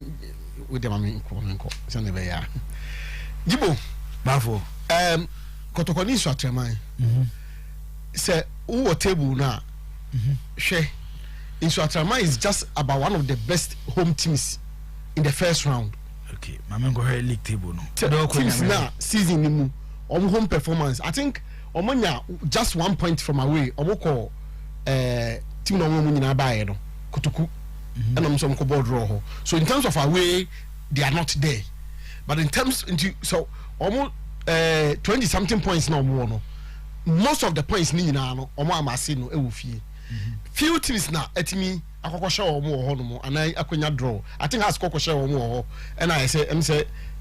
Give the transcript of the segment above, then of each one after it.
with the mami ko so ne be ya Jibo bafo Kotoko ni Nsoatreman say who table na hwe Nsoatreman is just about one of the best home teams in the first round. Okay, mama go her league table no. Teams na season ni mu home performance. I think omonya just 1 point from away. Omoko team no mu nyina baaye no. Kotoko and I'm board draw. So in terms of away, they are not there. But in terms so almost 20 something points no more no. Most of the points ni nyina no omo amase no ewufie. Few teams na etimi akoko share omo ho no mo and akonya draw. I think has akoko share omo ho and I say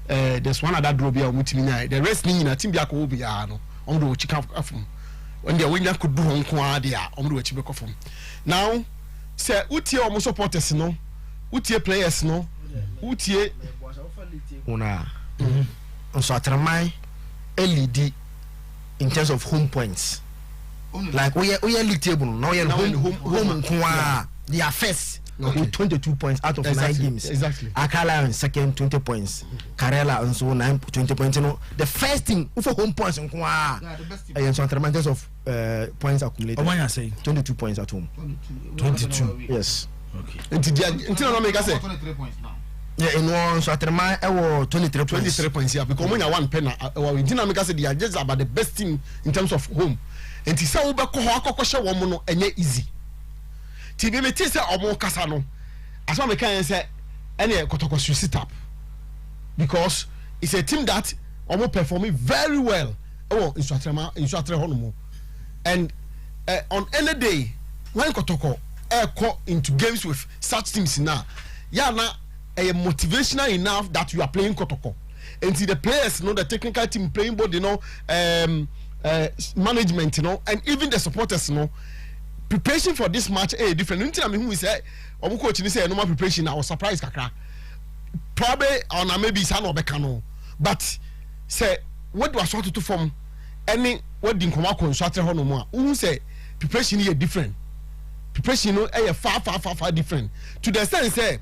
there's one other draw bia omo timi na the rest ni nyina team bia ko obi ya no omo do chika afum. When they win could do nko ade a omo do chibe kofum. Now say utie omo supporters no utie players no utie una Nsoatreman lead in terms of home points. Like we are league table now we are home they are first with 22 points out of 9 games. Exactly. Akala in second 20 points. Karela and so 20 points. You know the first thing for home points in Nsoatreman in terms of points accumulated. What you say? 22 points at home. 22. Yes. Okay. Until no make us say 23 points now. Yeah, in Nsoatreman I was 23 points here because when you one pen until make us say they are just about the best team in terms of home. And say we ko ho akoko hye wo mo no enye easy. Ti be meti say omo kasa no. As we can say any Kotoko should sit up. Because it's a team that omo performing very well. Oh, Nsoatreman and on any day when Kotoko go into games with such teams now, yeah na motivational enough that you are playing Kotoko. And see the players know the technical team playing both management, and even the supporters, preparation for this match different. I mean, who say, coach say normal preparation. I was surprised, kakra. Probably on maybe San Obekano, but say what was sort to form any what didn't come out on Nsoatreman no more. Who say preparation here different? Preparation, far different. To the extent say,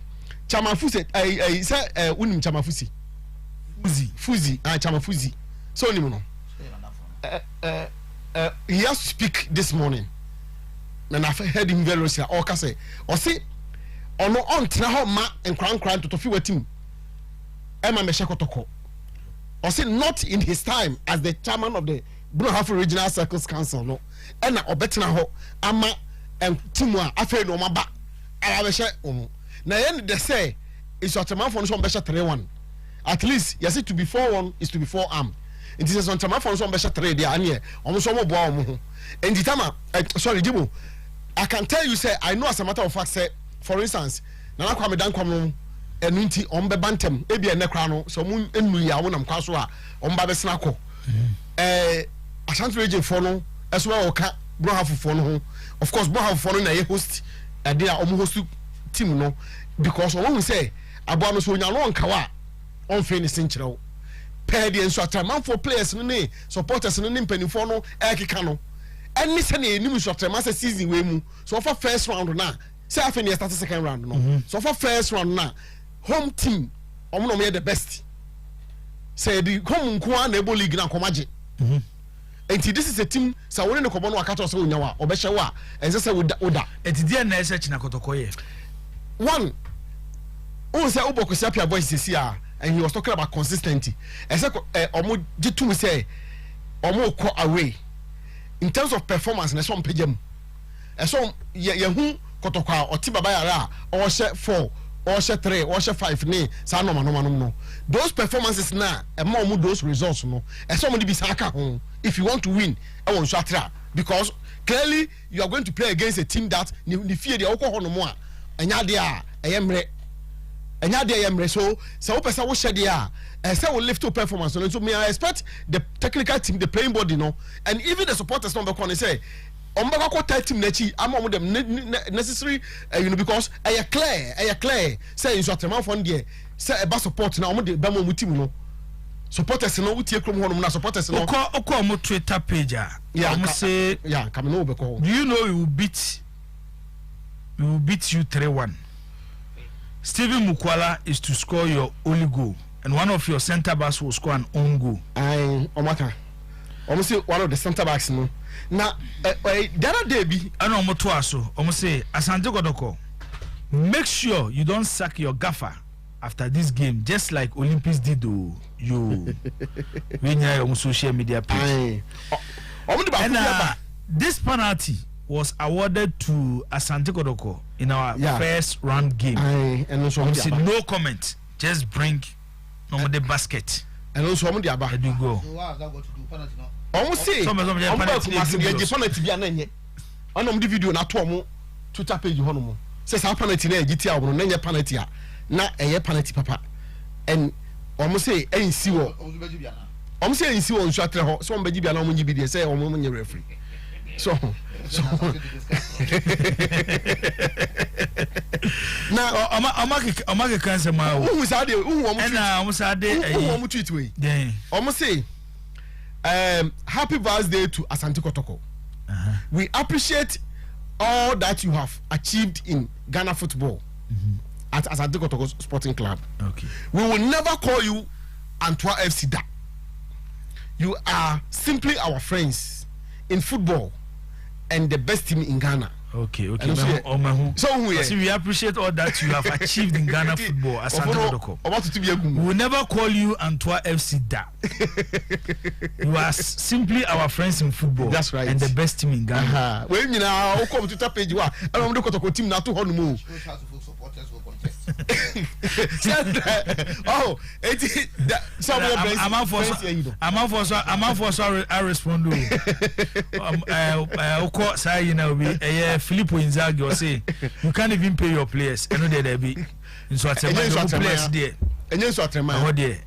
Chamafusi, I say, unim Chamafusi, Fuzi, Chamafusi. So no. He has to speak this morning, and I've heard him very well. Or say, or say, or no on Tinaho ma and cran to Tofi team. Emma Kotoko. Or say, not in his time as the chairman of the Blue Half Regional Circles Council, no, and Obetinaho, Ama and Timwa, Afe no Maba, Arabesha. Now, they say, it's what a man for some better 3-1. At least, yes, to be 4-1 is to be 4-armed. It is on Tama for some better trade there, and here, almost some more. And the Tama, sorry, Jibo, I can tell you, say, I know as a matter of fact, say, for instance, Nana Kwame Dankwam, and Ninti, Ombe Bantem, Ebi and Necrano, so Moon and Muya, one of Kaswa, Omba Snako, Asante region follow, as well, Broha for phone, of course, Broha for a host, and they are almost team, no, because when we say, Abano Sonia long Kawa, on finishing Chiro. Pay the Nsoatreman for players no supporters no mpanifo no ekeka no any say na enim Nsoatreman say season we mu so for first round na say after the start second round no so for first round na home team omo no the best say the home nko na ebo league na komaje and this is a team say won ne kobo no akato say onyawa obehye wa and say oda etidi na ese china Kotoko ye one o say obokosia pia boys sisia. And he was talking about consistency. I said, "Omo jitu say, omo ko away in terms of performance." Na some pejam. So ye Kotoko or Tiba Bayara or share 4 or share 3 or share 5 ne. Sa no. Those performances na more those results no. And somebody be saka home. If you want to win, I want Nsoatreman because clearly you are going to play against a team that ni fear the alcohol no more. Enya dia eyemre. And now they are so person will share there and say will lift to performance. So me I expect the technical team, the playing body, and even the supporters number one say, tell team nechi, I'm on them necessary, because I clear, say Nsoatreman for there, say about support now, the Bamo team, supporters no utie krom ho no na supporters no okọ mo Twitter page am say come no be call. Do you know we will beat you 3-1 Steven Mukwala is to score your only goal, and one of your centre backs will score an own goal. Omaka. Almost one of the centre backs. No. Now, the other day, I know Motoaso. Almost say Asante Kotoko. Make sure you don't sack your gaffer after this game, just like Olympics did. You, when you're on social media page. And this penalty was awarded to Asante Kotoko in our first round game. And also, no comment. Just bring the basket. And also, I'm the Let you go. So what has that got to do? Penalty now. Almost say, I'm going to be an on the video, not to Twitter page. Says our penalty, GTA, or no penalty, not a penalty, papa. And almost say, ain't see what. Almost say, see one shot, some baby, and I'm going to be there, say, or moment you're referee. So now, I'm a cancer. Who's out there? Almost say, happy birthday to Asante Kotoko. We appreciate all that you have achieved in Ghana football at Asante Kotoko Sporting Club. Okay. We will never call you Antwa FC Da. You are simply our friends in football and the best team in Ghana. Okay. So we appreciate all that you have achieved in Ghana football. Asante Kotoko. We will never call you Antwa FC Da. You are simply our friends in football. That's right. And the best team in Ghana. When you now come to page, you are. I don't know Kotoko team now to honeymoon. Oh, I'm out for I respond to say you know Filippo Inzaghi or say you can't even pay your players. I know there be Nsoatreman players there. Nsoatreman.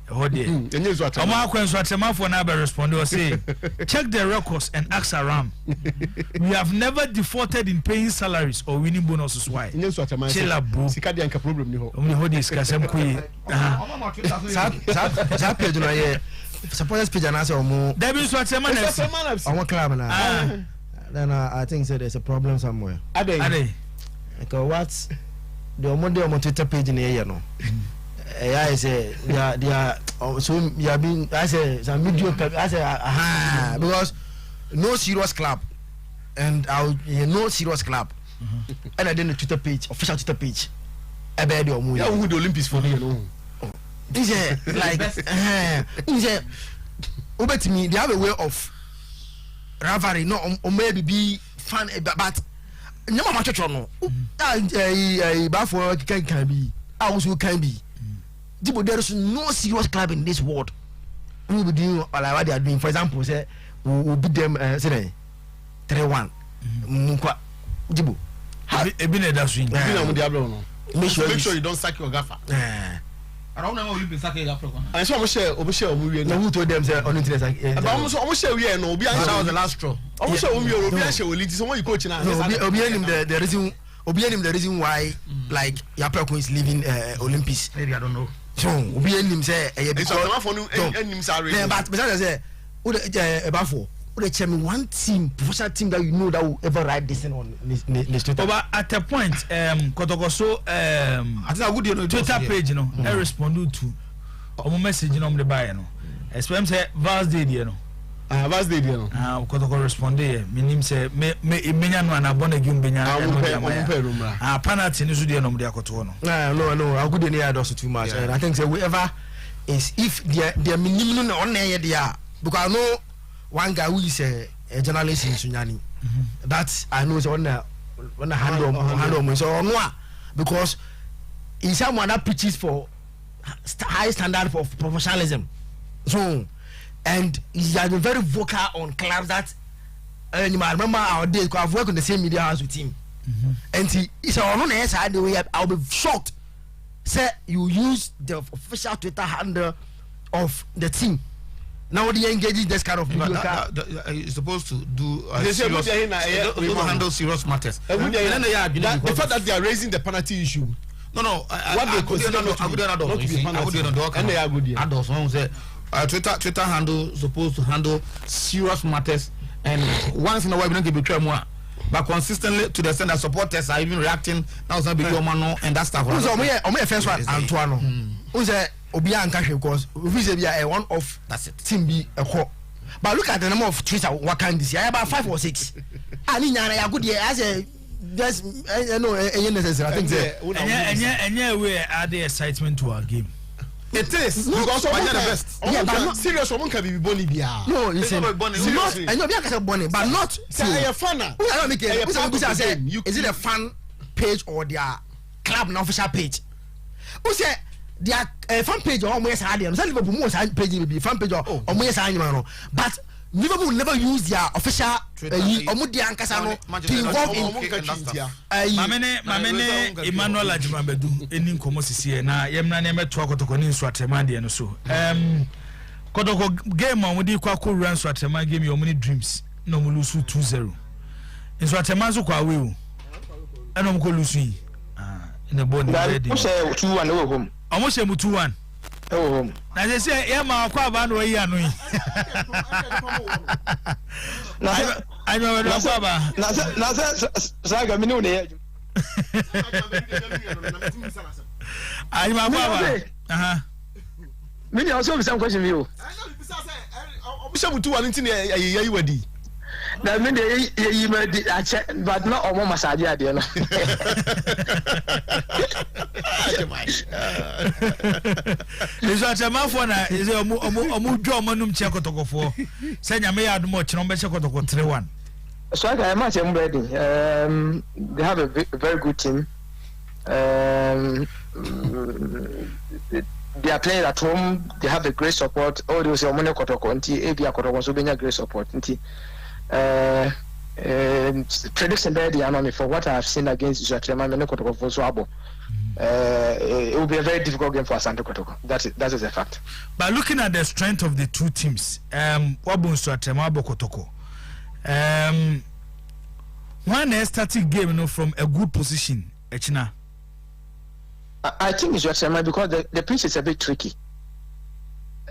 Hold there. Nsoatreman for now respond or say check the records and ask around. We have never defaulted in paying salaries or winning bonuses. Why? Chill up, bro. Sikadi anka problem ni ho. Only hold this kasem kui. That page na ye supporters page na say omo. There be Nsoatreman FC. Omo club na. Then I think so there's a problem somewhere. Ade. Because what the omo Twitter page in here no. I say they are so you have been I say some mediocre I say because no serious club and no serious club and I didn't Twitter page official Twitter page about the omo. Yeah, who the Olympics for you know. This is like this over to me they have a way of rivalry no or maybe be fan but nyama ma twetwo no ba for can be also can be there is no serious club in this world who will be doing like what they are doing. For example, say we beat them say 3-1 nkwa Jibo ebine da swing make sure you don't sack your gaffer. I don't know how you be sacking your program. And so omo share no who told them say on interest but omo share we no obi that was the last straw. Omo share obi share we so when you coach na obi him the reason why like Yapeko is leaving Olympics. Maybe I don't know. So obi him say because enim sorry but besides say who the about for who the chairman one team professional team that you know that will ever write this thing on this Twitter. But at a point Kotoko so I think I would you Twitter page you know I responded to omo message you know the buy you know explain say birthday there no birthday there no Kotoko responded me nim say me nya no na born again benya penalty ni so there no dey Kotoko no no I would any others too much and I think say whoever is if their minimum on there there because I know one guy who is a journalist in Sunyani that I know is on the handle so no because in someone that preaches for high standard for professionalism so and he has been very vocal on clubs that I remember our days because I've worked in the same media house with him and he said on the side the way I'll be shocked say you use the official Twitter handle of the team. Now they engage this kind of video. You're supposed to do serious, handle serious matters. The fact that they are raising the penalty issue. No. What they consider not to be penalty. Twitter handle supposed to handle serious matters, and once in a while we don't give a more. but consistently to the extent that supporters are even reacting. Now it's not big Omano and that stuff. So omo first one Antoine. Who say obi anka hwe because we say be a one of That's it. team be a call. But look at the number of tweets what can this year about 5 or 6. Ani nyana ya good as a just no necessary. I think and we add the excitement to our game. It is because of the best. Yeah, but not serious. Someone can be Bonnie Bia. No, listen. Not, I know Bia can Bonnie, but not. Say a fan. I don't make it. Is it a fan page or their club official page? Who say their fan page or almost had them? Some Liverpool most page will be fan page or almost had but Liverpool never use their official Omudi Ankasano to involve in Mamene Emmanuel Ajimabedu eni nkomo sisi na yemna na emeto Kotoko ni Nsoatreman de no so Kotoko game on di kwa ko run Nsoatreman game yo many dreams no mu lose 2-0 Nsoatreman so kwa we o eno mu ko lose yi in bone ready say 2-1 no home almost say 2-1 home na je say e ma kwa ba no yi anu yi I know no kwa ba na saga mi no ne I ma kwa ba me dey also be some question me o Bishop 2-1 ntin ye wadi na me dey yi ma di ache but not omo massage ade no Nsoatreman for na is omu dwo manum che Kotokofo say nyame ya adom ochiro be che Kotoko 3-1 so I can imagine ready they have a very good team they are playing at home they have a great support all those omone Kotoko nti ebia Kotoko so benya great support nti prediction there the enemy for what I have seen against Nsoatreman and Kotoko for so abo it will be a very difficult game for Asante Kotoko. That is a fact. But looking at the strength of the two teams, Wabo Nsoatreman Kotoko, one starting game from a good position, Echina. I think it's Nsoatreman because the pitch is a bit tricky.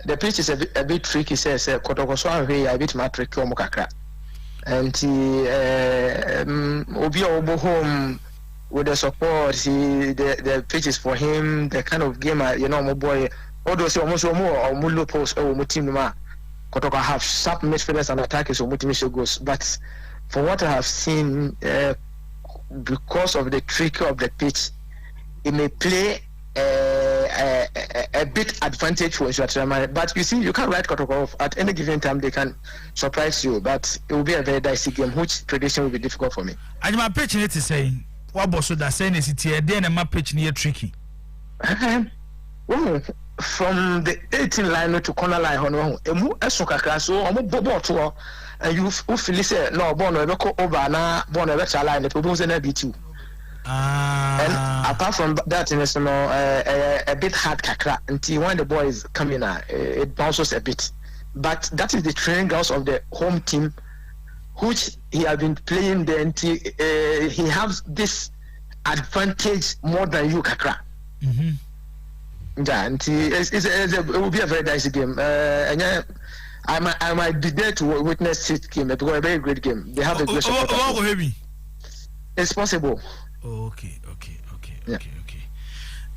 The pitch is a bit tricky. Says Kotoko so a bit more tricky Omukakra, and Obi Obo home. With the support, the pitches for him, the kind of game, my boy, all those almost more or Mulo post or Mutimma. Kotoko have sharp midfielders and attackers or Mutimisho goes. But for what I have seen, because of the trick of the pitch, it may play a bit advantage for Nsoatreman. But you see, you can't write Kotoko off. At any given time, they can surprise you. But it will be a very dicey game, which prediction will be difficult for me. And my pitch need to say. What boss that saying is it here then my pitch near tricky. Well, from the 18 line to corner line hono emu esokakra so omo bobo to and you feel say no born no go over na born no better line the problem say na be two. And apart from that in a bit hard kakra until when the boys come in it bounces a bit. But that is the training grounds of the home team, which he has been playing there until he has this advantage more than you, Kakra. Yeah, and it will be a very nice game. And I might be there to witness this game because a very great game. They have a great support. It's possible. Okay.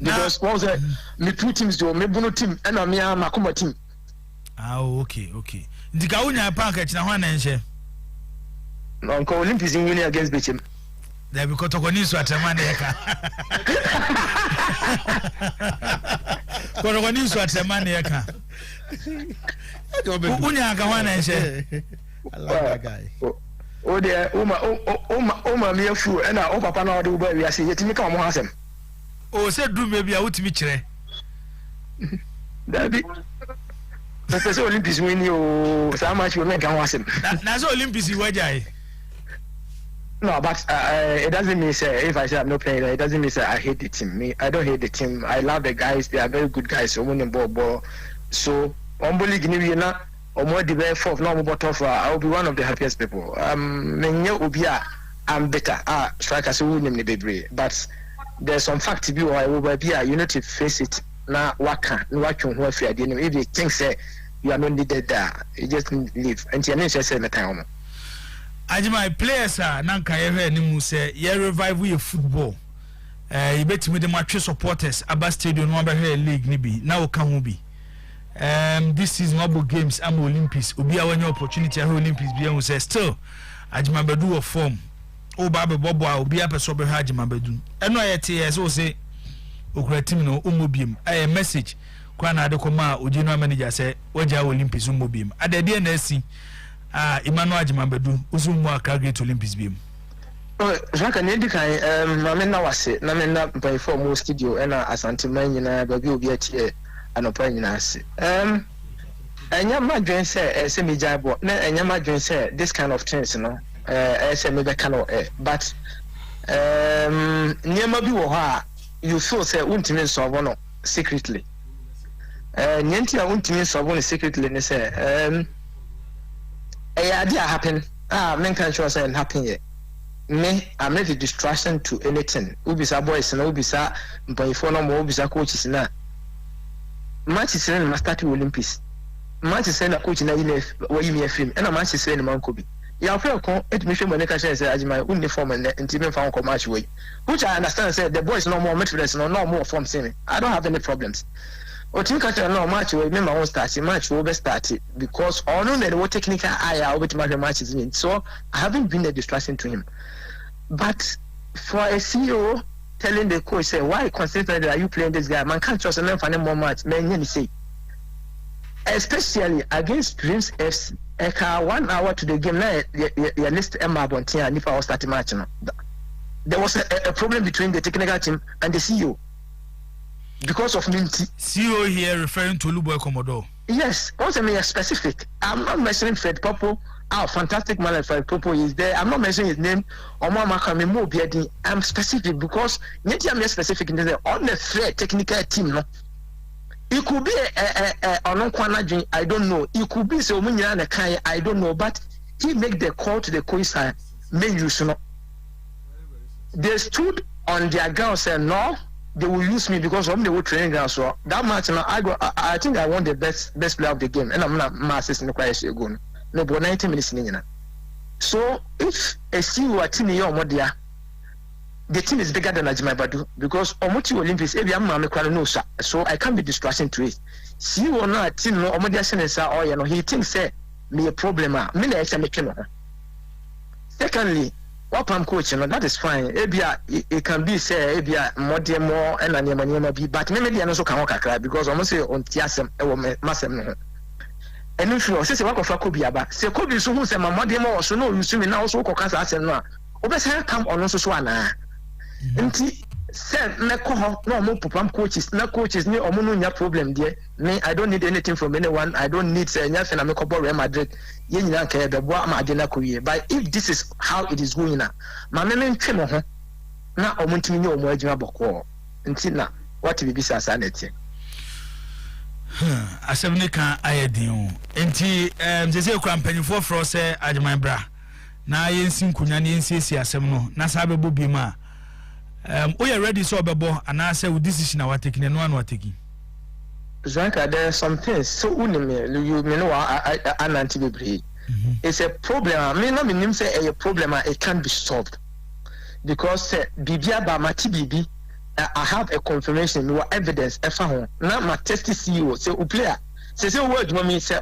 Because what was me two teams do me bono team and me makuma team. Okay. Ndika unya panka china hwana nche. Uncle Olympics in winning against Bichim. There be Kotoko ni Nsoatreman eka. Kotoko ni Nsoatreman eka. Unya aka hwana nche. I like that guy. Oh dear, Oma me fu and our papa na do we are saying yetimi ka mo hasem. Oh say do maybe a wutimi kire. That be the Olympics win you so much you make hasem. Na so Olympics wajai. No, but it doesn't mean say if I say I'm not playing, it doesn't mean say I hate the team. I don't hate the team. I love the guys. They are very good guys. So so Omboli Guinea na omo the very fourth no more tough. I will be one of the happiest people. Menye obia I'm better. Strikers who name the baby. But there's some fact to be or I will be you need to face it. Na waka who if you think say you are not needed there, you just leave. And you need to say the time. Ajima players are nanka ye ni mu say ye revive your football. You bet me the match supporters aba stadium no aba here league ni bi na wo ka ho bi. This is mobile games am Olympics. Obi a wanya opportunity at Olympics bi say still Ajima bedu of form. O ba be bobo a obi apeso be ha Ajima bedu. Eno ayete so say okura team no umobiem. A message kwa na ade koma ojino manager say waja Olympics umobiem. Adede na asi Emmanuel Ajima bedu usumu aka great Olympics biem. Jaka ne dikai mame na wase na me na by for mo studio na Asante man nyina ba bi obi atie anopa nyina ase enya madwen se me jabo na enya madwen se this kind of things no se me be kan but niema bi wo ha you feel say untimi solve no secretly nyenti a untimi solve no secretly ne say ade happen men kan sure say happen here. Me, I'm not a distraction to anything. Ubisa boys na ubisa mpanifo na mo ubisa coaches na. Match is na start Olympics. Match is na coach na ile wa yimi afim. Na match is na manko bi. Ya fe ko etimi mo ne ka say Ajima uniform na ntimi fa ko match way. Which I understand say the boys no more midfielders no more form same. I don't have any problems. Otin ka say no match way me ma won start match will be start because all no the technical eye over match matches in. So I haven't been a distraction to him. But for a CEO telling the coach, say, why consistently are you playing this guy? Man can't trust him for more match. Man, say, especially against Dreams FC, 1 hour to the game. Now, you list Emma Bontia and if I was starting match. There was a problem between the technical team and the CEO because of Minty. CEO here referring to Luboy Commodore. Yes, also me specific. I'm not mentioning Fred Popo. Fantastic man Fred Popo is there. I'm not mentioning his name. I'm specific because I'm specific in the on the Fred technical team. No, it could be I don't know. It could be so many I don't know. But he make the call to the coach and make use. No, they stood on their ground said no. They will use me because of the training ground. So that match, I think I won the best player of the game, and I'm not my assistant in the question going. No, but 90 minutes in. So if a CEO team here, the team is bigger than Ajima Badu because Omoti Olympics, every no so I can't be distracting to it. CEO na team no Omodia Senesa or you know he thinks say me a problem. Me na secondly. What I'm coaching, that is fine. It can be say more and an be, but maybe I also can cry because I must say on Tiasem or Massam. And if you say, what of Kobe about? Say, Kobe is who say, my mother more, so no, you see me now, so Cocas and now. Obey come on also Swana. And said, no more pump coaches, no coaches, no or problem, dear. Me, I don't need anything from anyone. I don't need nothing. I'm a couple Real Madrid. You don't care the boy, my dinner career. But if this is how it is going now, my name came on now. I want to know more about until now. What will be Asante? Asante can I do. Enti, they say, company for Frost, Ajima Bra. Na yensin kunyani yensi asem no na sabe bobima we are ready so bebo and I say with decision I taking and one taking Zanka there are some things so you know I anti it's a problem I mean not mean say a problem it can be solved because bibia ba mati bibi I have a confirmation no evidence efa ho na ma test CEO say o player say word mo me say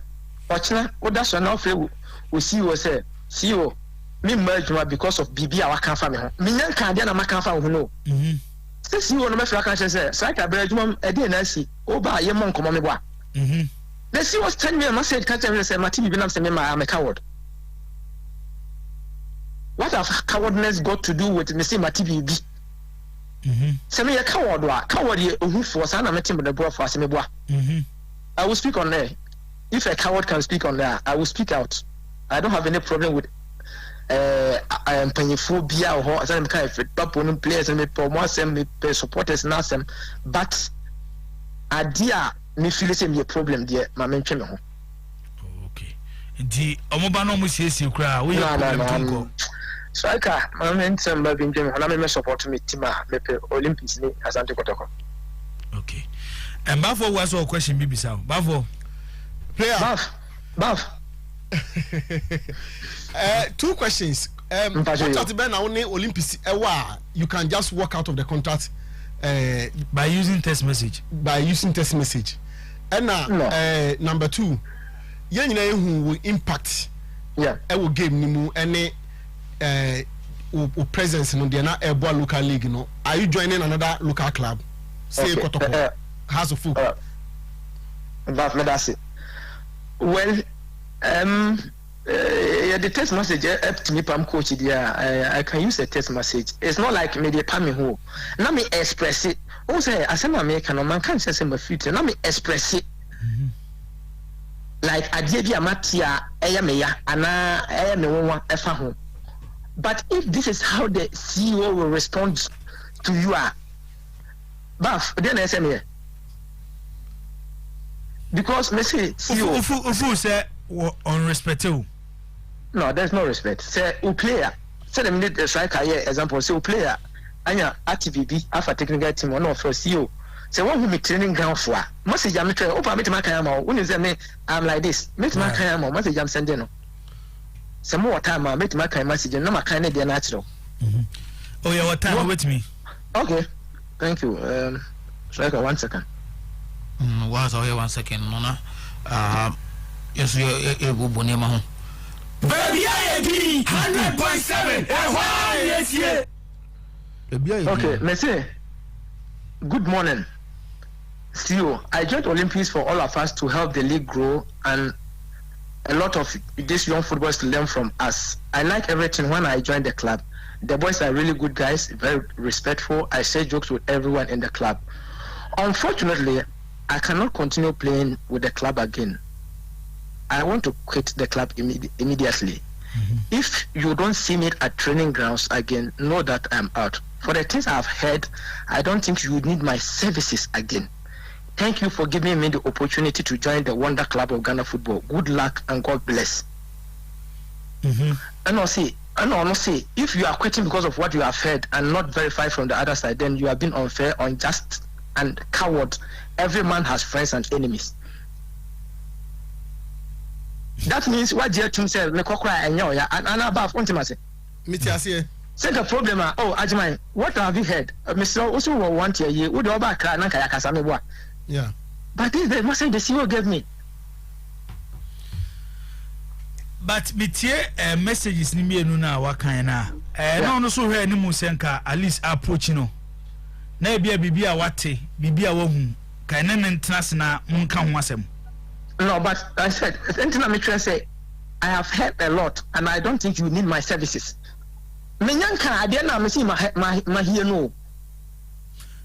ochina o da so na o CEO say CEO me merge because of BB our can family. Me nyan kan dia na maka fa ho no. Say you no me fra kan say strike abirajuma e dey na si. O ba ye mon komo me boa. The CEO was telling me a message can tell me say Mati BB na say me I'm a coward. What have cowardness got to do with me say Mati BB? Say me a coward wa. Coward ye ohu for say na metim the boy for say me boa. I will speak on there. If a coward can speak on there, I will speak out. I don't have any problem with I am paying for beer or some kind of players and me promote me supporters and them, but idea me feel it's a problem there, my main channel. Okay. The Omobano Musi cry, we are so I can't, my main son, my being when I'm a support me, Tima, Olympics, Asante Kotoko. Okay. And Bafo was all question, Bibi Sao. Bafo. Player. Buff. Two questions. Contract Ben only Olympics. You can just walk out of the contract by using text message. And number two, who will impact. Yeah. Will give Nimu any presence in the local league. No, are you joining another local club? Say Kotoko, House of Food. That's it. Well, the text message up to me, Pam coach. I can use a text message. It's not like me the Pam who. Now me express it. Also, as an American, no man can't say my future. Now me express it. Like I did Matia, Ayameya, Anna, Ayamewa, Efahu. But if this is how the CEO will respond to you, Buff, then I say me. Because me say CEO. Ufu say unrespectful. No, there's no respect. Say u player. Say them need a striker here. Example, say u player. Anya ATVB, Alpha Technical Team, one of CEO. Say one who me training ground for. Message I'm trying. Opa me to my kayama. When you say me, I'm like this. Me to my kayama. Message I'm sending no. Some more time. Me to my kayama message. No, my kayama they are natural. Oh yeah, what time? Wait me. Okay, thank you. Striker, 1 second. Was here 1 second, Nona. Yes, you go bonema home. Baby, I agree. 100.7. Yes, yeah. Okay, Messi. Good morning. CEO, I joined Olympics for all of us to help the league grow and a lot of these young footballers to learn from us. I like everything when I joined the club. The boys are really good guys, very respectful. I share jokes with everyone in the club. Unfortunately, I cannot continue playing with the club again. I want to quit the club immediately. If you don't see me at training grounds again, know that I'm out. For the things I've heard, I don't think you need my services again. Thank you for giving me the opportunity to join the Wonder Club of Ghana Football. Good luck and God bless. And I'll say, if you are quitting because of what you have heard and not verified from the other side, then you have been unfair, unjust, and coward. Every man has friends and enemies. That means what dear Tim said, me kokra enyo ya and above intimacy. Mitiasie. Say the problem Ajimai, what have you heard? Mr. Also want you would over cry na kaya kasame boa. Yeah. But this the message the CEO gave me. But metie messages ni mienu na wakan na. No so hwe ni mu senka at least approach no. Na bia a wate, bibia wa hu. Kan ne ntenase na munka ho asem. No, but I said, say, I have heard a lot, and I don't think you need my services. Menyanka, I didn't know see my here no.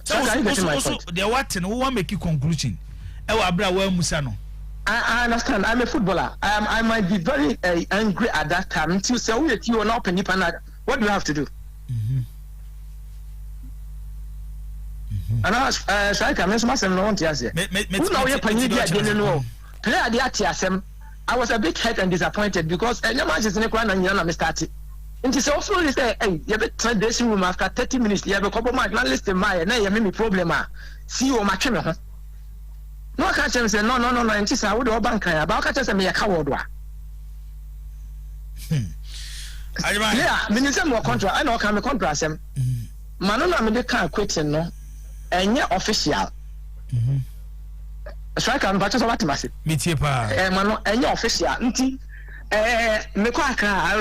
So the what and who make you conclusion? Abra well Musano. I understand. I'm a footballer. I might be very angry at that time until say you are not penny panad. What do you have to do? And I was striker. Me smart no want to say. Who know you penny dia didn't know. I was a bit hurt and disappointed because your match is in a corner and you're not started. And she also say, hey, you have a dressing room after 30 minutes. You have a couple of months, not list in my and I have a problem. See you, my channel. No, I can't say, no. And she said, I would have bank about catch us and me a coward. Yeah, minister more contract. I know come a contract. Manona, I can't quit, no, and you're official. Striker and batches of what massive. Mano, and your official. I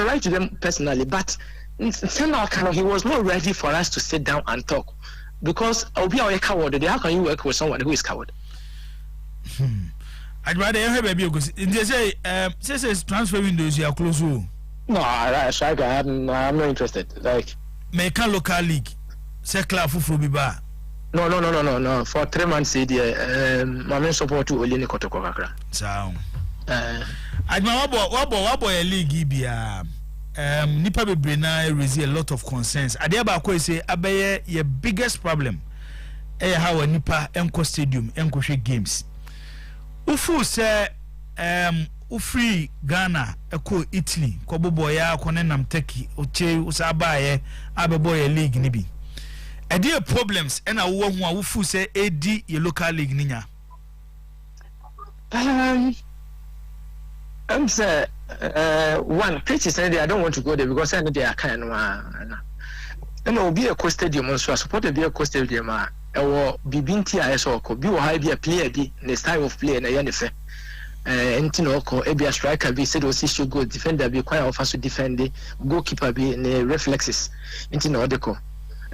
write to them personally, but he was not ready for us to sit down and talk because I'll be a coward. How can you work with someone who is coward? I'd rather have a because they say, says transfer windows you are close. No, Striker, I'm not interested. Like, make a local league, say club for Biba. No. For 3 months, my main support to Olini Kotoko. Sound. I what boy a league bia. Nipa bebre na raise a lot of concerns. Ade ba ko say abeye your biggest problem. How a nipa enko stadium enko hwe games. Ufu say ufree Ghana eko Italy ko boboya ko nenam Turkey oche usaba abebo ye league ni bi. There problems and I want who say AD your local league ninya. I'm say one pitch is I don't want to go there because I know they are kind of and will be a coast stadium so I support to be a coast stadium or bibinti I saw could be or be a player be the style of play and a yanife and you know a striker be said was issue good defender be quite offers to defend the goalkeeper be in the reflexes into no deco.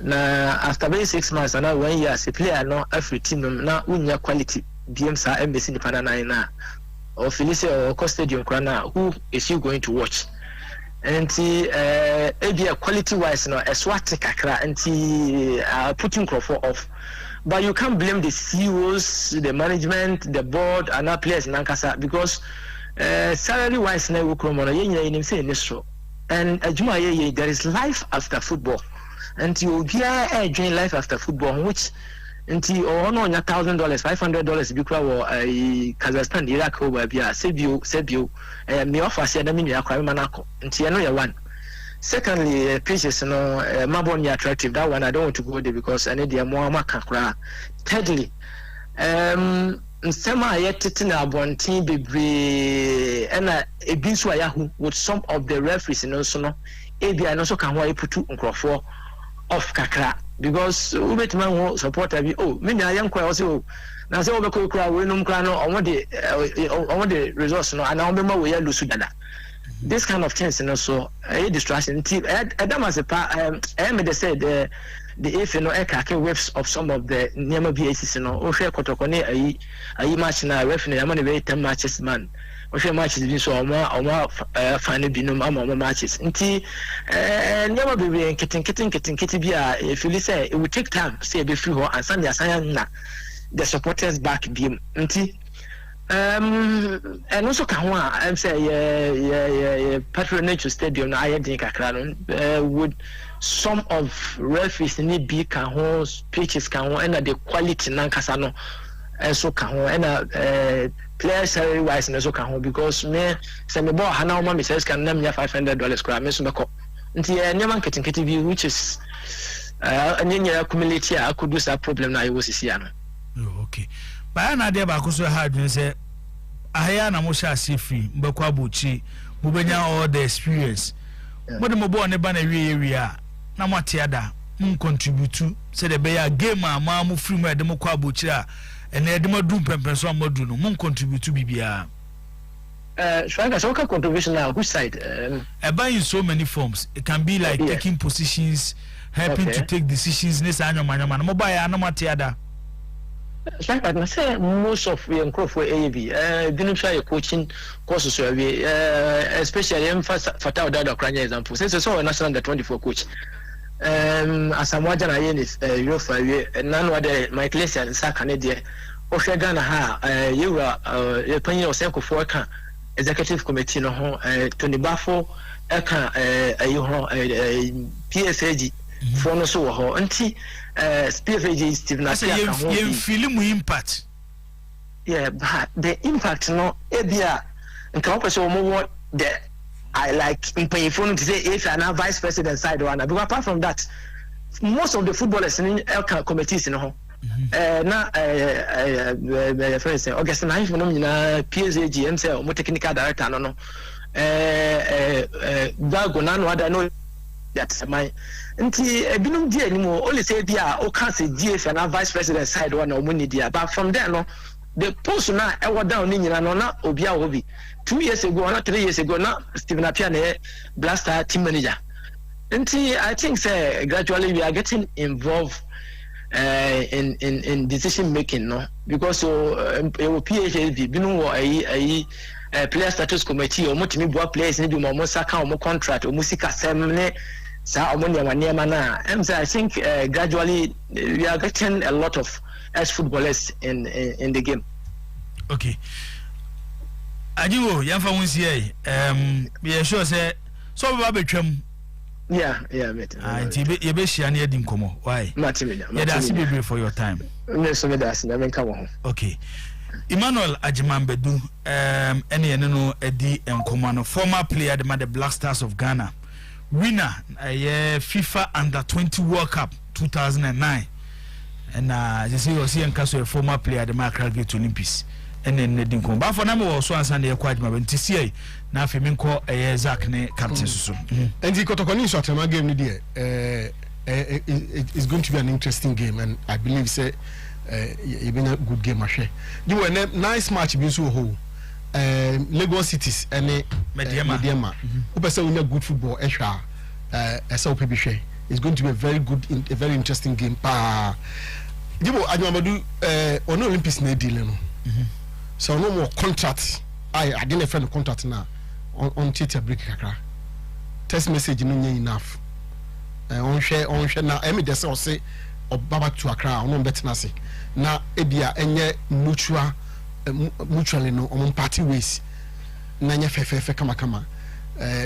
Now after maybe 6 months and now 1 year as a player no every team now unya quality DMs are embassy in Panana or Felicia or coast stadium crana who is you going to watch? And a quality wise no a swat kakra and putting Crawford off. But you can't blame the CEOs, the management, the board, and our players in Ankasa because salary wise now we say and there is life after football. And you get join life after football, which until or no $1,000, $500 because Kazakhstan, Iraq over Bia, Sebio, me offer said I mean you are manako. Until I know you one. Secondly, pieces no maboni attractive. That one I don't want to go there because I need the more makakra. Thirdly, Sema yet titina bonti bebre and a binswa yahu with some of the referees in also no. Ebi I also can why put Crawford off kakra. Because we met man who support me. Oh, many young quite also. Now, so we could cry, we no cry no on the resource no, and I remember we are losing that. This kind of things, and also a distraction. Adam as a part, I said the if you know a waves of some of the Nema BACs, you know, or share Kotoko a match now, referee, I'm only 10 matches, man. Or matches been so more final binum matches. Until never be getting if you listen, it will take time, say before and Sunday the supporters back beam. Until and also I'm say patronage stadium I think would some of referees need be can pitches can and the quality nankasano so can and players salary wise and so can because me say me ball hana ma me says can name $500 crowd me so me ko nti nyama ketin which is anyanya accumulate I could do that problem na you was see ano. Okay, but na dey ba ko so hard we say ahaya na mo sha free mbekwa bochi mo benya all the experience mo de mo ball ne ba na wie a na mo atiada contribute say the be game ma mo free mo de mo kwa bochi a and the Madum Pempenso Modu, no moon contribute to BBR. Shrank soccer contribution now, which side? Buying so many forms. It can be like taking positions, helping to take decisions. This annual man, mobile anamatiada. Shrank, I say most of young crop for AAB. Didn't try a coaching courses, especially Fatah Dada Crania example. Since I saw a national under 24 coach. As I'm watching is Europe, and none other my class and Sakandia. Oshagana ha, you were a penny or circle for executive committee no Tony Baffo, Eka, a PFAG, for no so ho, auntie, PFAG Steve Nasia, feeling impact. Yeah, but the impact no, Ebia, and Compass or more there. I like in phone to say if you're now vice president side one, because apart from that, most of the footballers in LCA committees, you know, now, for instance, August 9th, PSAG, MCL, more technical director, no, Dago, none, what I know that's my. Until Binum Dia anymore, only say, dear, or can't say GF and now vice president side one or money, dear, but from there, no, the post now, I was down in Yanona, Obia Obi. 2 years ago, not 3 years ago, now Stephen Apiane, Blaster team manager. And I think gradually we are getting involved in decision making, no, because so PHLV, you know, a player status committee or multiple players need to more saka or more contract or musica semne. I think gradually we are getting a lot of ex-footballers in the game. Okay. Ajiwo yamfa wonsi we sure say so we betwam. Yeah, mate. Anti you be share na edim komo. Why? Yeah, that's be for your time. So me that's na men ka wo. Okay. Emmanuel Ajimambedu ene no edi enkomo no former player the Black Stars of Ghana. Winner FIFA Under-20 World Cup 2009. And you see, a former player the Accra Great Olympics. ene dinko ba for na me wo so ansa na yakwa adwuma ben tisi na afi me nko Zach ne captain so and the Kotoko Nsoatreman game ni there it's going to be an interesting game, and I believe say it been a good game ahwe you were nice match bi so ho Lagos cities and Mediama who person win good football ehwa esa ope bi hwe it's going to be a very interesting game pa Jibo Adwamadu on Olympics na deal no so no more contract I didn't friend contract na on theater break kakra text message no enough on share na emi de say obaba to akra on betina say na ebia enye mutually no on party ways na nya fefe kama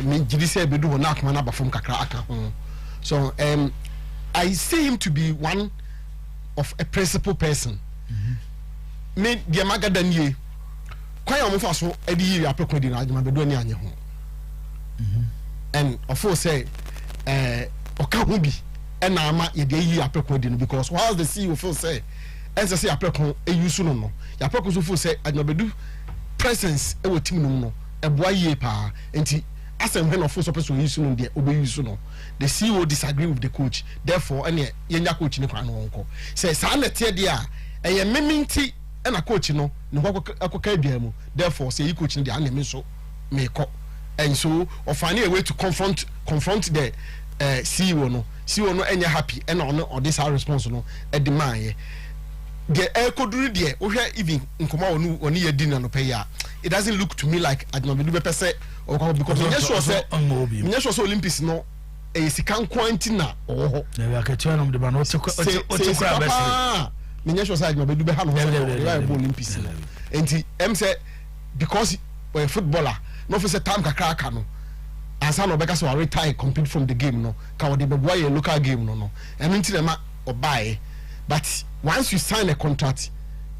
me gidi say bedu ho na akoma na bafom kakra aka ho so I see him to be one of a principal person me dia magada nie kwai omofa so edi yiri apekodi na adwuma bedu ani anye ho and of course say oka ho bi na ama ye de yi apekodi no because while the CEO feel say ense say apekon use no apekon so feel say adwuma bedu presence e wo team no no e boa yie pa enti asem when of so person use no de obe use no the CEO disagree with the coach therefore any yenya coach ni kwa no nko say sa na tie de a eye meminti na coach no ne akoka bia mu therefore say you coach ni de aneme so meko and so ofani a way to confront the CEO no enya happy and on this our response no e demand ye the ekoduru de o hwe even nkoma oni ye dinner no pay ya it doesn't look to me like Adnabedu be pese because me sure say Olympics no e sika kwanti na oho na we akatua no de ba no otekwa bese me sure say Adnabedu be ha no ho Olympics no enti say because footballer no for say time kakra aka no ansa no beka so retire compete from the game no ka wo de be boy local game no enu nti ma obae but once you sign a contract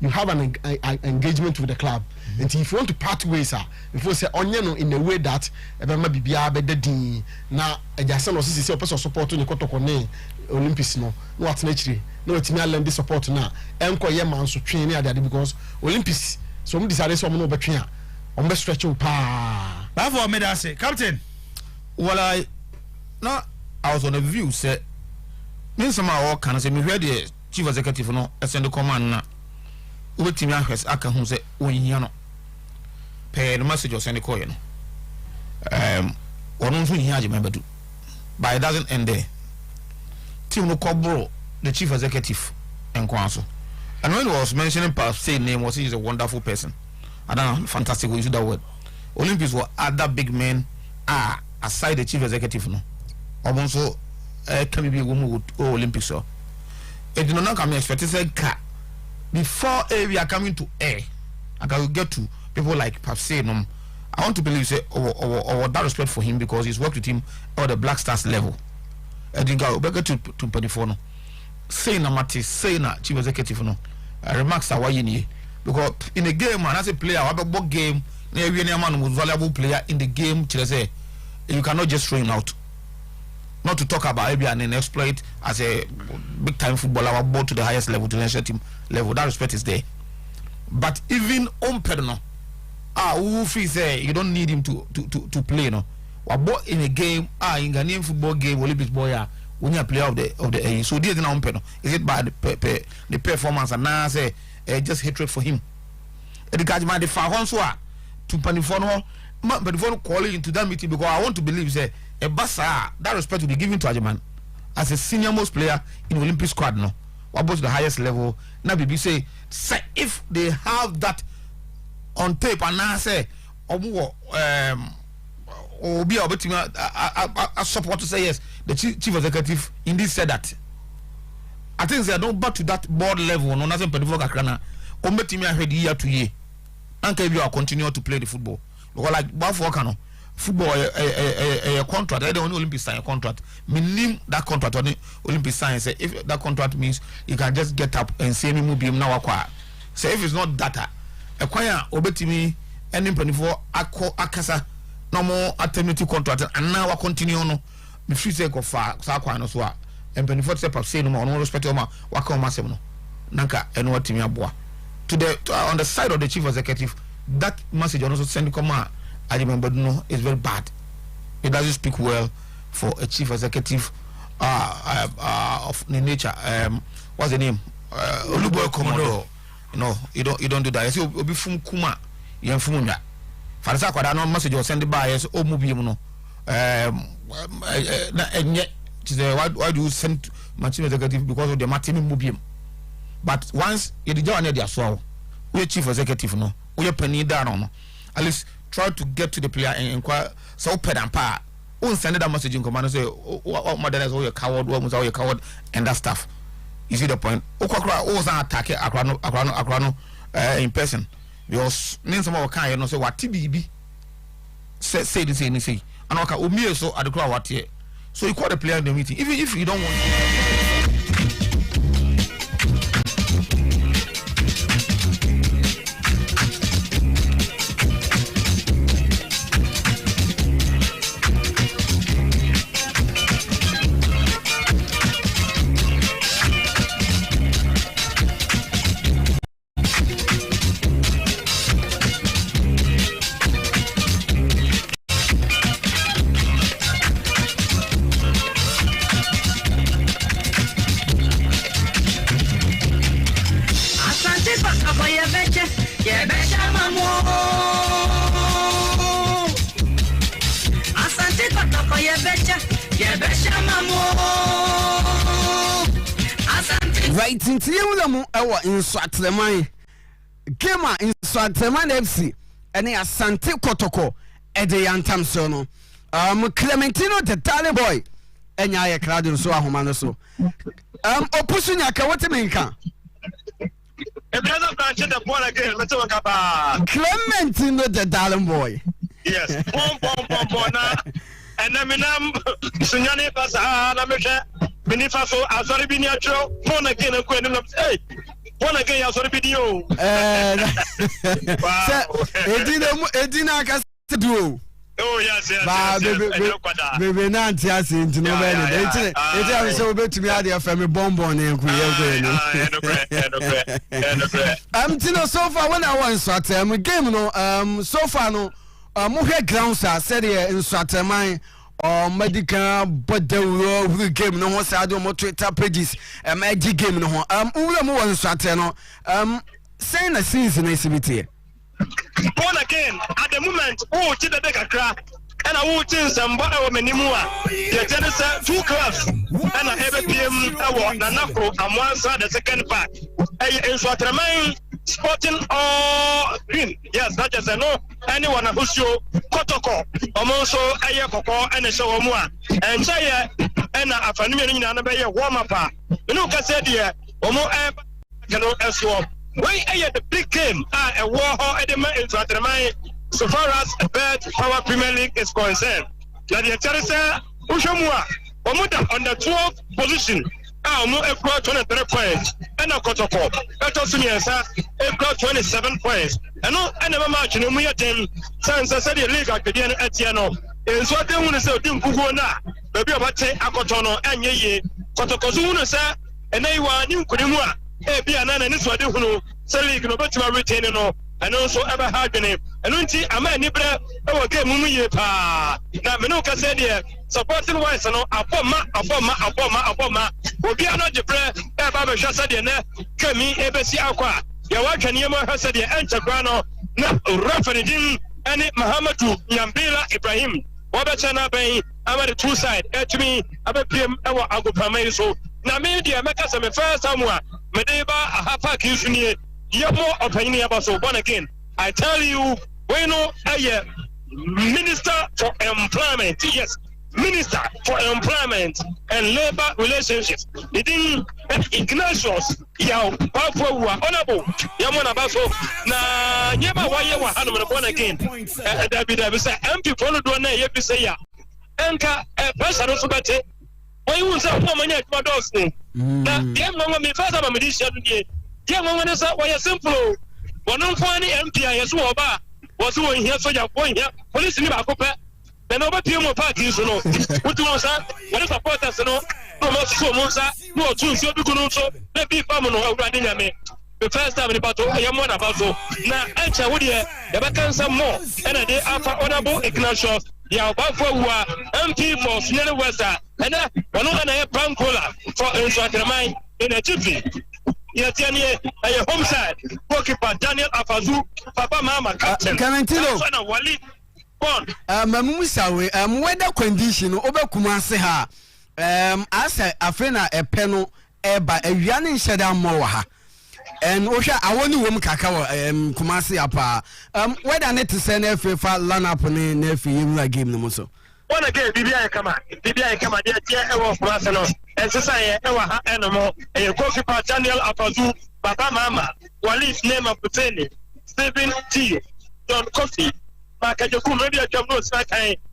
you have an engagement with the club and if you want to part ways if you say onye no in a way that ebema bibia be dadin na ejase no sisi say person support ni Kotoko ne Olympics no what na chiri no etimi alend support na enko ye man so twen ni ade because Olympics so we decide so no be twen a on be stretch pa ba for me that say captain well I was on a view say me some our can say me hear the chief executive no send the command na ubetimi ahwes aka hu say onhia no pay the message send the call you know onu so hia Adwuma Bedu but it doesn't end there team no cobro the chief executive enkwanso and when he was mentioning Pap say name was he is a wonderful person I don't know fantastic we use that word Olympics were other big men aside the chief executive no obonso can be woman Olympics so it did not come expect say before we are coming to air I can get to people like Pap say no I want to believe say or that respect for him because he's worked with him at the Black Stars level I think I'll get to 24 no say na mate say na chief executive no remarks are why you because in a game man as a player what game every man was valuable player in the game say you cannot just throw him out not to talk about maybe an exploit as a big time footballer brought to the highest level to the national team level that respect is there but even on pedno who feel say you don't need him to play no what in a game in Ghanaian football game Olympics boy when you are player of the so this is not on pedno is it by the performance and now say just hatred for him the guy man the far so to panifon but before calling into that meeting because I want to believe say a basa that respect will be given to Adwuma as a senior most player in Olympic squad no what to the highest level now BB say if they have that on tape and now say obi obetima I support to say yes the chief executive indeed said that I think they don't back to that board level no nothing before kakrana obetima ahwedi year to year and can you continue to play the football because like before kano football a contract I don't Olympic sign a contract meaning that contract on Olympic sign say if that contract means you can just get up and say me move him now akwa say if it's not data acquire obetimi any 24 akasa no more alternative contract and now I continue no me free say go far so akwa no so a and 24 step up say no more no respect o ma waka o masem no nanka eno watimi aboa on the side of the chief executive, that message also send command. I remember is very bad. It doesn't speak well for a chief executive of the nature. What's the name? Oluboy Commodore. No, you don't do that. You see, obi fum kuma, you fum ya. For the kwada no message was sent by us. Oh, mubi no. Why do you send my chief executive because of the Martin mubi? But once you did not their swallow, we chief executive no, we penny down no. At least try to get to the player and inquire. So pen and power. Won't send that message in command and say, "Oh, mother is all a coward, what was all a coward," and that stuff. You see the point? Okokra always attack Akrano in person because means some of kind you know say what TBB say this and say and okay Omi so at the crowd what here. So you call the player in the meeting even if you don't want. Right into you, our Nsoatreman. Game in Nsoatreman FC, and Asante Kotoko, Ede Yantam Sono. Clementino, the Tally boy, and I crowd in Soa Humano so. Opusunyaka, what you mean? Clementino, the Darling boy. Yes, and I mean, Sunyani Pasa, Benifaso, Azari Biniacho, one again, and Queen of hey, one again, Azari Bidio. It didn't do. Oh, yes, baby, Nancy, I see into no better. It's so good to be out there from a bonbon and I'm Tino so far when I was at a game, no, so far, no, Mohe grounds are said here in Nsoatreman. Or medical, but the game no one side on Twitter pages, magic game no Nsoatreman, saying a season ACBT. Born again at the moment, oh, Chida Dekakra, and I will tell some Baba Menimua. The tennis 2 clubs, and I have a PM award, Nanako, and one side the second part. Nsoatreman sporting all green. Yes, that is a no. Anyone who show Kotoko, Omoso, Ayako, and a show more. And say, and a family in another warm up. You know, said here, Omo Ab, cannot as well. When the big game, a war at the Nsoatreman, so far as a bad power Premier League is concerned. That the Teresa Ushamua, Omuda on the 12th position. Omo April 23 points, and a Kotoko. That also means April 27 points. And no, I never match in a 10 since I said the league at the end at Tiano. And so I don't want to say, Dinguna, maybe about Akotono and Ye, Kotokozuna, sir, and they were new Kudimua, Bianan, and this was the who say league no better retain and also ever had the name. And until a man Nibra, our game Mummy Pa. Now, Menoka said here, supporting wise and Aboma, will be another prayer, Baba Shasadiana, Kami, ABC Aqua. Yawakan Yama Hasadia, Antagrano, Rafanidin, and Mahamadu, Yambila, Ibrahim, Wabachana Bay, I'm the 2 side, to me, I'm a PM, our Agopame. So, now maybe I make us a first somewhere, Medeba, a half usually. You have more opinion about so one again. I tell you, we know a Minister for Employment, yes, Minister for Employment and Labor Relationships. It didn't Ignatius, Yao, Papa, who are honorable, Yamana Basso, na Yama, why you were one again. David said, MP follow one, you say, ya. Anka, a person also better. Why you say, woman, yet, my dogs? Now, Yamma, me father, my medicine. Young woman is out why simple. One on funny empty, I saw about was doing here so you're going here. Police in Bacopa. Then over PMO parties, you know. What do you want, what is support us, you know? No more so, no, 2 so we could also let me farm on running at me. the first time in the battle, I am one about so. Now, enter with you, the can some more, and a day after honorable Ignacio, the Albafa who are MP for Sierra Westa, and one of the Pancola for Nsoatreman in a jiffy. Yet, a homeside, goalkeeper Daniel Afazu, Papa Mama, Captain. Carantino, Wali, Bon. Mamusawe, weather condition over Kumasi ha. As a friend, a panel, eba, a Yanin Shadam Moha. And Osha, I want to Kakawa, Kumasi apa. Whether I need to send a FIFA land up on a nephew game no so. One again, BBI come on, dear, ever for Arsenal, and society, ever animal, and your goalkeeper Daniel Afazu, Papa Mama, Wali's name of the Stephen T. John Coffee, Makajaku, maybe a job no snack,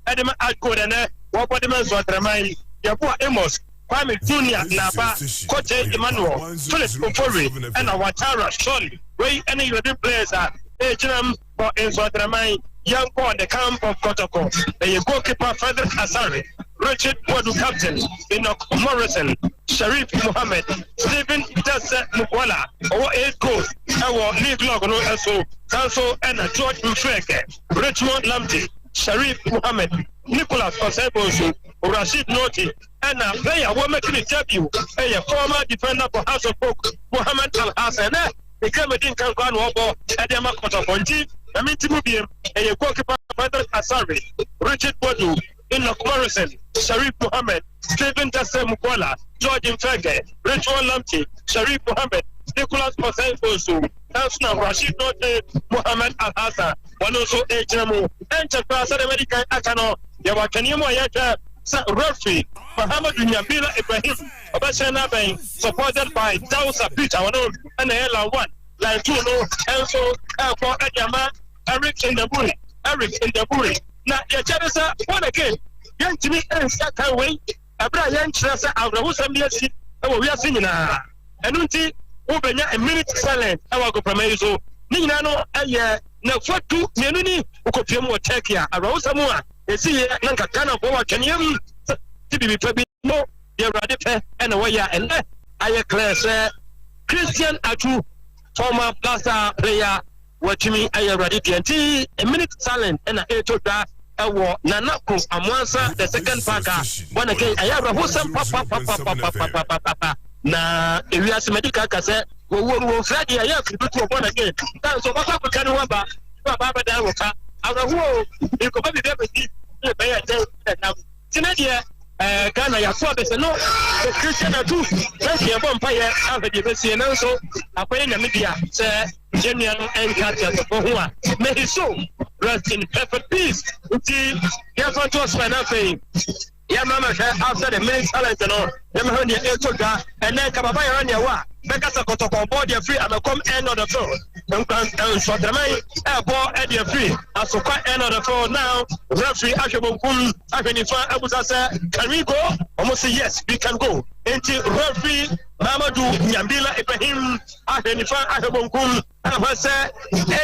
Edema Alcode, and what the man's what remind Yabua Amos. Kwame Junior Naba, Coach Emmanuel, Philip Ofori, and Awatara, Shorty, where any of the players are, HM for Nsoatreman, young boy, the camp of Kotoko, the goalkeeper Frederick Asante, Richard Wadu Captain, Enoch Morrison, Sharif Mohammed, Stephen Dasa Mukwala, our 8 goals, our league log, no SO, Sanso, and George Mfreke, Richmond Lamti, Sharif Mohammed, Nicholas Osebosu, Rashid Noti, and a player will make it debut, a former defender for House of Folk, Muhammad Al Hassan, the Cameroon can go on ball at the Makotoponji, I mean to be a goalkeeper, Frederick Asante, Richard Wadu, Enoch Morrison, Sharif Mohammed, Stephen Dasa Mukwala, George Mfege, Richmond Lamti, Sharif Mohammed, Nicholas Osebosu, National Rashid Note, Muhammad Al Hassan, one also HMO, Enterprise American Akano, Yawakanimo Yaka, referee, Muhammad Nyambila Ibrahim, Obashana Bank, supported by Dausa Peter, and the L1, Line 2, and so for Adama, Eric in the Buri. Now, Yachasa, what again? Young to me and Saka way, Abraham Trasa, Abraham, we are singing. And until Ubenya a minute silent, our go promeso, Ninano, a year, no, for 2 Menuni, Ukopiamo Tekia, around Samoa. See, Nanka Kana Boa can you be no, you're ready, and away, and I class Christian Atu, former Plaza player, watching me, I ready TNT, a minute silent, and I told that. Nanaku Amwansa, the second parker. One again, I have a wholesome papa. Na Elias Medica Cassette, who will Friday, I have to do one again. That's what Papa can remember. Papa Dawaka, I will go, you could probably never see the pay attention. Tinadia, Ghana, your father said, no, the Christian are too. Thank you, vampire, after the and also, I pay in the media, sir, genuine and catcher for who are. May his soul rest in perfect peace. See, yes, what was my nothing. Yeah, Mamma, after the minute silence and all, and then come by on your wa. Because I got on board your free, I'm a come end on the floor. And so the man, ball at your free. I so quite end on the floor now. Referee, Ashabon, I was said, can we go? Almost say yes, we can go. Until referee, Mamadou, Nyambila, Ibrahim, Ashabon, and I said,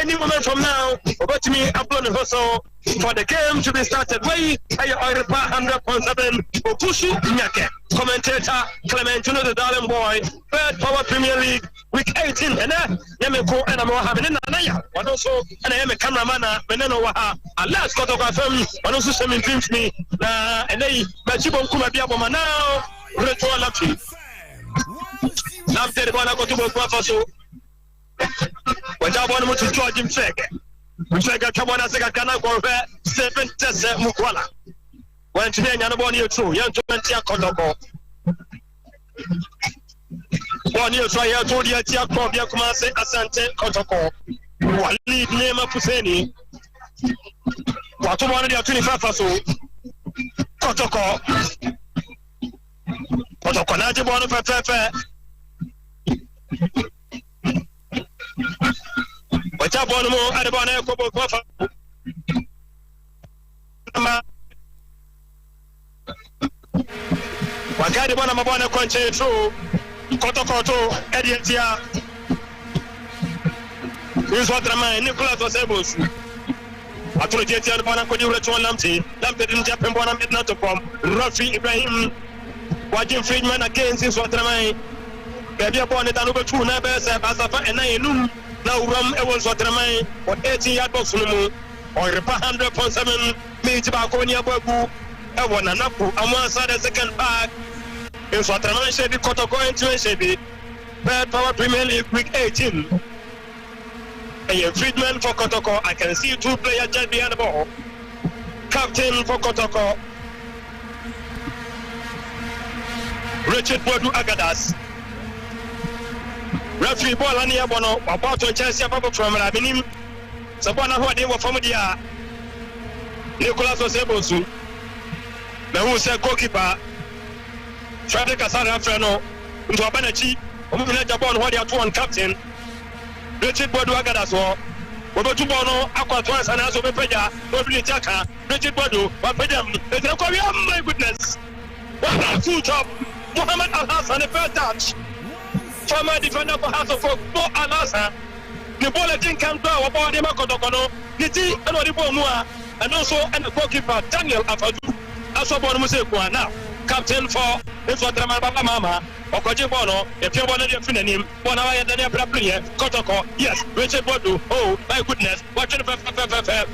any moment from now, over to me, upload the hustle for the game to be started. Way, I 100.7, Opushu, Nyake. Commentator Clement, you know the darling boy, Third Power Premier League, week 18, and Yamiko and I'm having Naya, but also, and I am a cameraman, Beneno Waha, and last Kotoko film, and also sending dreams to me, and they, Machibon Kumabiaboma now, Retro Lapsi. Now, the one I got to work so. When I want to George him check, we check a Kabana Sakana for 7 tests at Mukwala. When to be another year too, young to Kotoko. 1 year trial to the Tiako, Yakumase, Asante, Kotoko. One lead name of Puseni. What one of the 25 or so? Kotoko. Kotoko, not one of a fair. What's up, one more at the Bonnet? Wakati bwana mabwana kwa nchi yetu Kotoko Ediatia Nsoatreman Nicholas Osebosu Atuletiatia bwana kwa diure chwa Lamti dinja pembwana midnight from Rafi Ibrahim Wajim Friedman against Nsoatreman Baby upon it and over 2 numbers, Basafa and I knew now rum Nsoatreman or 18-yard box or 100.7 meter Baconia Babu, Ewan and Napu, and one side the second pack. Nsoatreman should be Kotoko and should be Bad Power Premier League week 18. A treatment for Kotoko. I can see 2 players just behind the ball. Captain for Kotoko, Richard Bodu Agadas. Referee ball on the Abono, about to Chelsea from Rabinim. Sabana who they were from the Nicolas Osebosu. The who said goalkeeper. Frederick Asara Freno into a Benachi. Omuna Jabon who they are 2 captain. Richard Bodu Agadas. Obo Tubono, Aqua Twice and Aso Peja, Nobly Chaka, Richard Bodu, Wapedam, my goodness. What a 2 top, Mohammed Al Hassan, the first touch. Former defender for House of Folk, Bo Al Hassan. The bulletin came to our body, Kotoko, Niti, and Odibomua, and also and the goalkeeper, Daniel Afadu, Asobon Musekwa now, captain for Nsoatreman Baba Mama. Okojibono, if you want to defend him, 1 hour and then a player, Kotoko, yes, Richard Bodu, oh my goodness, watching the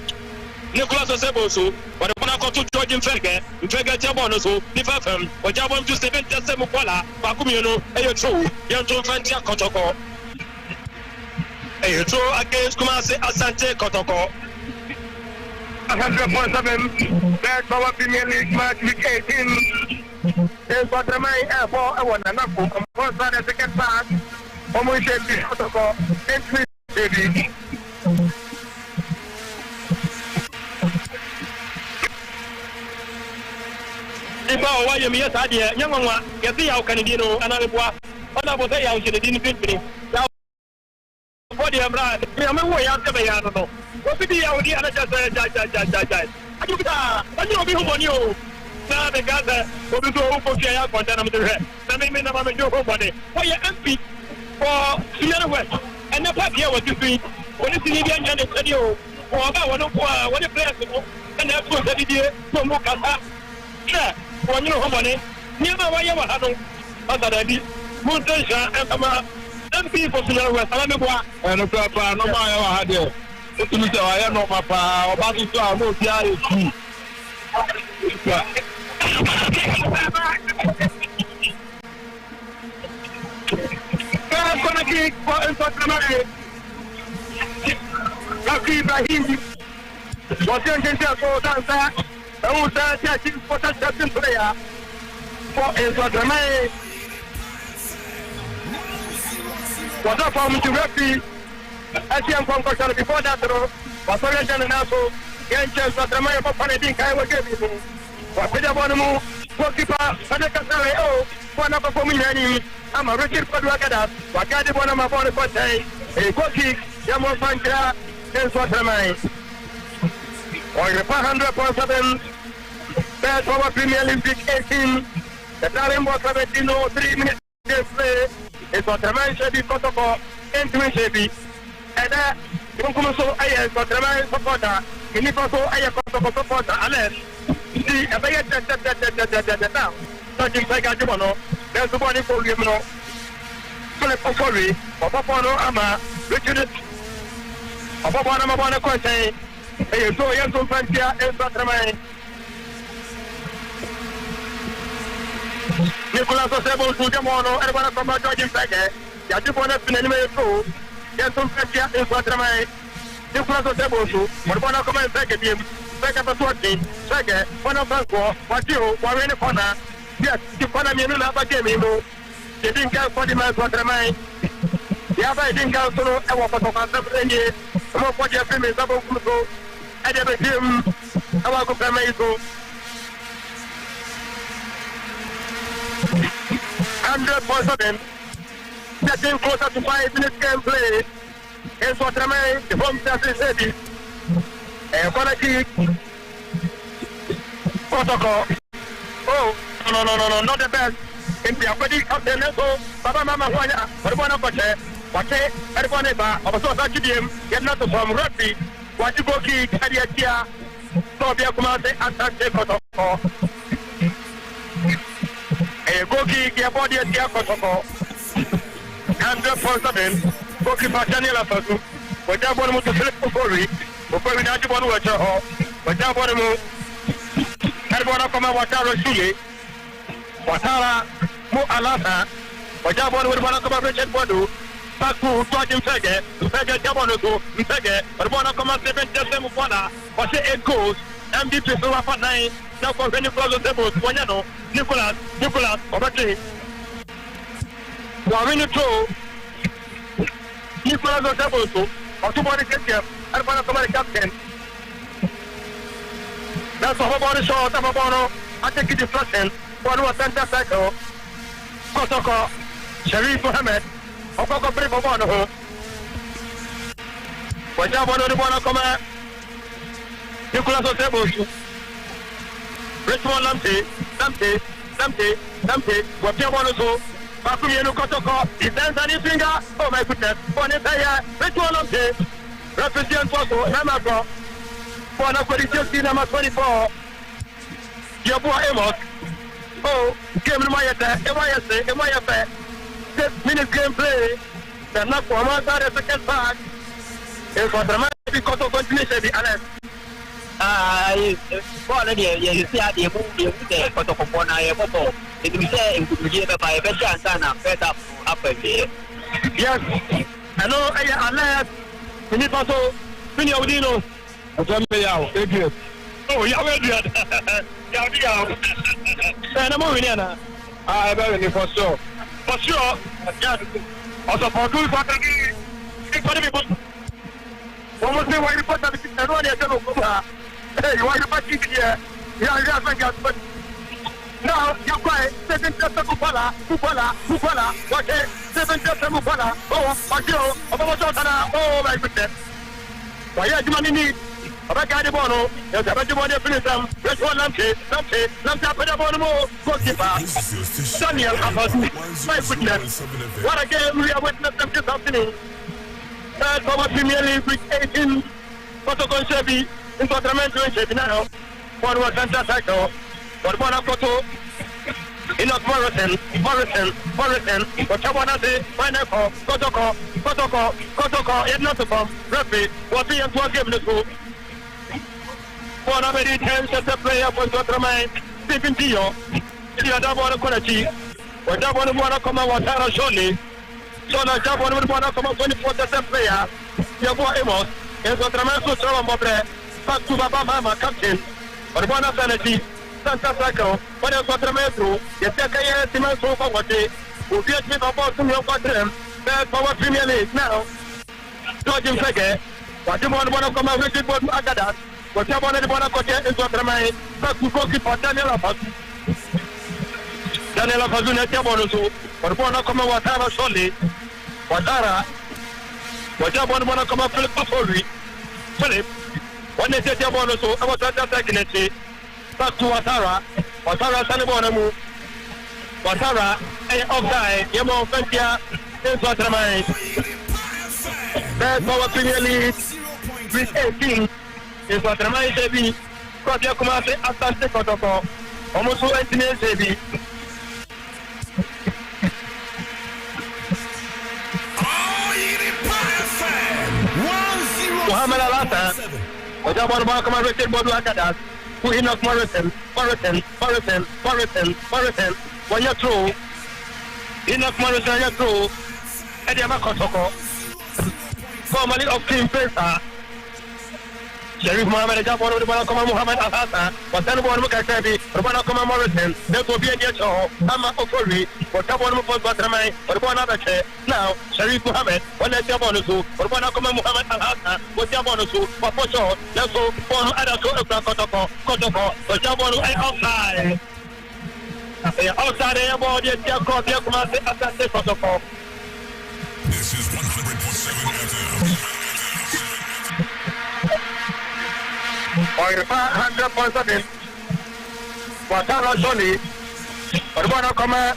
Nicolas Osebosu, but the Monaco to George Ferge, Ferge Jabonoso, the Fafem, or Jabon to Stephen Jasemukola, Bakumino, a true, young to Fantia Kotoko. A true against Kumasi Asante Kotoko. 100.7, Bad Power Premier League match week 18. Nsoatreman airport I want enough for the second pass. Almost a Kotoko, entry baby. Iba wa yemi yata de nyanwa yesi ya kanidino anabwa ona bo ya uche de din pinpini ya body amra ya me wo ya tebe ya no wo bi ya odi ana ja ajuta ani obi ho boni o na be gaza obi do o ko ya konta na mede na me na ma me jo ho boni wo ya MP for Sierra West and the party was doing oni sini bi anya ne study o o ba wono ko woni players ko and na so study die so mo kasa sure when you know money, never why you have no other than Mutation and MP for Sierra West. I don't know and no papa, no my had there. It's I am no papa, or back into our most year. I'm gonna kick for Nsoatreman. Lucky Ibrahim was going to go down. Who said that he's for the second player for Nsoatreman? Was up from the referee. As he am concussion before that, was already done also. Nsoatreman for Panadin Kaiwa gave him. Was Peter Bonamu, goalkeeper, Sadeka oh, one of the performing enemy. I'm a Richard Kodwakada, Wakadi Bonama Bonacote, a goal kick, Yamo Pankra, Nsoatreman. On the 100.7. Bad Power Premier League 18. The time was 17 or 3 minutes to play. Nsoatreman should be Kotoko, entry should be. And that, you come so I Nsoatreman supporter, in if also I Kotoko supporter, unless the Abaya now. Touching Pagajuano, there's the body for you know. Philip Okori, Opono Ama, Richard, Opono Mabana Quante, and so young to Francia, Nsoatreman. Nicolas Osebosu Jamono, everyone from George Ferge. Yajipona Pinanime too. Yes, some Francia Nsoatreman. Nicolas Osebosu, but one of the second second of 20, second, one of Franco, what you, Warren Corner. Yes, you call me another game. They didn't count for the man Nsoatreman. The other didn't count to I was for the some of what your famous double Kuso. I never him. I want to come and 100.7. Getting closer to 5 minutes gameplay. Nsoatreman, the home state is ready. And for the kick. Kotoko. Oh, no, not the best. In the Abadi captain, so Baba Mama Wanya, but one of the Wate, everyone ever, or so such him, get not from rugby. What you go kick, Adia, so be a command, Asante Kotoko. A go kick, your body at Kotoko. 100.7 goalkeeper Daniel Afasu waja bɔɔl mu to Philip Okori na adi bɔɔl wɔ kyerɛ hɔ waja bɔɔl mu ɛde bɔɔl akɔma Watara Sule Watara mu Alasa waja bɔɔl mu de bɔɔl akɔma Richard Bodo Paku Tɔjim Fɛgɛ jabɔ no so Fɛgɛ ɛde bɔɔl akɔma Stephen Jesse Mufɔla wɔse 8 goals MVP so wafa 9 na kɔhwɛ Nicholas Otebo wɔnyɛ no Nicholas ɔbɛte wɔawene to Nicholas Otebo so ɔtobɔ ne kɛseɛ ɛde bɔɔl akɔma ne captain na sɛ ɔbɛbɔ ne short ɔbɛbɔ no ateki deflection bɔɔl wɔ center circle Kotoko Sharif Mohammed ɔkɔkɔ bere bɔbɔ no ho wɔgya bɔ no de bɔɔl akɔma Nicholas Otebo so Richmond Lamte wɔpia bɔɔl no so baako mmienu Kotoko defense ne finger oh my goodness bɔɔl ne sɛ yɛ Richmond Lamte represent for so Namako for na quality number 24 Yeboah Amos oh game no mayete e mayete 6 minutes gameplay the knock for one side second part e for the match because of continuation be honest bɔɔl no deɛ yɛsi adeɛ mu de Kotoko na yɛ bɔbɔ ɛdum sɛ nkudugye bɛba yɛbɛhyɛ ansa na first half apa wie yes ɛno ɛyɛ alert nipa so mini awudino ɔtɔmɛ yaw adrian oh yaw adrian yaw na mo wini ana ɛbɛ wini for sure also for two fataki ikɔde bi bɔ wɔn mo se wɔyiri pɔta bi ɛnu ɔni ɛsɛ no kɔma ee wɔyiri pɔta bi yɛ yɛ fɛn kɛ asopɛ now yakwae 7 Mufala wɔkɛ 7 Mufala oh ɔkɛ o ɔbɛbɔ sɔɔtana oh my goodness wɔyɛ adwuma ne ni ɔbɛka de bɔɔl no yɛsɛ ɔbɛgye bɔɔl no afiri nsɛm Richmond Lamte apɛdɛ bɔɔl no mu goalkeeper Daniel Afasu my goodness what a game we are witnessing this afternoon third former Premier League week 18 Kotoko Nsebi Nsoatreman Nsebi now bɔɔl was center cycle bɔɔl bɔɔl akoto Enoch Morrison wɔkyɛbɔ nase final call Kotoko yɛde no to fam referee wɔse yɛntoa game no so bɔɔl no bɛdi 10 set player for Nsoatreman Stephen Dio da bɔɔl no kɔ n'akyi wɔgya bɔɔl no bɔɔl no kɔma Watara Sule na gya bɔɔl no bɔɔl no kɔma 24 set player Yeboah Amos Nsoatreman so kyerɛ wɔn bɔbrɛ back to Baba Mama captain wɔde bɔɔl no sɛ n'akyi Santa Cycle, what else through? Yes, I can see my soul for what day. We'll get me about to your quadrant. That's our Premier League now. George Fege, what you want to come out with it, but Agadas, what you want to get is what I but to go for Daniel Afasu. Daniel Afasu, Netiabono, but one come out Watara Sole, Watara, what you want to come out Philip, when they say Tiabono, so I was at back to Watara Sanibonemu Watara offside Yemo Fentia Nsoatreman that's our Premier League with 18 Nsoatreman Sebi Kotoko Kumase Asante Kotoko Omusu Entine Sebi Muhammad Alasa Wajabon Bakama Richard Bodu Akadas Enoch Morrison. When you throw, Enoch Morrison, you throw, Eddie Kotoko, formerly of Team Pesa, Sharif Mohammed, Japon, Rubana Muhammad Asante, but then one look at Sebi, Rubana Morrison, that will be a new show, Ama Okori, or Japon Muhammad, or Rubana now, Sharif Mohammed, when they Japon, Rubana Muhammad Asante, what Japon, for sure, let's go for other Kotoko, but Japon outside. Outside the body, Asante Kotoko. This is 100.7 FM. Or 100.7 Watara Sole or one of Koma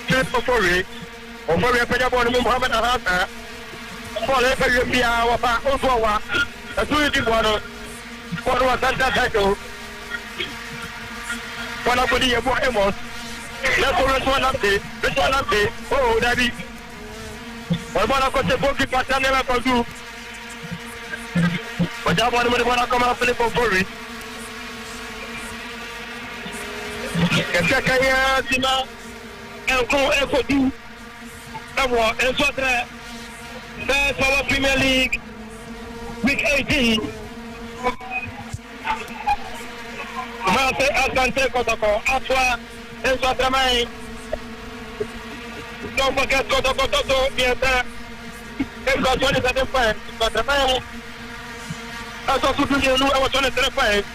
Philip Okori or Pedabon Muhammad Asante for Lepia Wapa Osawa a 2-1 for Santa Cycle one of the Yeboah Amos let's go Richmond Lamte oh Daddy What about a coach Boki Patan never can do? But that one want to come out for Boki. Kaya Tima Elko Efodi Nsoatreman first power Premier League week 18 Mate Asante Kotoko Atwa Nsoatreman don't forget Kotoko Toto Bieta got 27 points Nsoatreman also to do you know 23 points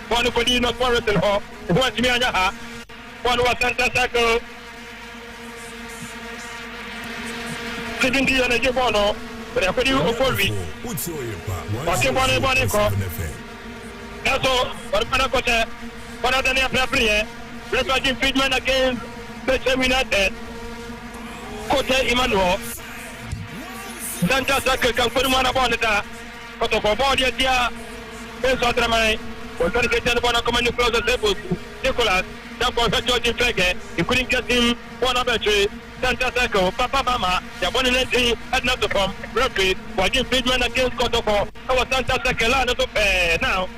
one for the not for it all one to me one was center circle sitting here on the Jabono but I put you over me watching one call that's all but I'm not one of the near player reflecting treatment against the United Kote Emmanuel center circle can put one upon the Kotoko body here Nsoatreman we're going to get the one coming close to the table Nicholas that was a George Fege you couldn't get him one of the three center circle Papa Mama the one in the at not to come referee watching treatment against Kotoko our center circle now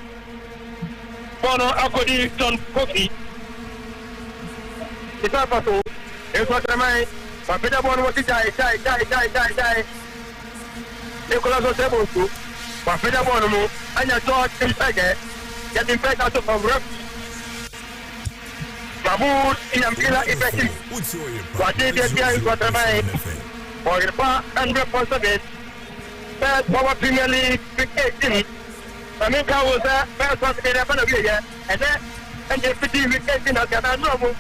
Bono Akodi John Kofi it's not possible Nsoatreman but Peter Bono was die Nicholas was able to but Peter Bono and your George Fege getting back out of rep Babu in Ambila effective what did they do for the mind or the bar and responsibility first power Premier League 18 America was a first one to be here and then and the 50 week 18 of the normal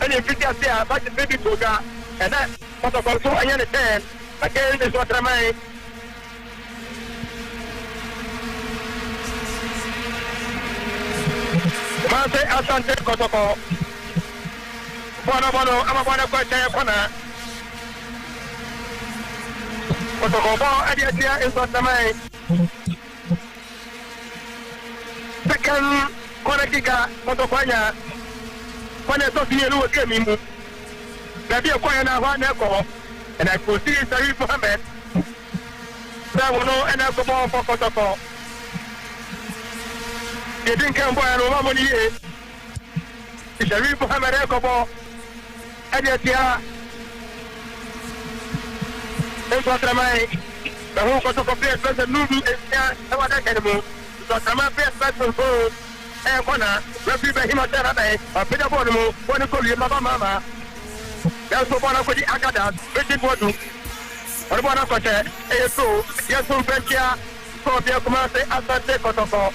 and if you can see about the baby program and then what of also I understand again this what I Mate Asante Kotoko Bono I'm going to go to Kotoko Bo Adia is what the second Konakika Kotokanya when I saw you came in maybe a quiet now and I could see Sharif Mohammed that will know an alcohol for Kotoko. You didn't come by a money. It's a real Mohammed Ekobo. And yet, Nsoatreman, the whole Kotoko players, the Nudu is there. How about that? Nsoatreman players, that's so. And one, referee by him at the Peter Bono, one call you Mama. That's what one for the Agada, Richard Bodu. Or one of the ASO, yes, from Bentia, so the Commander Asante Kotoko.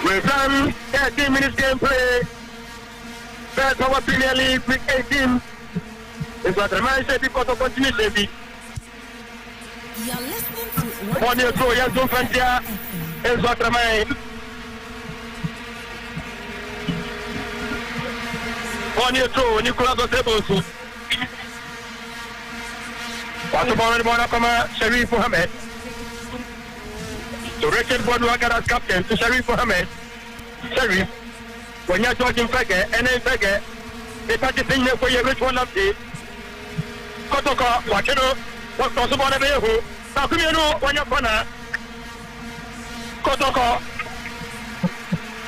We've done 13 minutes gameplay. First power Premier League week 18. Nsoatreman said because of continuity. You're listening to 1 year ago, yes, don't fancy Nsoatreman. 1 year ago, Nicholas was able to. What's the ball in the ball? Come Sharif Mohammed. So Richard Boduaga as captain to Sharif Mohammed. Sharif, when you're talking Fege, and then Fege, they start to think for your rich one of the Kotoko, Wakeno, what's possible on the Behu. Now, come here, when you're gonna Kotoko.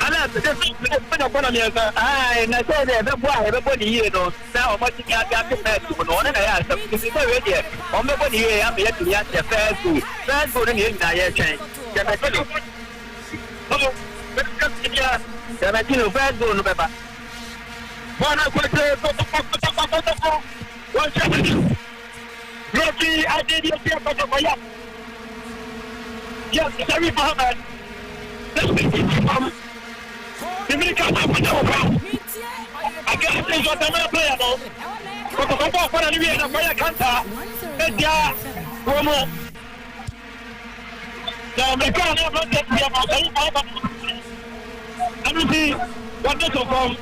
Alas, this is upon me as I said, everybody here knows now much you got to pass to one and I asked them to be ready. On the body here, I'm yet to get the first food in the entire chain. Oh, Yamatino, bad go, November. One of the one second. Rocky, I did your team for the yes, Sharif Mohammed. Let's make it. The American I guess this was another player though. But the football for the Vienna player Kanta. Edia Romo. The American never get me about everything what this from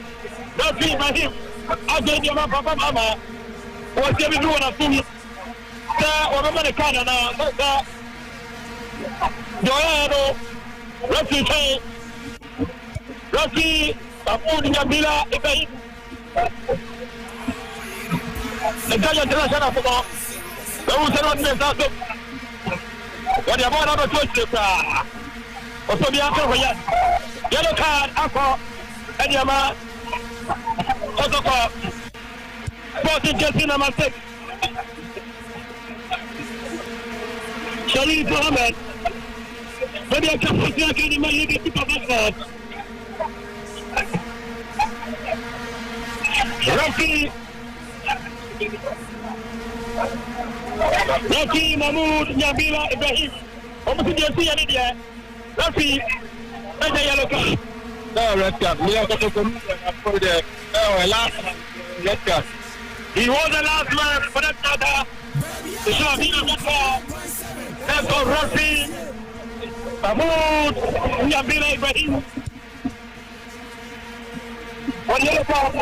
that be by him. I gave you my papa mama. What's every doing a thing? Or American now. Joano. Rocky Rocky, Abu Nabila, Ibrahim. the Ghana international football. The one that was also. What the ball number 20? Also be after here. Yellow card, Ako, and Yama. Kotoko. Sporting jersey number 6. Sharif Mohammed. Maybe I can put you again, you get to Papa. Rafi Mahmoud Nyabila Ibrahim. Almost you see any there. Rafi, that's a yellow card. No, red card. We are going to come for the last red card. He was the last man for that matter. The shot he got for. That's for Rafi Mahmoud Nyabila Ibrahim. One yellow card.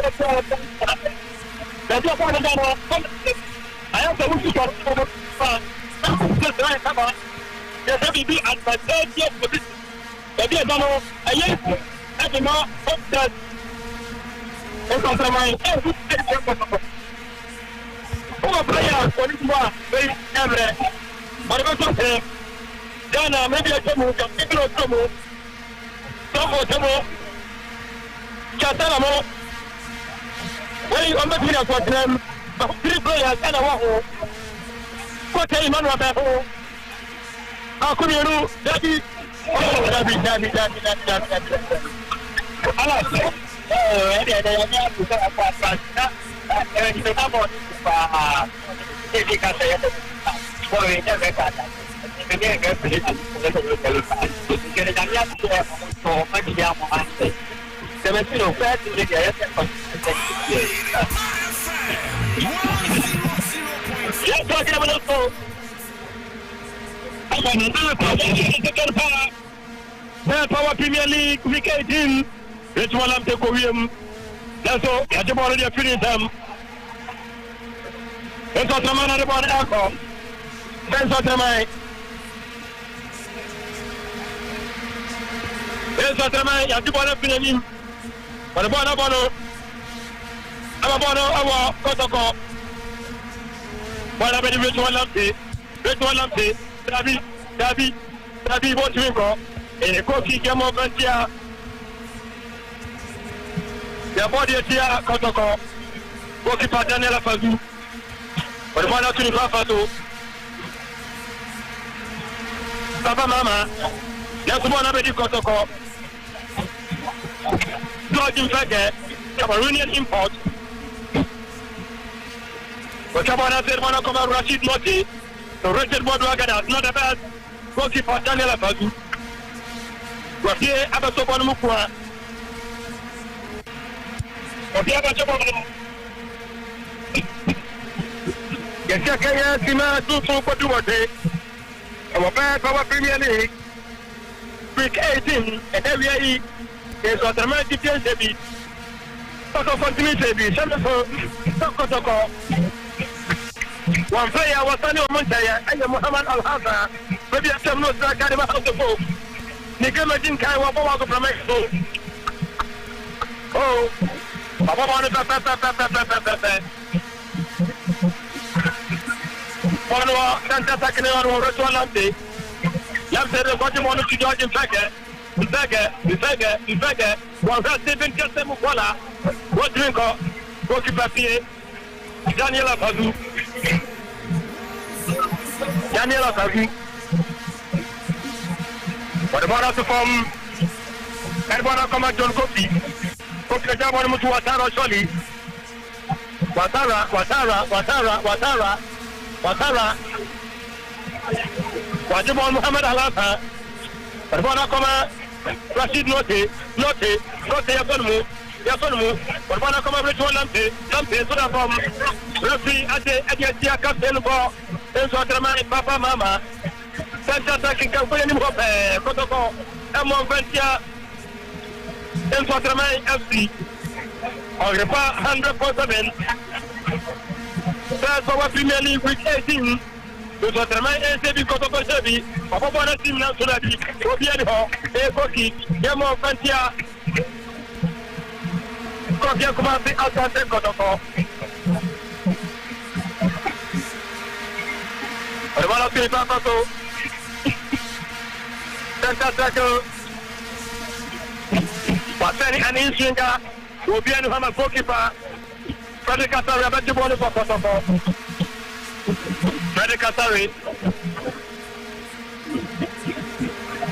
That's your point again. I have to look at the there's a baby at my third year position. Maybe I don't know. I yes, I do not hope that player for this one, very ever. But I'm going to say, Ghana, maybe I can move, people of trouble, Chatalamo. When you understand what them, but 3 players and a walk. What a man of that hole. How could you do that? Power Premier League week 18. Ritual am take William. That's all. I just already finished them. Nsoatreman at the ball. Ako. Nsoatreman. Nsoatreman. I just already finished him. But the ball, our Kotoko. But I bet Ritual am take. Dabi, what you go? And the coach came over here. The body here, Kotoko. Goalkeeper Daniel Afazu. But the one out to the Afazu. Papa Mama. That's the one about the Kotoko. George Infeke, Cameroonian import. But Cabana said, one of Rashid Moti. The rated Bodwaga is not the best. Goalkeeper Daniel Afazu. Rafié Abasopo Mukwa. Rafié Abasopo. Yesakaya Sima Tufu Potuwate. Our Power Premier League. Week 18 and every year is automatic debit. Kotoko debit. Kotoko. One player was Daniel Montaya and Muhammad Al-Haza. Maybe I tell no Academy of the Pope. Nikema Jinkai Wabawa from Mexico. Oh, Papa wanted Santa Takane or Restaurante. Yamser, what you want to George in Fagger. One has even just a Mukola. What drinker? Goalkeeper P. Daniel Afazu. But the ball to form. And ball come at John Kofi. Kofi the job on to Watara Sholi. Watara. Wajibon Muhammad Alasa. But the ball come at Rashid Note, Yasonumu. But ball come at Ritual Lampe, so that from Rafi Adia Captain for Nsoatreman Papa Mama. Santa attacking Campaign Kotoko, Amon Ventia, Nsoatreman FC, on the 100.7. That's our Premier League week 18. Nsoatreman SAB Kotoko Sebi, Papa team now to the Obiano, Koki, Amon Ventia, Koki Kumasi Asante Kotoko. Hermano Filipa Paso. Center circle. Pasani and Inshinga will be an Hama goalkeeper. Frederick Katari, I bet you ball for Kotoko. Frederick Katari.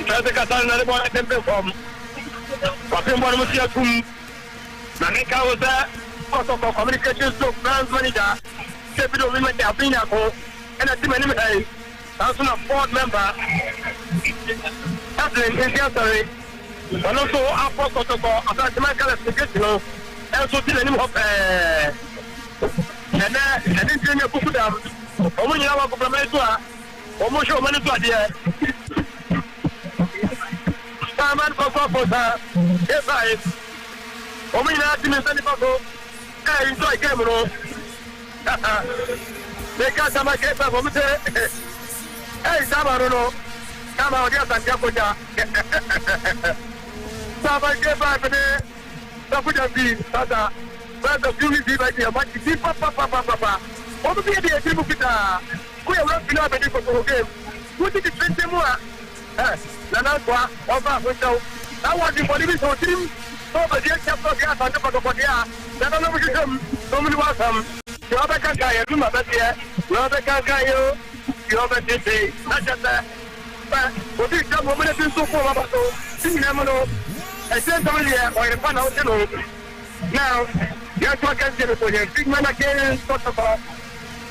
Frederick Katari, another ball at the form. Papin Bonamusia Kum. Naneka was there. Kotoko communications to France manager. Capital women, they have been and a team anyway. That's a board member. That's in Inshinga. And also, after Kotoko, Asante Michael and so till any of and then you put down. When you have a compliment, almost your money to idea. Starman for her. Yes, I. When you have to miss any bubble, I enjoy camera. They can't have my case of me. Hey, Samarano, come out here and Jacoja. Sama ke ba bene da fuja bi sada ba da funi bi ba dia ma ti papa o bi dia ti bu kita ku ya ran fina be ni ko ko game ku ti tente mu a na na kwa o ba ko taw na wa di body bi so trim so ba dia chapter ga sa ko ko dia na na no bi kam so mi wa sam yo ba kan ka ya du ma ba dia yo ba kan ka yo ba ti ti na chata ba o ti ta mo me ti so ko ba so ti na mo no. I said somebody or the fan out now, you have to get the big man again, Kotoko,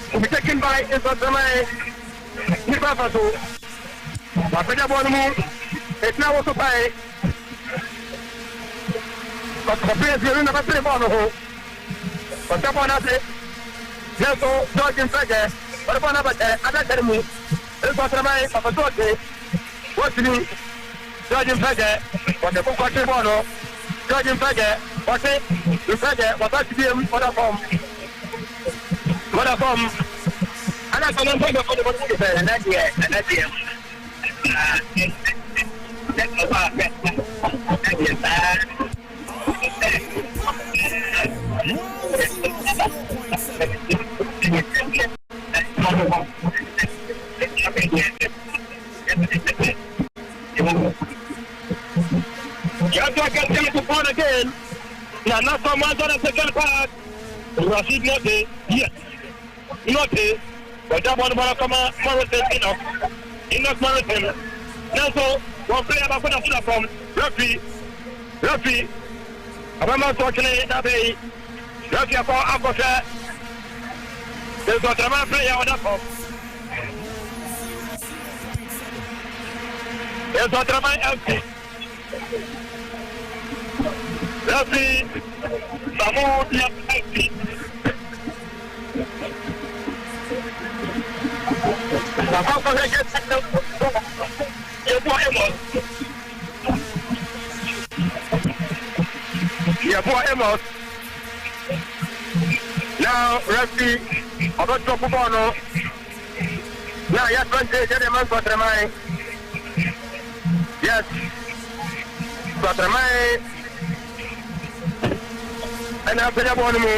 to be taken by Nsoatreman, Nipafaso. But the Bonamu, it's now also by Kotoko, you're in the Battery Bono. But the one has it, yes, George in Fagger, but upon other Academy, Nsoatreman, Papasote, what's the name? George in Fagger. What the book was Bono, George in Fagger, what it, you Fagger, what that be what a form. What a form. And that's another thing for the book, and that's it, and that's it. That's about that. That's it. You have to get them to phone again. Now, not from one on the second part. Rashid not there. Yes. Not there. But that one will come out Marathon enough Marathon. Now, so, one player about put a from Referee. I'm unfortunately that way. Referee for Africa. There's a German player on that pump. There's a German empty. Referee, Samu empty. The Falcons gets Amos. Now, referee, about to put on. Now, yes, Nsoatreman. Yes, Nsoatreman. And now, the Bonamu.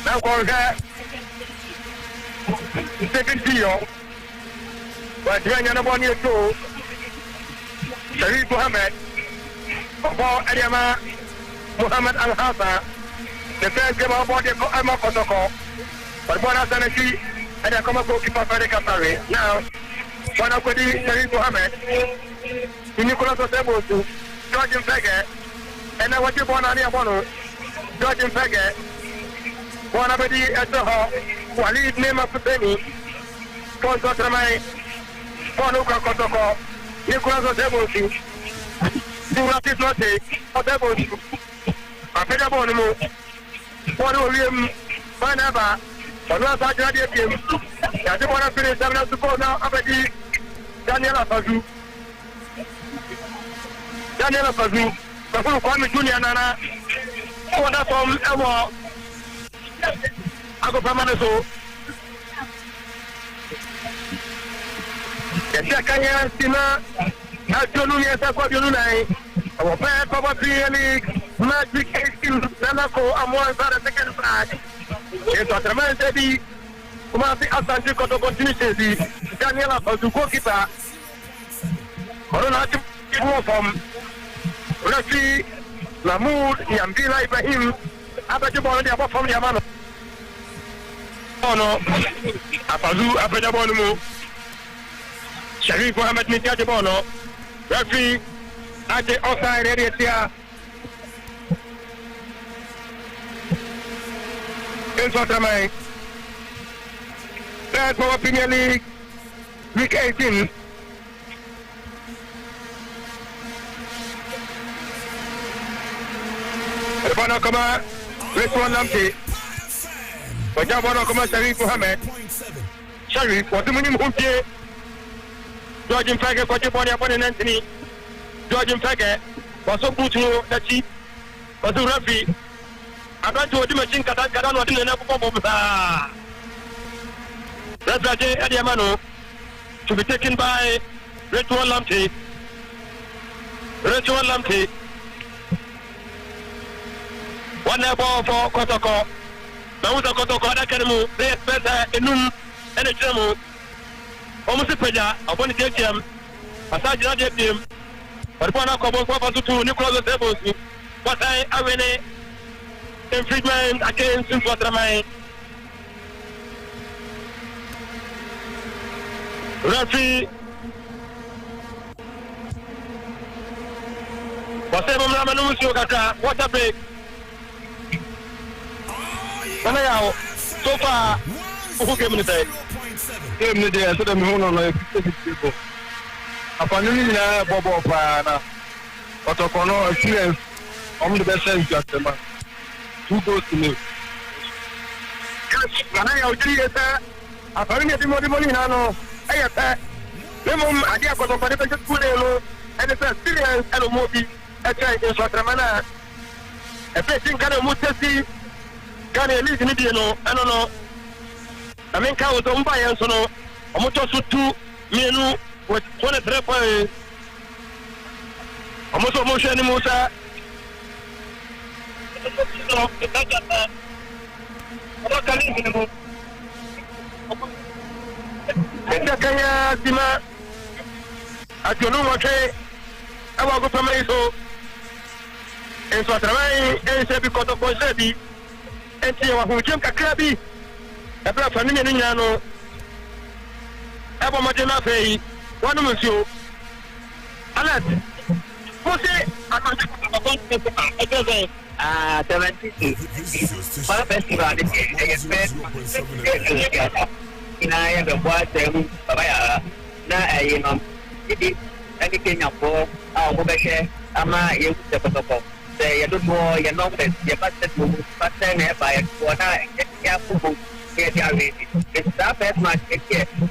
Now, go ahead. Second deal. But when you're one year old, Sharif Mohammed, Ball Adama, Muhammad Al Hassan, the first game of body for Emma Kotoko, but one has Asante and a common goalkeeper for the Qatari. Now, one of the Sharif Mohammed, Nicholas was able to George Fege, and I want you born on the Abono, George Fege, one of the Esoho, Walid name of the penny, Nsoatreman. Kotoko, Nicholas was able to do what is not able to. I paid a bonus. One William Banaba, but not such a game. I don't want to finish 7 to 4 now. Abadi Daniela Fazu, the full Kwame Junior Nana. Oh, that's all. I go Pamanaso. Kanya Sina, Jonu Yasako Junai, our bad property magic Nanako, and one for the second flag. Nsoatreman said, Kumasi Asante Kotoko continues. Daniel Azuko Kita. Coronati from Rafi Lamoud, Yambila Ibrahim, Abajabon, the above from Yamano. Oh no, Apazu, Abajabono, Sharif Mohammed Mitiajabono, Rafi, Ate Osai Redia, Nsoatreman. Third Power Premier League, Week 18. Bono kama Ritwan Lamte. Wajah bono kama Sharif Mohammed. Sharif, waktu muni mhumpi. George Mfage kwa jiboni ya pone Nantini. George Mfage, waso butu dachi. Waso Rafi. Adantu wadi machin kadang wadi nena kupombo msa. Rafi Adi Amano to be taken by Ritwan Lamte. Ritwan Lamte. One ball for Kotoko. Nauza Kotoko adakarimu. They expect enum ene chemu. Omusi peja upon the JTM. Asaji na JTM. Walipona kwa bongo kwa tutu Nicholas Debosi. Wasai awene infringement against Nsoatreman. Referee wasai mama numusio kaka. What a break. Mana yao so far who came in the day so them who no like people apanu ni na bobo pa na Kotoko no experience the best sense just man 2 goals to me mana yao jiri esa apanu ni dimo ni na no ayata memo adia Kotoko de be school lo and the experience and mobi e try Nsoatreman na e pe tin kana mo tesi Gani elite ni die no eno no I mean ka oto mba yen so no omoto so 2 mienu with 23 points omoto mo hwe ni Musa omo kali ni mo enda kanya sima atonu mo che awa go pamai so Nsoatreman se bi Kotoko se bi enti wa hujum kakra bi ebra fani ni nya no ebo mo de na fei wonu musio alert mo se Asante ah 70 para festival ina ya be kwa tem baba ya na no idi ani Kenya po mo be she ama ye ku Kotoko ya do mo ya no be ya paset mo paset ne ba ya ko na ya fu ya dia we esta pet ma ke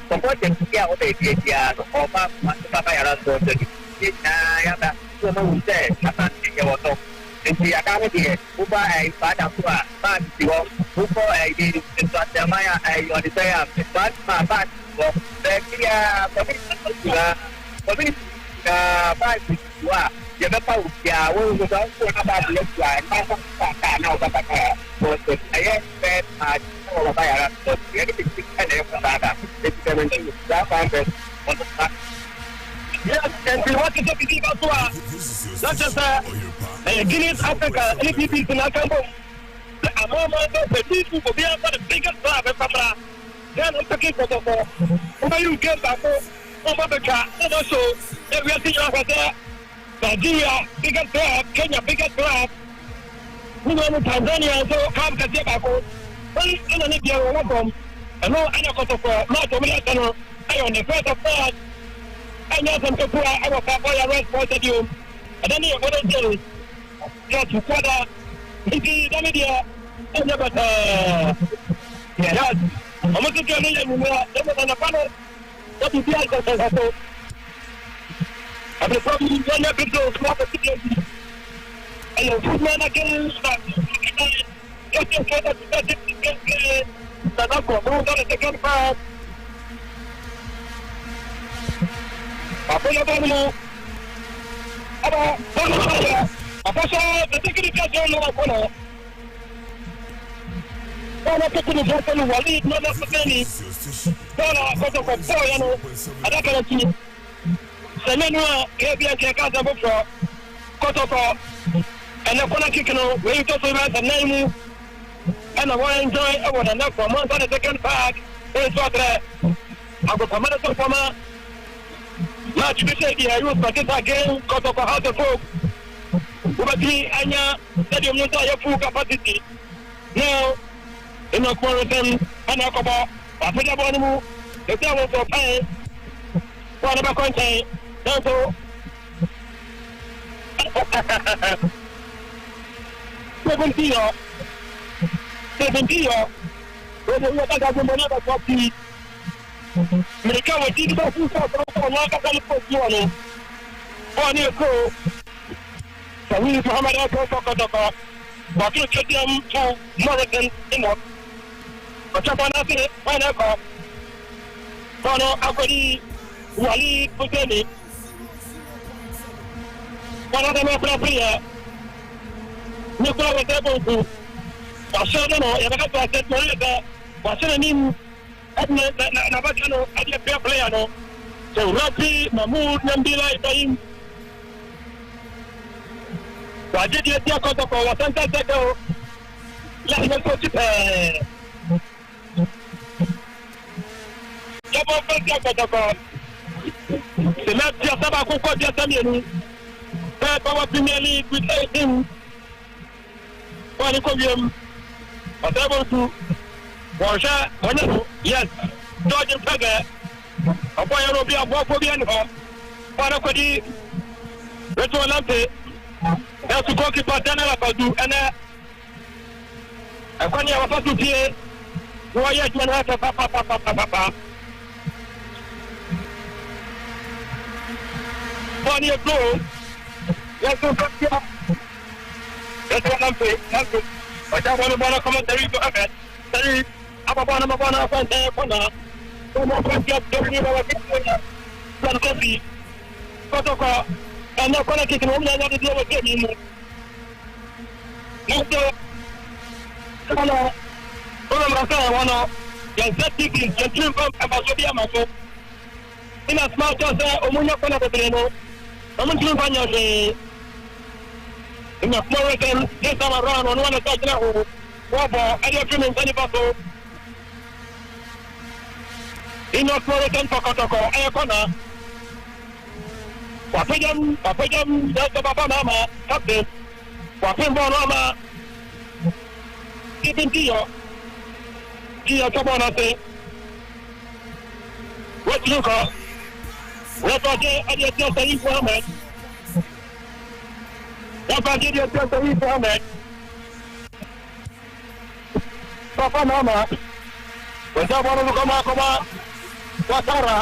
ko ko te ya o be ya o ba ma ba ya ra so de ya da so no se Asante ya wo to enti ya ka ni uba ai ba da kwa ba ti wo ubo ai di Nsoatreman ya ai yo di se ya ba ma ba wo be ya ko bi ba ti wa ya da pau ya wo go da ko na ba le kwa na ka na ba ka ko se ai pe ma ko ba ya ra so ya di ti ne ko da da ti te men ti da ba be on the back yes and we want to talk to you about not just Guinness Africa LPP in Akambo amama the people go be for the biggest club in Pamela then I'm talking for over you get back over the car also everything over there Nigeria, biggest club, Kenya, biggest club. We went to Tanzania, so come to Zimbabwe. Well, in the Libya, we welcome. And no, I got to go. Not to me, I on the first of all. I know some people I was a boy arrest for the you. And then you want to do get to quarter. Maybe the media. And never, yes. I'm going to tell you, I'm going to panel. What is the answer? The problem is when you go to the city, and you put men against that. The second part. Bọ́ọ̀lù tó kúrò fún ọ̀pẹ̀lú wọlé lọ́nà pẹ̀lú bọ́ọ̀lù Kotoko bọ́ọ̀ yẹn no adákẹ́rẹ́ kí sẹ́mẹ́nu a kébí ẹ̀kẹ́ káàsán fúnfọ́ Kotoko ẹ̀nẹ́ kọ́nà kíkì no wèyí tó so ìbáṣẹ̀ náà mú ẹ̀nà wọ́n ń jọ́ ẹ̀wọ̀ nàná fọ́ mọ́ nsọ́ the second park Nsoatreman agùnkànmọ́dé tó fọ́ mọ́ match bí sẹ́yìn di ẹ̀yọ́ spaghetti again Kotoko house of folk wọ́n bá ti ẹ̀yà stadium ní sọ yẹ full capacity now ina kɔrɔtɛn ɛna kɔbɔ wapɛgya bɔ no mu ɛsɛ wo sɔ pɛn wɔne bɛkɔ nkyɛn nanso seventy wɔde wɔbɛga gbɔmbɔ ne bɛkɔ pii mmirika wɔdi de bɛfu sɛ ɔsɔrɔsɔ ɔno akasa ne kɔ si wɔ no bɔɔne ɛko sawii Muhammad ɛkɔ fɔ Kotoko wɔtoro twɛdeɛm to Morrison inɔ ọ̀chọ́pọ̀ náà sí wọ́n náà kọ́ fọ́nà akọ́dí wàlí fúnṣẹ́ni wọ́n náà tẹ́lẹ̀ pẹ́lẹ́pẹ́ yẹ ní kúrò wẹ́sẹ̀ bọ̀ǹkù wàṣẹ́ nínú yàtọ̀ tó àṣẹ tó lè bẹ́ wàṣẹ́ ní ẹ̀dínà nàbàjẹ́ nù ẹ̀dínà pẹ́lẹ́ yà nù tó rọ́bì mahmood nyambila ibrahim wàjẹ́ díẹ̀ díẹ̀ Kotoko wàṣẹ́ ń tẹ́sẹ̀ kẹ́ o láti ní kó ti pẹ́ẹ́. Yabọ fẹ́ sí Kotoko sèmẹ́ tí a sábà kókó díẹ̀ sẹ́mi ẹnu bẹ́ẹ̀ báwa Premier League with 18 wọ́n ní kó wíyẹn ọ̀sẹ̀ bó tu wọ́n ṣẹ́ wọ́n yẹ yes George Mpẹ́gẹ́ ọ̀pọ̀ yẹn ló bí abọ́ kó bí ẹnì hàn wọ́n á kó di Rachel Olampe ẹ̀sùn goalkeeper Daniel Abadu ẹ̀nẹ́ ẹ̀kọ́ ni àwọn fásitì tiẹ̀ wọ́n yẹ ẹ̀dùn náà fẹ́ pàpàpàpàpàpà. Wọ́n ní ẹ̀kọ́ yẹ̀sùn kọ́kíá yẹ̀sùn Olampe ẹ̀sùn ọ̀jà wọn ní bọ́lá kọ́mọ tẹ̀rí tó ẹ̀fẹ̀ tẹ̀rí abọ́bọ́nà fẹ́ǹtẹ̀ kọ́nà wọ́n mọ̀ kọ́kíá tó ní bọ́lá kíkọ́ lọ́nà kọ́fì Kotoko ẹ̀nà kọ́nà kíkì wọ́n mú ẹ̀yà dídí ọwọ́ kéèmí mu. Kọ́nà wọ́n mọ̀ sọ́yẹ̀ wọn nọ yẹn zẹ́ tíkì yẹn tún fún ẹ̀fọ́sọ́ bí àmà fún. Ina smart ọ̀sẹ̀ òmùnyẹ́ kọ́nà bẹ̀rẹ̀ nù ọmọ tí wọ́n fà yàn ṣe ina kuma wẹ́kẹ́ ní sábà rọ̀ ọ̀nà wọn lọ sí àjẹlẹ̀ òwò wọ́n bọ̀ ẹni ọ̀fìn mi nǹkan ní bàtò. Ina kuma wẹ́kẹ́ ń Kotoko ẹ̀yẹ kọ́nà wàpẹ́jẹ́m yẹ́sọ̀ bàbá màmá captain wàpẹ́ bọ́ọ̀ náà ma ibi tíyọ̀ tọ́bọ̀ náà sí wọ́n ti lùkọ́ wọ́n bá jẹ́ ẹni ẹtí ọ̀sẹ̀ yìí fún Ahmed bàbá màmá wọ́n jẹ́ bọ́ọ̀lù kọ́ máa wọ́n sára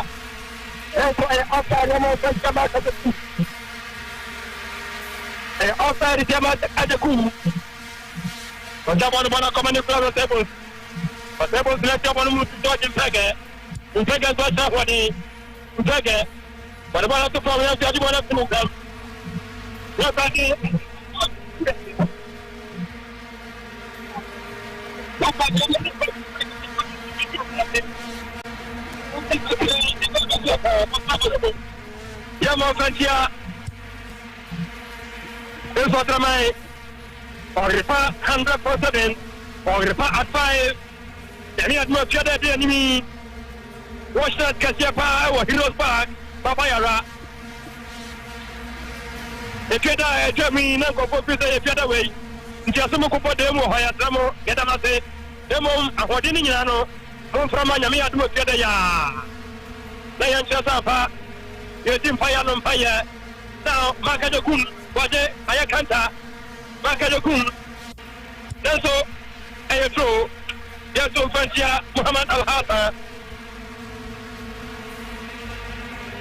offside jama adeku ọjà bọ́ọ̀lù bọ́ọ̀lù kọ́mọ ní fúlọ́ọ̀rù tables lẹ́tí ọ̀bọ̀lù mú ti George Mpẹ́gẹ́ tó ṣe wọ́n ní Mpẹ́gẹ́ bọ́ọ̀lù bọ́ọ̀lù tó fọ́ wọ́n ti ọdún bọ́ọ̀lù fún nǹkan wọ́n bá dé Yamo Fantia Nsoatreman Orifa 100% Orifa at 5 Yani admo fiade de enemy Watch that Kasiepa or Heroes Park Papa Yara Ekeda Ejemi Nango Popisa Fiade way Ntiasumo Kopo Demo Hayatramo Gedamase Demo Ahodini Nyano Mframa Nyami admo fiade ya na yan chasafa yetim fire no fire now makaje kun waje ayakanta makaje kun so ayetro yeso fantia Muhammad Al-Hassan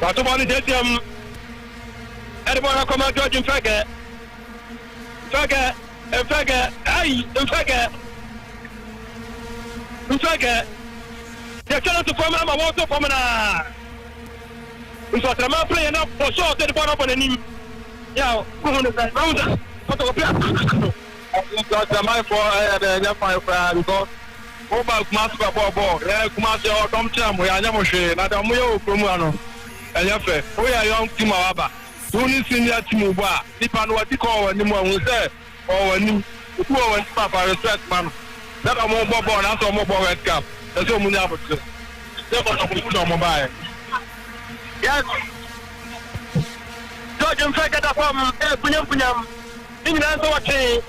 watu bali detiam eribona koma George Mpẹ́gẹ́ ai Mpẹ́gẹ́ yekana to form ama wato form na Nsoatreman play na for sure the ball up on him yeah round Kotoko play Nsoatreman for the five because Oba Kumasi ball. Kumasi or Tom Cham, we are Yamushe, not a Muyo Kumano. And Yafe, we are young Timawaba. Only senior Timuba, Nipan what you call when you want to say, or when you want Papa respect man. That a more ball, and also more ball red cap. That's all Munabu. That's what I'm put on mobile. Yes. George and Fagata from Punyam, England, watching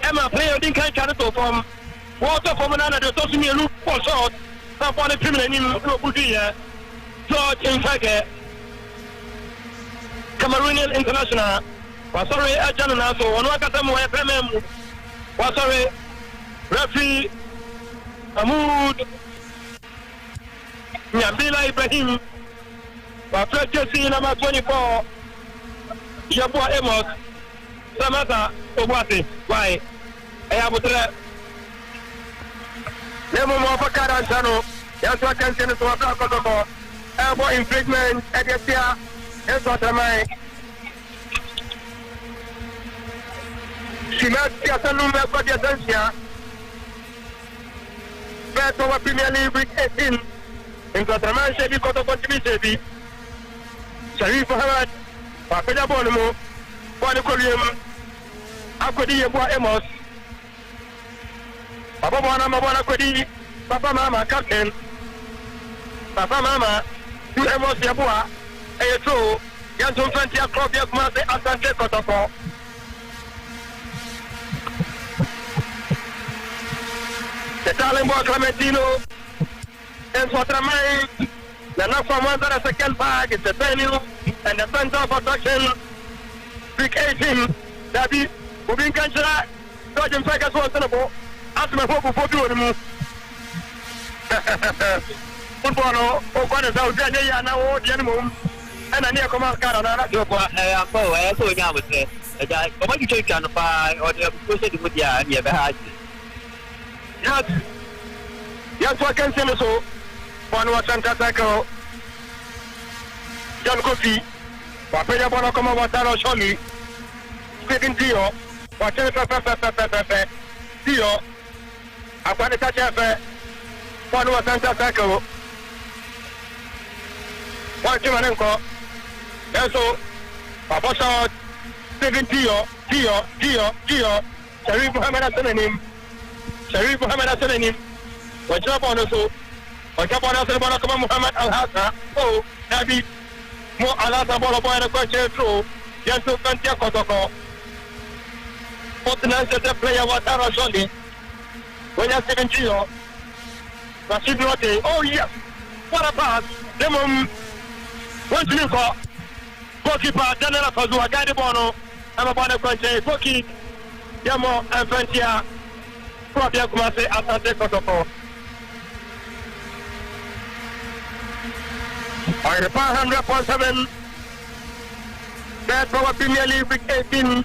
Emma player didn't catch it from. Water from another, the social look for short, upon a criminal in Budia, George in Fake, Cameroonian International, was sorry, a general, so one look at them where Pemem was sorry, referee Mahmoud Nyabila Ibrahim, was just number 24, Yabua Emos, Samata, Obati, why? I have a Nemo Mofakara Sano, Yaswa Kansan to Kotoko, elbow infringement, Egetia, Nsoatreman. She must be a Salumba for the Asante. Best over Premier League Week 18. Nsoatreman Shebi Kotoko Shebi. Sharif Mohammed, Papa Bonomo, Bonicolium, Akodi Yabua Emos. Papa Mama Kodi, Papa Mama Captain, Papa Mama, you Emos Yabua, a two, Yantum 20 o'clock, Yakmase, Asante Kotoko. The Talimbo Clementino, Nsoatreman, the Nafa second bag is the venue and the center of attraction. Week 18, Dabi, Ubin Kanchara, Dodging Fagas was tenable. Ask me hope for you. Football, Okan is out there now, gentlemen. And I near command car on that job. I saw you with it. I want you to can buy or the person with ya near behind. Yes, what can say so? One was Santa Taco. John Coffee. Papaya Bonacoma was Taro Shoni. Speaking to you. Whatever, Tio. Upon the touch of one was Santa Taco. One Chimanenko. And so, Papa saw 7 Tio. Sharif Mohammed Hassanin. Sharif Mohammed Hassanin. What's up on us? What's up on us? Muhammad Al Hassan. Oh, Nabi. More Alasa Bolo and a question through. Just to Kantia Kotoko. The player was Tara Shoni. When you're 17, Rashid Rote. Oh, yes. What a pass. Demon. One to look for. Goalkeeper, Daniela Fazua, Guy de Bono. I'm about to question. Goalkeep. Yamo and Fentia. Probably Kumase, Asante Kotoko. On the 500.7. Best Power Premier League Week 18.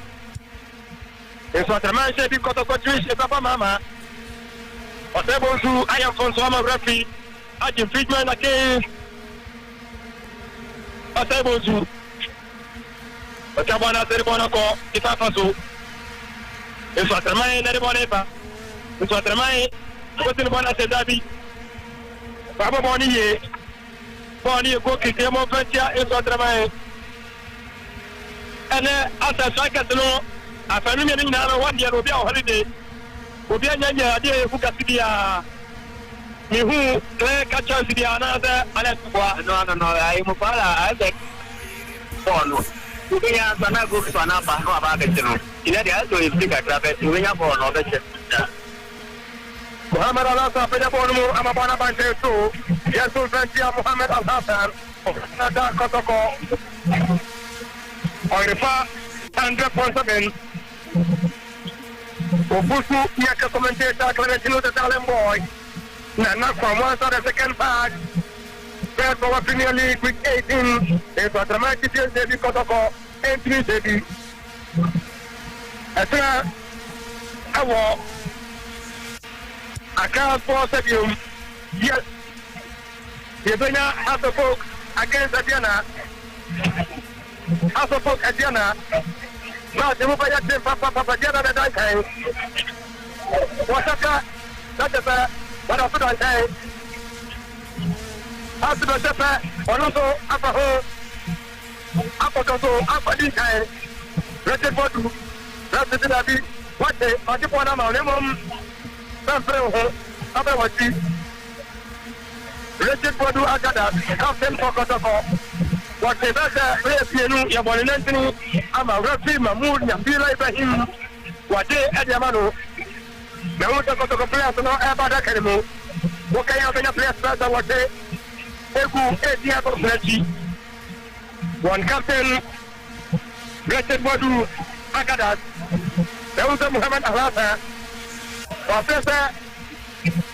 Nsoatreman Shebi Kotoko Trish, Papa Mama. Whatever to I am from Swama referee. Ajin Friedman again. Whatever to Ochabana Seribonako, Itafaso. Nsoatreman Neriboneba. Nsoatreman, Kotinibona Sedabi. Baba Boni, Boni, Goki, Demo Ventia, Nsoatreman. And as a striker, a family in 1 year will be our holiday. Will be a idea who can see me who play catch us the another. No, I'm a father. I think Bono. We are going to go to another about it. In the other way, we are going to have one of the Muhammad Al Hassan, Pedabono, I'm a Bonabante too. Yes, Muhammad Al Hassan, Kotoko. On the far 100.7. Obusu, Yaka commentator, Clementino, the Talent boy. Nana from one side of the second part. First Power Premier League Week 18. It's a dramatic Debbie Kotoko, entry Debbie. As I walk, I can't force a view. Yes, you're going to have the folks against Adiana. Have the folks Adiana. Now, the mobile Papa Diana, the time. What's up? That's a What else did I say? After the Jeppe, also after her, after the guy, Richard Bodu, President Abi, what day, I keep on my name, Richard Bodu Agada, Captain Kotoko. What they better, you're born in Anthony, I'm a referee, Mahmoud, and feel like him. What they at Yamano, the Kotoko players no about Academy. What can you have in a place that what they go 8 years of Reggie? One captain, Richard Bodu Agada, there was a Muhammad Alasa, Professor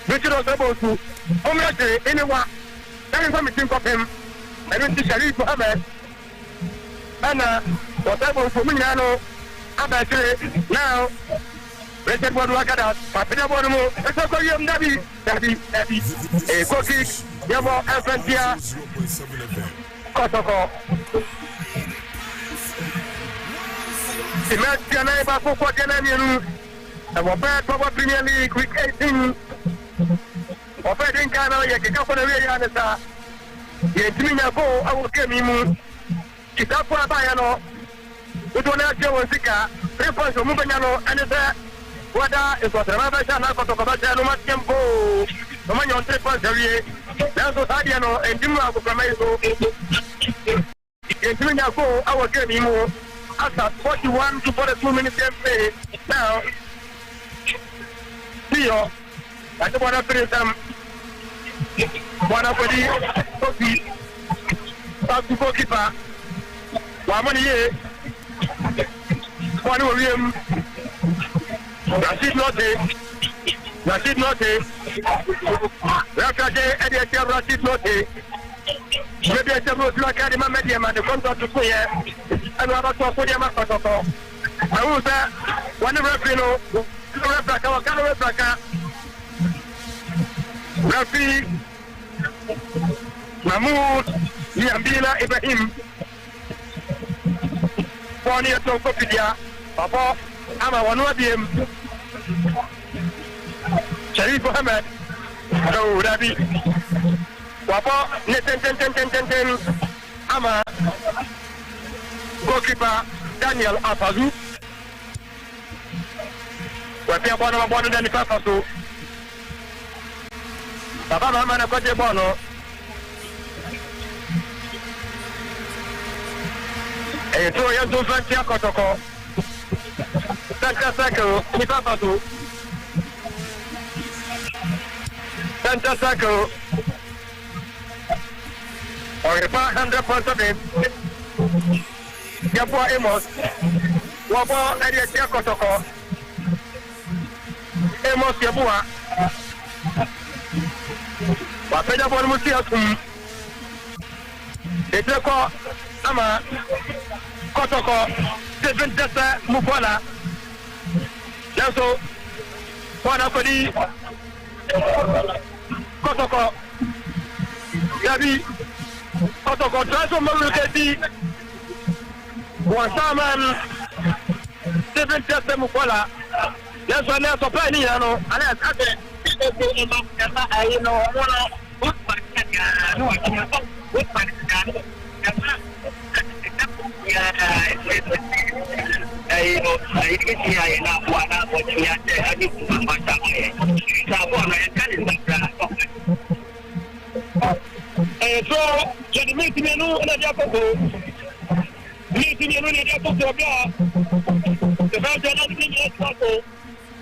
Richard Osabosu, Omrade, anyone, telling them to think of him. I don't think Sharif Mohammed and whatever for me now. Now, Richard Boduagada, Papina Bodumo, it's a Korean Nabi, a cookie, Yamo, Alphantia, Kotoko. The match can I back for Janamian, and we're back for Premier League week 18. Or Fedin Kano, you can go for the Rianasa. Yetiminya go awo kemi mu kitabu abaya no udo na je wonsika report mu banya no ene se wada Nsoatreman ba sha na Kotoko ba sha no ma tempo no ma nyon 3 points awie na so sadia no endimu akokamai so yetiminya go awo kemi mu after 41 to 42 minutes play now Tio I don't want to finish them. One for the goalkeeper. One money here. One William. Rashid Note. Rashid Note. Rashid Note. Maybe I tell you like I remember the man the contract to play and what about for the Kotoko. I was there. One referee no. Rafi Mahmoud Yambila Ibrahim Pony at Tokopedia Papa Ama Wanwabim Sharif Mohammed No Rabi Papa Neten Ama goalkeeper Daniel Apazu Wapia Bono Dani Papasu Papa Mama na kote bono. So ya zo fantia Kotoko. Center circle, ni papa tu. Center circle. Orepa 100% ya po Emos. Wabo area ya Kotoko. Emos ya bua. Wapenda bwana mtia kum. Eteko ama Kotoko seven data mukwala. Lazo bwana kodi Kotoko. Yabi Kotoko trazo muluketi. Wasaman seven data mukwala. Lazo na supply ni ano. Ana ate you know, what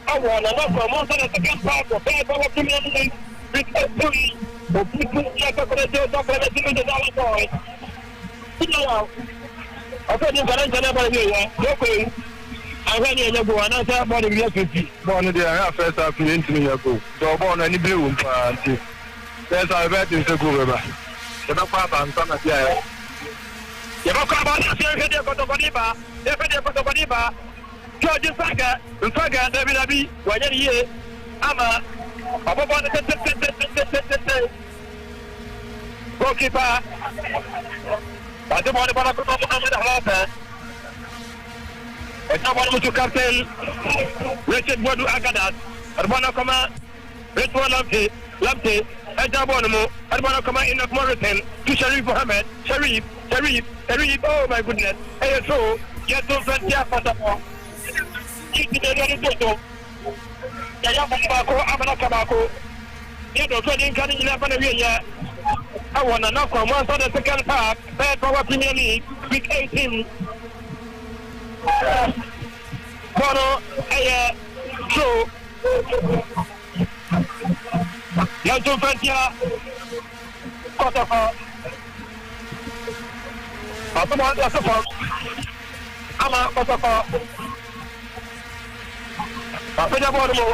I want to know from one of the second part of the Premier League with a fully of people like a president of the dollar. You know, I thought you were never here. Okay. I went in a go and I said about the year born there. First, I've been into me. So, born any blue party. There's a bet in the Google. The Papa and some of the you don't come on, you're got the Boniba, they're got the Boniba. George Saga, David Abi, when you're here, Ama, goalkeeper. I don't want to put up the half. It's not one to captain Richard Bodu Agadat, and one of command Retro Lamte, Ejabonimo, Adbana come in of Morrison to Sharif Mohammed, Sharif, oh my goodness, hey, so, get those and Yapatamo. Keep the Toto. Yayabako, Amanakabako. Get the wedding coming in Apanavia. I want to knock on one side of the second half, bad for Premier League, week 18. Bono, so. Nsoatreman, Kotoko. Ama Kotoko. Apenya bono.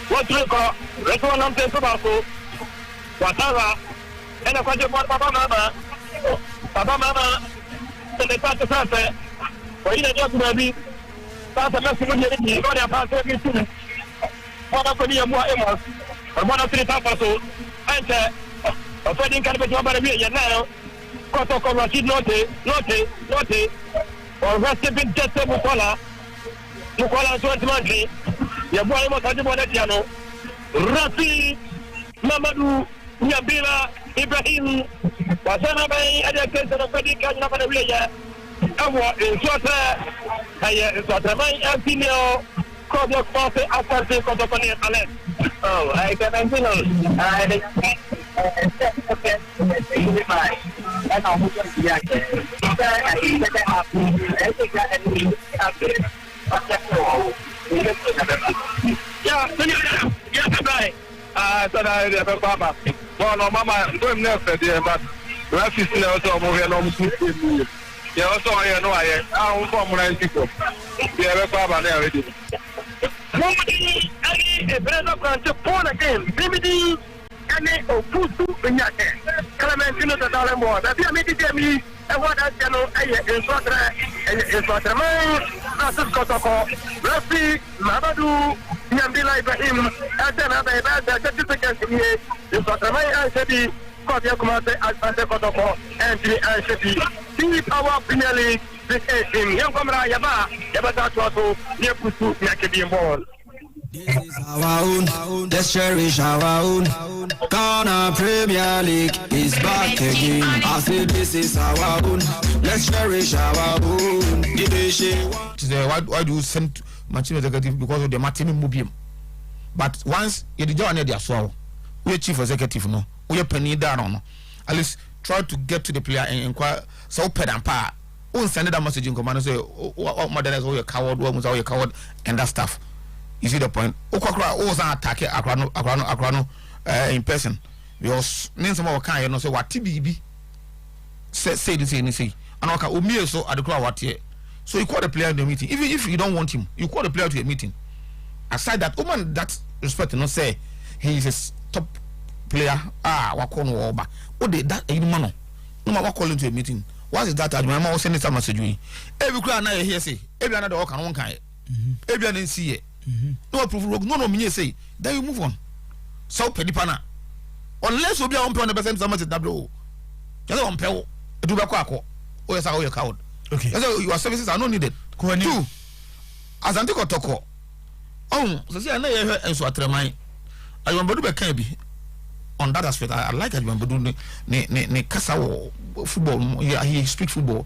Kotoko. Retro Lamte Sobako. Watara. Ena kwa jebo Papa Mama. Tende pate sasa. Kwa ile ndio tunabi. Sasa mimi mwenyewe ni kwa pase kitu. Bwana kwa nia mwa emos. Bwana tulitaka so. Ante. Ofedin kan betu bara biya nayo. Kotoko Rashid note. Or rest bin tete Mukola Nsoatreman. Ya bwana emos hadi bwana tiano. Rafi Mamadou Nyambila Ibrahim wasana bai ada kesa na fadi kan na bana biya. Awa Nsoatreman Antonio Kotoko passe Asante Kotoko ni Alex. Oh, I can imagine. Mama, don't never there, but Rafi still also moving along. Yeah, also I know I am from Mexico. Yeah, Baba there already. Somebody, a brother branch upon again. Bimidi, and a Pusu in your head. Clementino the dollar more. That you made it me, and what I know, Nsoatreman, Kotoko, Rafi, Mamadou, Nyambila Ibrahim, and then other certificates in here. Nsoatreman and Shebi, Kotoko, Asante Kotoko, and Shebi. See our Premier League. This is our own, let's cherish our own. Ghana Premier League is back again. I say this is our own, let's cherish our own. Why do you send Manchester executive because of the Martin Mubium? But once you did join their swallow, we chief executive no, we are penny down. At least try to get to the player and inquire so ped and power. Won't send that message in command and say, oh, mother is all your coward, what was all your coward, and that stuff. You see the point? Okakra always attack Akrano in person. Because name some of kind, you know, say what TBB say this, and say, and okay, Umi so at the crowd what here. So you call the player to the meeting. Even if you don't want him, you call the player to a meeting. Aside that, woman that respect, you know, say he is a top player. Wakono Oba. Oh, that man, no matter call him to a meeting. What is that? My mom send some message. Every crowd now here say, every another walk on one kind. Every another see it. No proof, no, me say, then you move on. So, Pedipana. Unless you be on the best time, W. Just on Pell, do back or yes, I owe your coward. Okay. Your services are not needed. Two, Asante Kotoko. Oh, so see, I know Nsoatreman. I remember to be Kabi. On that aspect, I like it when doing ne Kasa football. He speaks football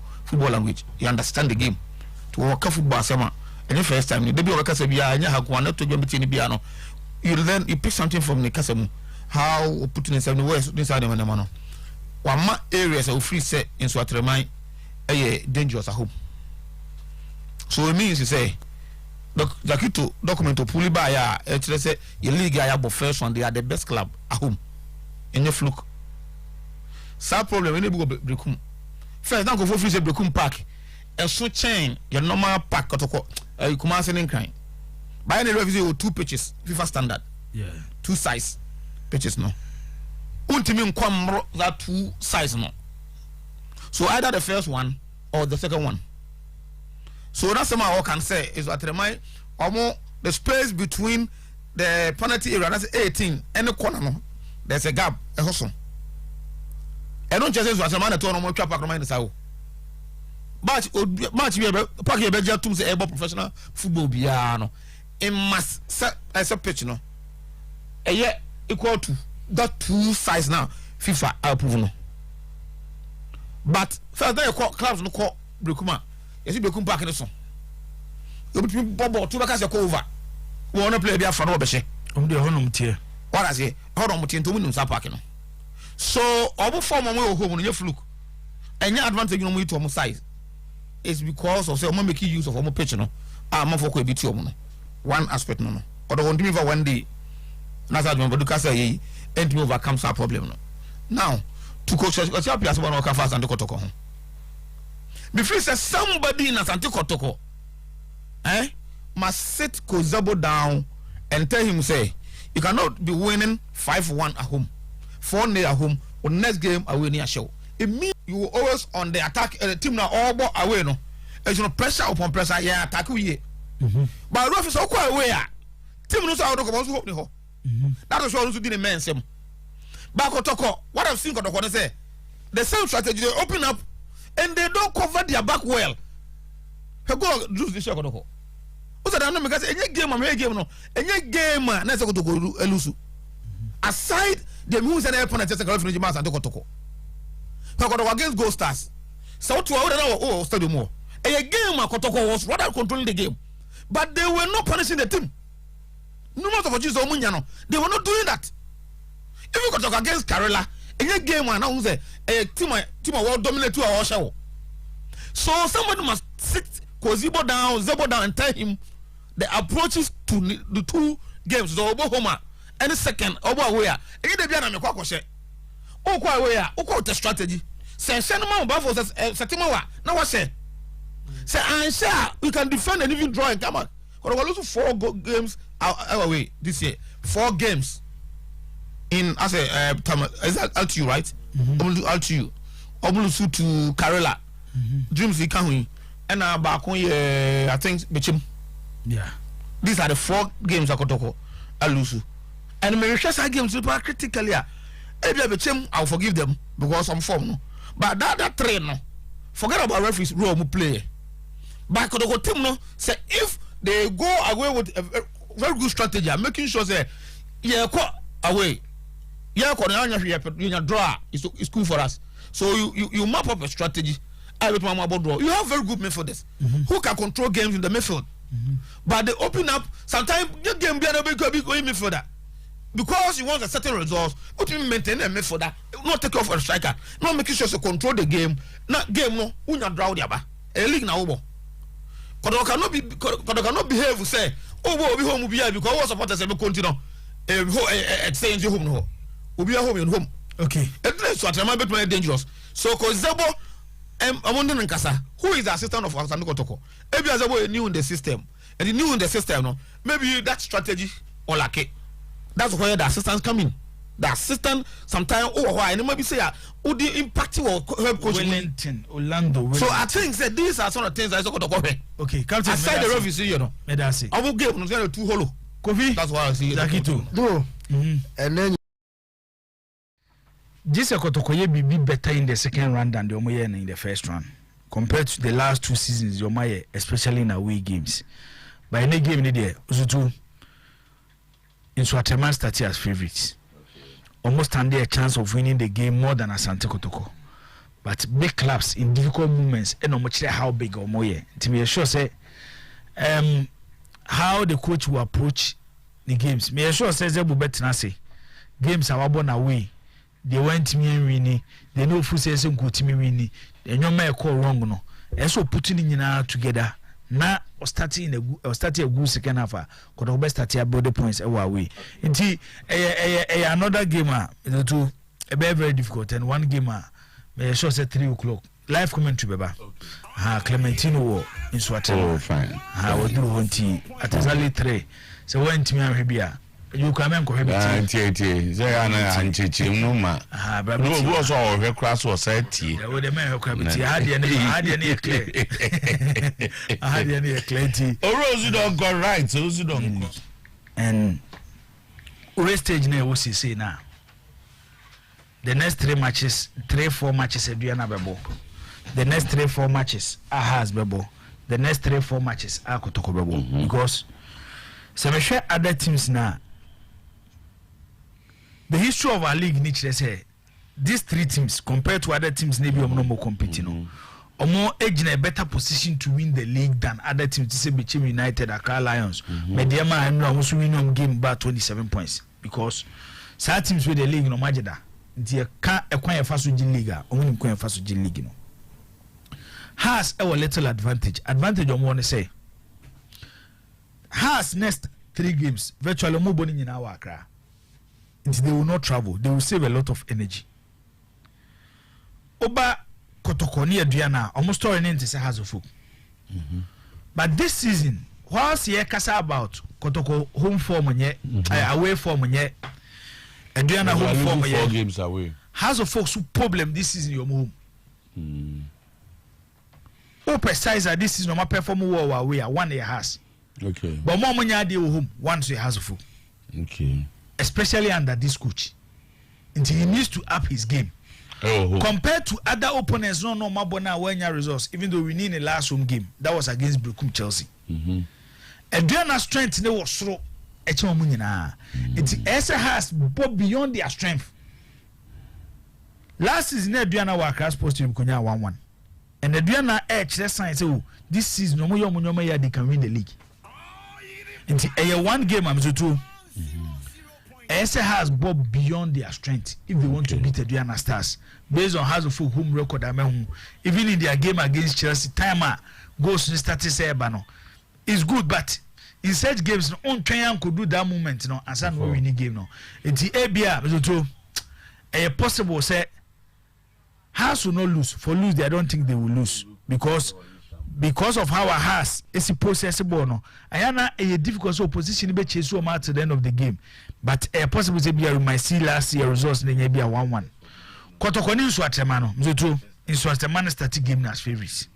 language. He understand the game. To work football, summer. And the first time, the baby of Kasa Bia, and you have one to jump in the piano. You learn, you pick something from the Kasamu. How putting in 7 words inside the man. One more areas of free set in Nsoatreman dangerous at home. So it means you say, Jakito document to pull by actually say your league I have first one, they are the best club at home. In the fluke. Some problem when you go Brekum. First, now go for free Brekum Park. And so chain your normal park Kotoko. You come out and crying. By any review 2 pitches, FIFA standard. Yeah. 2 size pitches no. Ultimate come that 2 size no. So either the first one or the second one. So that's what I can say is what remind almost the space between the penalty area that's 18 and the corner no. There's a gap, a hustle. I don't just say Nsoatreman at all, no more trap around the south. But much we have a better to say about professional football piano. It must set as a pitch, no. equal to that two sides now FIFA approve no but first day clubs no call Brekuma yesi Brekum park no so obi bobo to baka se call over we wanna play bia fa no be hye de honum tie what I say honum tie ntomu nim sa park no so obo form am we home no ye fluke any advantage no mu to omo size is because of say omo make use of omo pitch no am for ko ebi ti omo no one aspect no odo won dimi for one day na sa do do ka say and to overcome that problem no now to coach us up as one of fast and Kotoko ho before say somebody in Asante Kotoko must sit Kozabo down and tell him say you cannot be winning 5-1 at home 4-0 at home or next game away near show it means you will always on the attack team now all but away no there's no pressure upon pressure attack we but rough is okay away team no so how to come hope ni ho that is what also did the men same but Kotoko what I've seen Kotoko say the same strategy they open up and they don't cover their back well he go lose the shot Kotoko also that no because any game no any game na say Kotoko lose aside the moves and opponent just go finish match and Kotoko Kotoko against Gold Stars so to our stadium more a game Kotoko was rather controlling the game but they were not punishing the team no matter what you say they were not doing that if you talk against Kerala in a game and now say a team will dominate 2 hours show so somebody must sit Zebo down and tell him the approaches to the 2 games so obo homa any second obo away and they be na me kwakwo she o kwa away o kwa the strategy say shenema ba for setima wa na what say I'm sure we can defend and even draw and come on because we lose 4 games away this year 4 games in as a is that out to you right out to you obulu to Kerala dreams we can win and back I think Bechim yeah these are the 4 games Kotoko alusu and me request games super critically Bechim I'll forgive them because I'm form no but that 3 no forget about referees role mu play but Kotoko team no say if they go away with a very good strategy and making sure say away draw is cool for us so you map up a strategy you have very good midfielders who can control games in the midfield but they open up sometimes the game be going midfielder because you want a certain results but you maintain a midfielder not take off a striker not making sure to control the game not game no unya draw diaba a league na obo cannot behave say we home be because what supporters say continue stay in home no we be home in home okay Nsoatreman bet dangerous so Kozabo Amondo Nkasa who is the assistant of Asante Kotoko maybe Kozabo new in the system and the new in the system no maybe that strategy or like that's where the assistants come in the assistant sometimes why and maybe say who the impact will help coaching Wellington Orlando so I think that these are some of the things I saw Kotoko okay Captain aside the referee you know Medasi I will give no 2 hollow Kofi that's why I see Jackie too do and then this Kotoko ye be better in the second round than the Omoye in the first round compared to the last 2 seasons the Omoye especially in away games but in a game in there Uzutu Nsoatreman started as favorites almost standing a chance of winning the game more than Asante Kotoko but big clubs in difficult moments and no much how big Omoye to be sure say how the coach will approach the games me sure say Zebu better say games are born away they went me and winning they know who says go to me winning and you may call wrong no and so putting in together na starting a good second half could best start your body points away indeed another game to a very difficult and one game may sure say 3 o'clock live commentary beba Clementino in Nsoatreman fine we do one tea at exactly 3 so when to me and Hebia you come and go say ana anchichi numa no go so o class was set we the man who come tea had any clear had any clear Rose don't go right so you don't go and we stage na we say now the next 4 matches Eduana Bebo the next 4 matches has Bebo the next 4 matches are Kotoko Bebo because some share other teams now the history of our league niche say these three teams compared to other teams maybe no more competing or more age in a better position to win the league than other teams to say Bichim United, Accra Lions. Mediama and also win game about 27 points because some teams with the league no majida. They can't acquire fast league or win fast league no. Has a little advantage. Advantage I want to say. Has next 3 games virtually more money in our Accra. They will not travel. They will save a lot of energy. Oba Kotoko near Diana almost turning into House of Folk. But this season, whilst ye kasa about Kotoko home form and yet away form and yet Diana home form 4 games away. House of Folks problem this season your home. Oh precise this season no perform well away one year has. Okay. But more money at home once you House of Folk. Okay. Especially under this coach. Until he needs to up his game. Compared to other opponents, no Mabona when your results, even though we need a last home game, that was against Brukum Chelsea. Adriana strength they was so it's has but beyond their strength. Last season, Adriana was supposed to be 1-1. And Adriana edge that sign say, this season no more they can win the league. It's a 1 game I'm so too. Ese has bob beyond their strength if they want to beat Adriana Stars based on House of Folk home record. Even in their game against Chelsea, timer goes to start to say it's good, but in such games, no on train could do that moment, no, and some winning game, no. It's the ABA, a possible say House will not lose. For lose, I don't think they will lose because of how our House is processable, no. I am a difficult opposition be chase so much at the end of the game. But a possible say we might see last year results in the 1-1. Kotoko Nsoatreman, Mzoto, Nsoatreman started game as favorites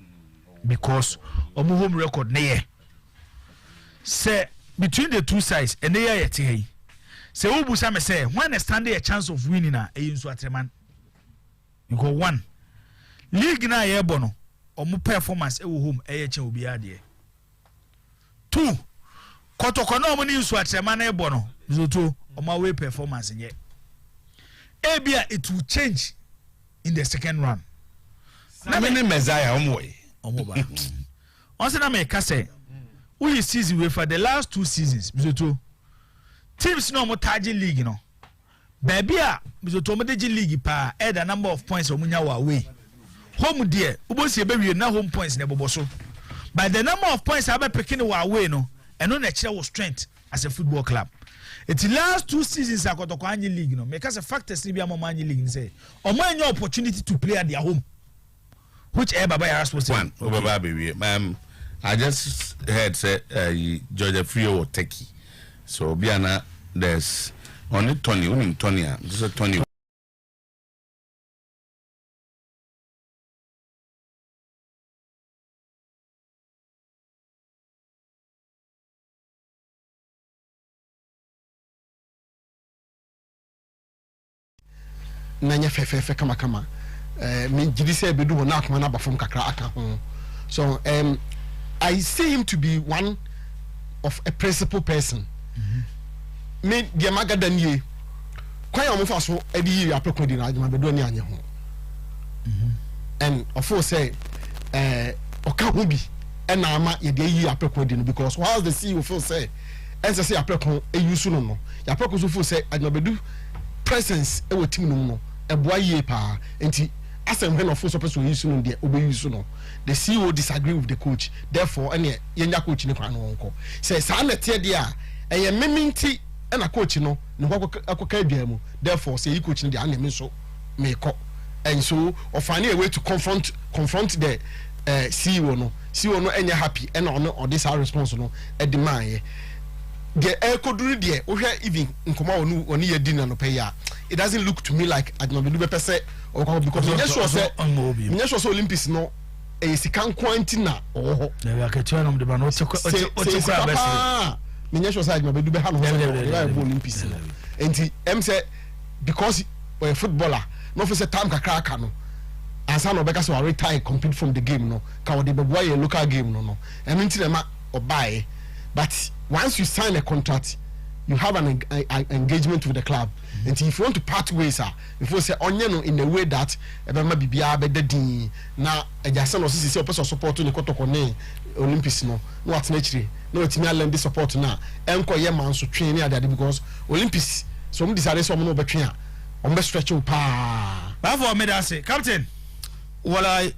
because omu home record ne say between the two sides and they are say Ubu Same say when a stand a chance of winning a Nsoatreman you go 1 league na ye bono omu performance e wo home e chen obi ade 2 Kotoko na omu Nsoatreman e bono Zoto omu away performance nye ebia it will change in the second round na many Messiah omu ba once na me ka say we season we for the last 2 seasons Zoto teams no mo target league no baby a Zoto mo de league pa add the number of points omunya wa away home there ubosi ebe wie na home points na boboso by the number of points aba picking wa away no and no na kire wo strength as a football club. It's the last 2 seasons I got to Kanye League, no, because the factors be a Momani League say, or my opportunity to play at their home. Which Baba are supposed to one over baby. I just heard say Georgia Frio or Techie. So Biana there's only Tony, just a Tony. Nanya fefe kama me gidi say bedu ho na akoma na bafom kakra aka ho. So I see him to be one of a principal person. Me dia magada nie kwan ya omofa so edi yi apekon di na aduma bedu ani anye ho. And of course say oka ho bi and na ama ye de yi apekon di no because while the CEO feel say ense say apekon eyusu no ya apekon so feel say aduma bedu presence e wo team no no eboa ye pa enti asem when of so person use no de obe use no the CEO disagree with the coach therefore any yenya coach ni kwa no nko say sa na tie de a eye meminti na coach no ne akoka adua mu therefore say you coach ni de an me so me ko and so ofani a way to confront the CEO no enya happy and on this our response no e demand the ekoduru there o hwe even nkoma onu ye dinner no pay ya it doesn't look to me like adnabedu be pese or because me sure so Olympics no e sikan kwanti na oho na ya ketua no de ba no otekwa bese me sure say adnabedu be ha no so Olympics enti say because a footballer no for say time kakra aka no ansa no beka so we retire compete from the game no ka we dey be boy a local game no enti na ma obae but once you sign a contract you have an engagement with the club. And if you want to part ways, if you say onion in a way that maybe be bedin now a jason or see person support to the Kotoko Olympics no what's naturally no it's me lend support now enko ye man so train because Olympics so we decided some no between on best stretch pa Bafo me that say captain well I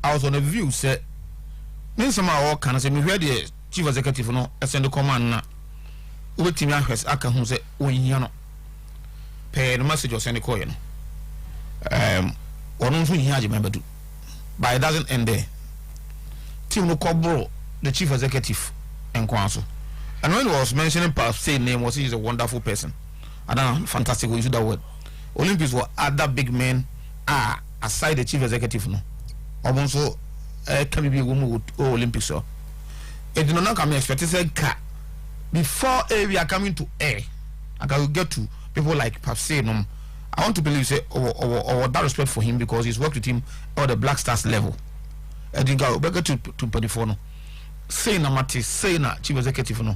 was on a view say me somehow can say me where the chief executive no send the command na wetimi ahwes aka hu say onhia no pay the message was send the call you know onu so hia agema badu but it doesn't end there team no cobro the chief executive enkwanso and when he was mentioning Pap say name was he's a wonderful person I don't know fantastic we use that word Olympics were other big men aside the chief executive no obonso can be a woman with Olympics so it did not come expect say ka before we are coming to air I can get to people like Pap say no I want to believe say or that respect for him because he's worked with him at the Black Stars level I think I'll get to 24 no say na mate say na chief executive no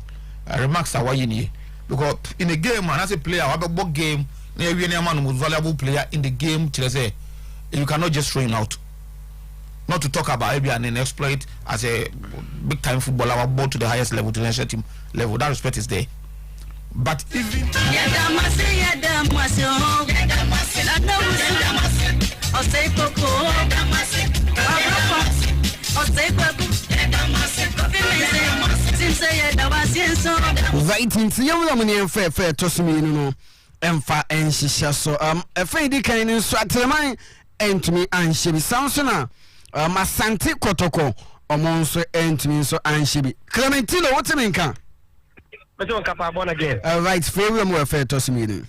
remarks are why you need because in a game man as a player have a big game na we na man most valuable player in the game say you cannot just throw him out not to talk about maybe an exploit as a big time footballer brought to the highest level to the national team level that respect is there but even right into you fair to me no emfa enshisha so afedi kan Nsoatreman entumi anshebi Samsona Asante Kotoko omonso entumi so anshebi Clementino what you mean kan born again. Right, fair mo fair to me no.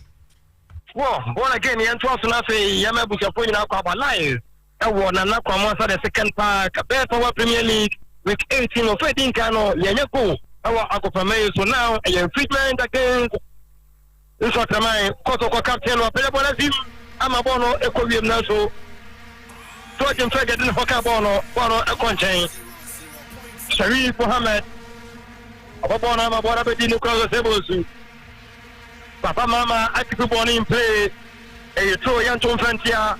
Well, born again, yan to so na say yama busia point na kwa live. E wo na na kwa mo the second part, best of Premier League week 18 of 18 kano yanya go. Our Akopame so now a treatment against Nsoatreman Kotoko captain wa pele bona sim ama bono ekowiem na so. So jim fege din hoka bono ekonchen. Sharif Mohammed Ababona mabora bedi no cross sebosu. Papa mama akipu born in play. E to yanto mfantia.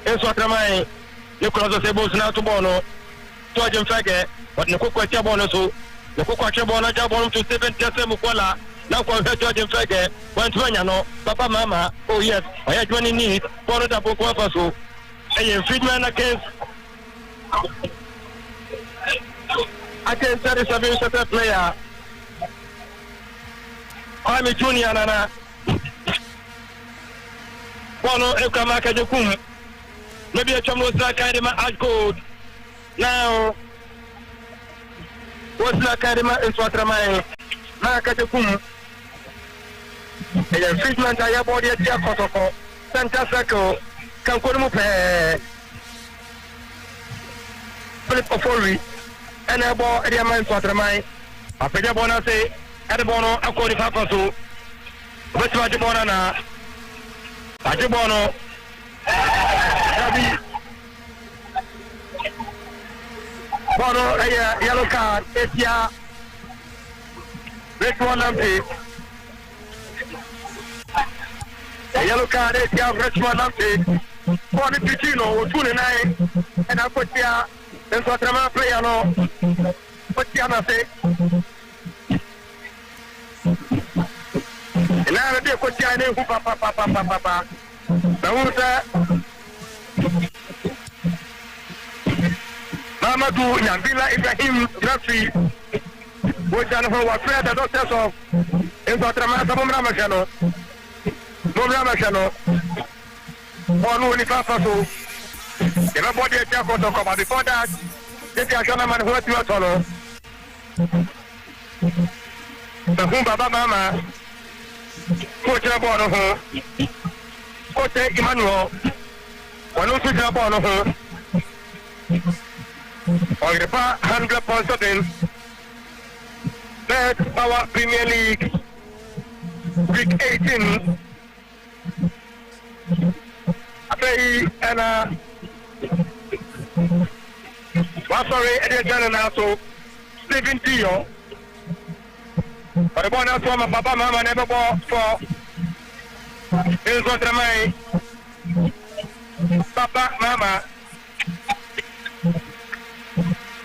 Nsoatreman no cross sebosu na to bono. To jim fege but no kokwa bono so. No kokwa bono ja bono to 70 mukola. Na kwa to jim fege want manya no. Papa mama oh yes. Oya jwani ni bono da boko faso. E Friedman against against 37 player. I'm a junior nana. Bono ekama kajokum. Maybe a chamlo academy ad code. Now what's the academy Nsoatreman? Na kajokum. A treatment I body at Kotoko. Santa Circle. Can call him Philip Ofori. And I bought a man Nsoatreman. I pay a bonus at the bono, according to Papasu. What's my bonana? Ajibono. Bono, a yellow card, Etia. Red one empty. A yellow card, Etia, Richmond empty. For the Pichino, 29. And I put here. Nsoatreman player no. What can I say? And now they put your name papa. Mama do Yambila Ibrahim Rafi. Which I know what prayer the doctors of Nsoatreman Mumramashano. One only Faso. Everybody at Kotoko, but before that, this is a man who has to follow. The whom Baba Mama, Coach Abono, Coach Emmanuel, one who took Abono, or the 100 points of them. Third Power Premier League, week 18. I say, and sorry, Eddie now so 17 For the ball now to my papa, mama, never ball for Nsoatreman. Papa, mama.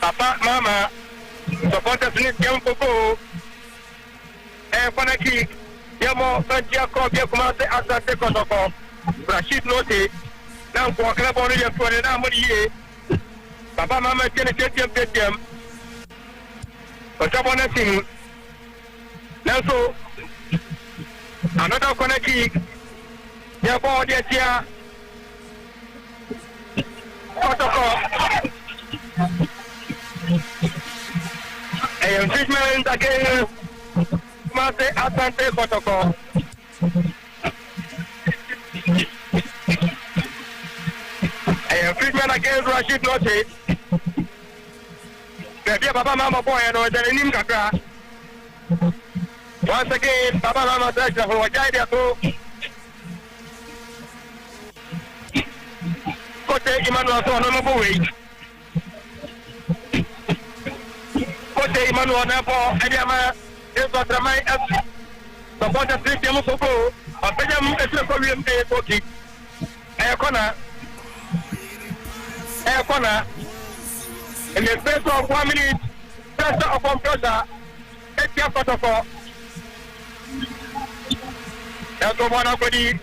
Papa, mama. Supporters need to go. And for the kick, Yamo, Santia, Kobia, Kumase, Asante, Kotoko. Rashid Note. Now, for club only for an army. Papa, mama, can get them. But I want to see. Now, so another corner kick. Yeah, ball, yes, yeah. Kotoko. A infringement against Mase Asante Kotoko. A infringement against Rashid Note. Papa Mama boy and the name Kakra. Once again, Papa Mama says that for Jaya to Kote Emmanuel so no way. Kote Emmanuel Napo, Ediama, Nsoatreman FC. Support the street, Yamusoko, a Benjamin Escobian Day Toki. Ayakona. In the space of 1 minute, pressure upon pressure, it's your Kotoko. That's the one of the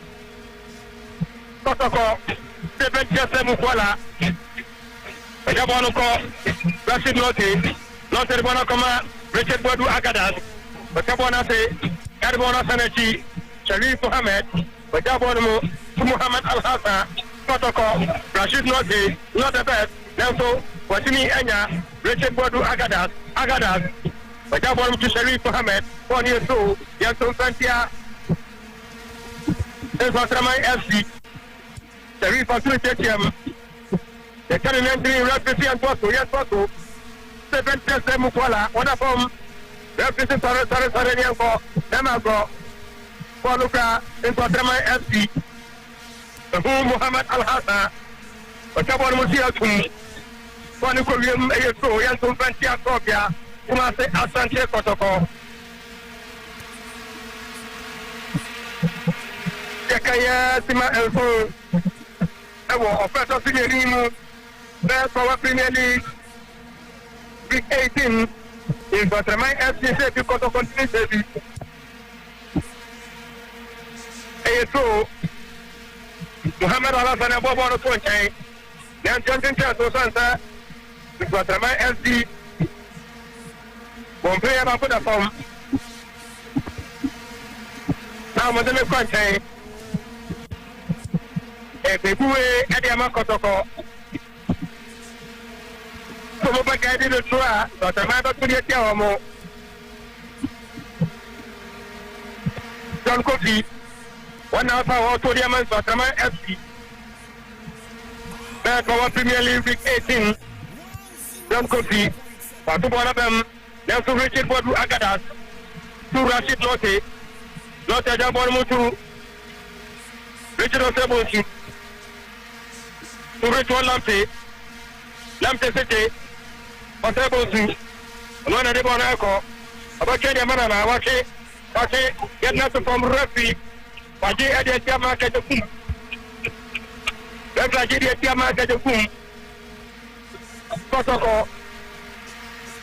Kotoko, 7 Mukwala. Jabonuko, Rashid Note, not the one of Koma, Richard Bodu Agadas, but Jabona say, Edmona Sanechi, Sharif Mohammed, but Jabonumo, Muhammad Al Hassan, Kotoko, Rashid Note, not the best, Nelson. Watini Enya, Richard Bodu Agadas, but I want to Sharif Mohammed, 1 year old, Yasun Santia, Nsoatreman FC, Sharif Asante, the Canadian represent Bosso, yes, Bosso, 7 Mukwala, one of them, represent Saranian for Namago, for Luka, Nsoatreman FC, the whom Muhammad Al Hassan, but I want to see a one who could be a so young to Fantia Copia, who must say Asante Kotoko. Yakaya Sima Elfo, I will offer to see the best for Premier League, Week 18, in Nsoatreman FC, said you got to continue. So, Muhammad Al Hassan and Bobo Twenty, then Johnson to Santa. Nsoatreman SD. One player about the form. Now, I'm going to contain a people at the Kotoko. So, I'm going to do the tour, but I'm about to get your John Kofi. 1 hour for to the Nsoatreman FC. That's our Premier League Week 18. John Kofi, but one of them, Nelson Richard Bodu Agadas, to Rashid Note, Note Jabon to Richard Osebosi, to Richard Lamte City, Osebosi, one of the Bonaco, about Kenya Manana, watch it, get nothing from Refi, but at the Yamaka de Kum. That's like the Yamaka de Kum. Kotoko,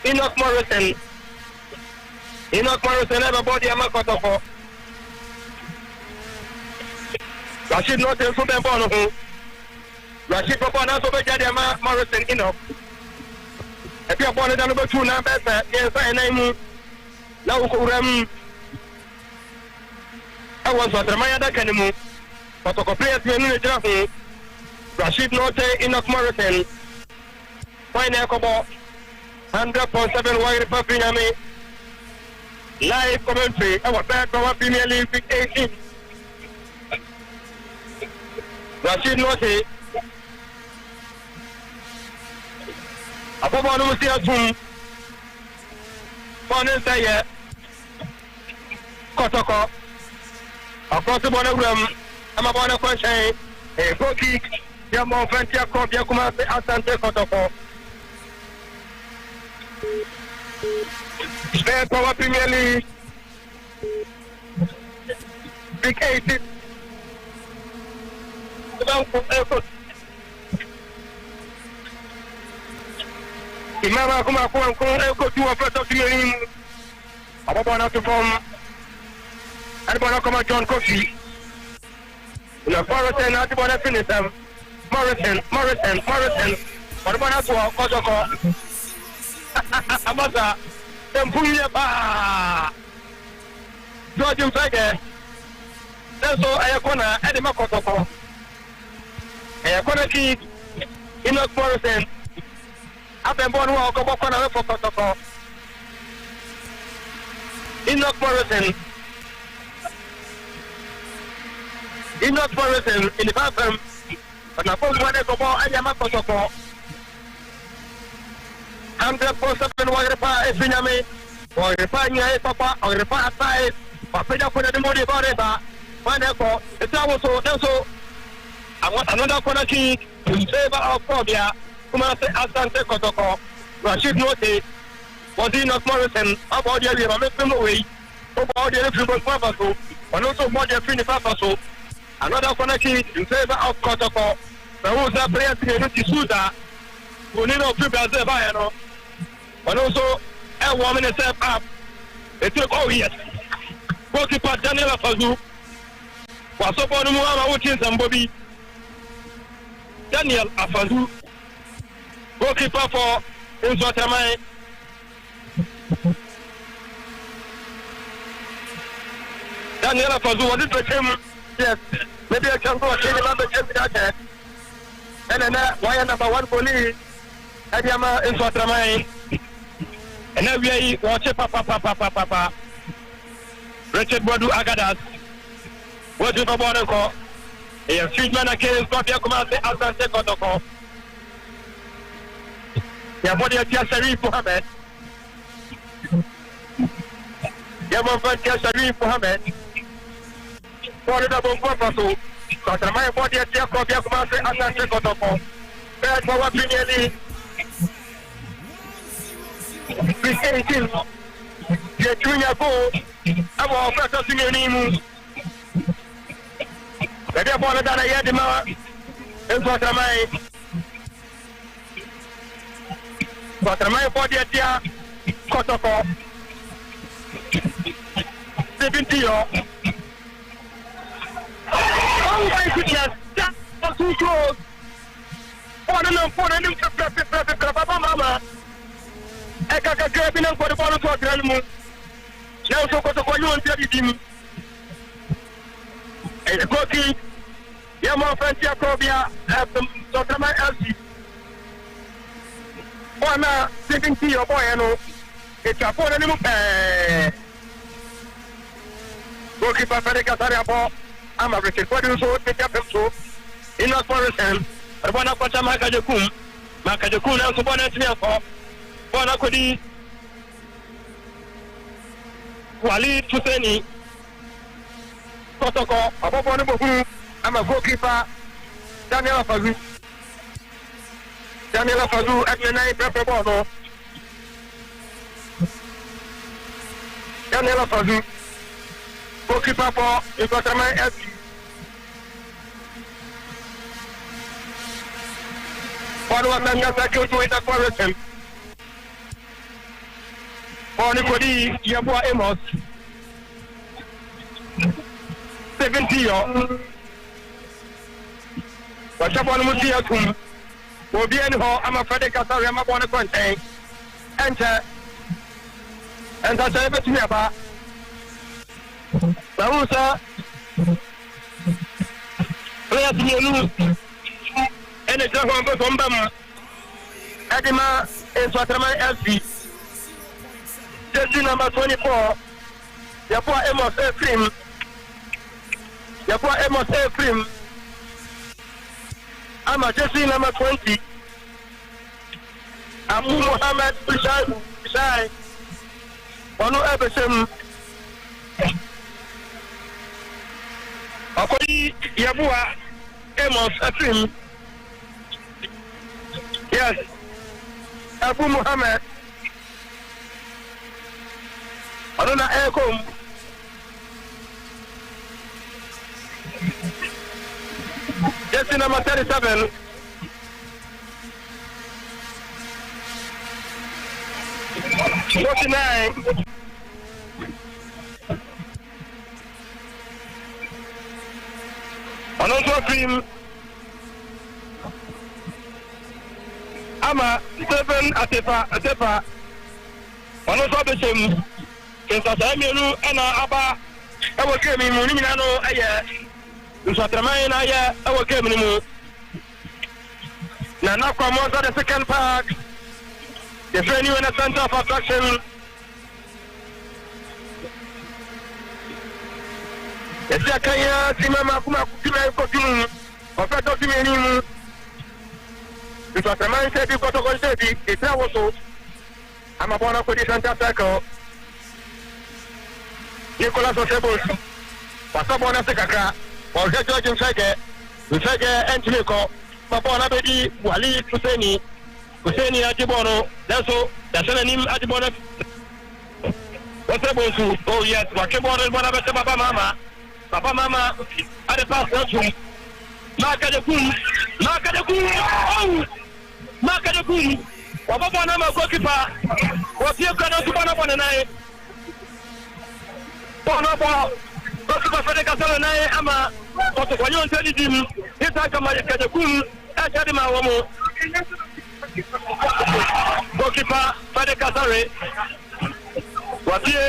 Enoch Morrison, everybody am a Kotoko. Rashid not in Super Bono. Rashid Papa now so bad Morrison Enoch. If you are born number 2 now better, yes, I name now Kuram. I was what Ramaya Kanimu, Kotoko players in the draft. Rashid not Enoch Morrison. Fine Ecobo 100.7 Wire Papiami live commentary. Our back of our Premier League Week 18. Rashid Note Apobo Musia Tum Fonen Saye Kotoko across the monogram. I'm a bonnet question. A go kick. Yamo Fantia Copia Kumase Asante Kotoko. Spare Power Premier League Big 80. Imama kuma kuwa ko tuwa fata kimeni ababa na to form adibona kama John Kofi na Morrison adibona finish Morrison adibona to Kotoko amasa tempuye ba George Mpege so ayakona edema Kotoko ayakona ki Enoch Morrison Abembon wa ko boko na for Kotoko Enoch Morrison in the bathroom but I found one go ball and Yama Kotoko 100% wa repa efinyame wa repa nya papa or repa aside papa ko na modi ba reba one go etawo so another corner kick in favor of Phobia kuma say Asante Kotoko Rashid Note was Enoch Morrison about the area make them away about the football papa so and also more the finish papa so another corner kick in favor of Kotoko the who's that player to Suda who need no people there by no and also a woman is step up it took yes goalkeeper Daniel Afazu was up on Muhammad Watching and Bobby Daniel Afazu goalkeeper for Nsoatreman Daniel Afazu was it with him? Yes, maybe I can go and change the change that. And then why number 1 police Adiama Nsoatreman and then we watch papa Richard Bodu Agadas what do you want to call a treatment against Scottia Command Asante Kotoko. Ya body of Sharif Mohammed. Ya Mohammed Sharif Mohammed. For the Bongo Paso. But my body of Scottia Command Asante Kotoko. Bad for what really. 18. The junior goal. I'm all better to your name. Jadi apa nak ada ya di mana? Nsoatreman for dia Kotoko. 70 yo. Oh my goodness! That's too close. Papa mama. Eka grabbing and for the ball to Adrian. Now so Kotoko you want to team. And Koki, Yama Francia Cobia, Nsoatreman LC. Ona 70 yo boy no. It's a phone anymore. Goalkeeper Federica Sariapo. I'm a Richard Bodu so take up him so. Enoch Morrison. I want to put a Makajakun. Makajakun and Subana Tiapo. Bona Kodi. Wali Tuseni. Kotoko, I'm a goalkeeper. Daniel Afazu at the night Preparo. Daniel Afazu, goalkeeper for Nsoatreman FC. One Nanga Sakyo to it at Morrison. For Nicody, Yabua Amos. 70 yo. Wachapon Mutia Kum. Will be in ho, I'm a Frederick Asari, I'm a bonnet contain. Enter. And that's everything about. Lausa. Players in your loop. And it's a humble from Bama. Adima Nsoatreman LC. Jersey number 24. Yapua Amos Efrim. Yapua Amos Efrim. I'm a jersey number 20. Abu Muhammad Bishai. Ono Ebesem. Akodi Yabua Amos Efrim. Yes. Abu Muhammad. Adona Ekom. Jersey number 37. $49. Another cream. Ama 7 Atepa. Another Bisham. Nsoatreman and Abba. I will give me Munimano. Nsoatreman, I will give me. Nana Kwamosa, the second park. The venue in the center of attraction. The Sakaya, Timama, Kuma, Kotum, or Peto Timini. Nsoatreman said you got to go steady. It's also. I'm a born for the center circle. Nicolas Osebos. Pasabona Sekaka. Or George Nsege. Nsege Entilico. Papa Nabedi, Wali Kuseni. Kuseni Ajibono, that's the name Ajibono. Osebos. Oh, yes, Wakibono, Papa Mama. Papa Mama, at the past, Makadakun. Oh! Makadakun. Papa Nama goalkeeper. What you cannot do on the night. Bonobo. Goalkeeper for the Castle Ama. What the Wayon said it him. His Akamakadakun. Academa Womo. Goalkeeper for the Castle. What you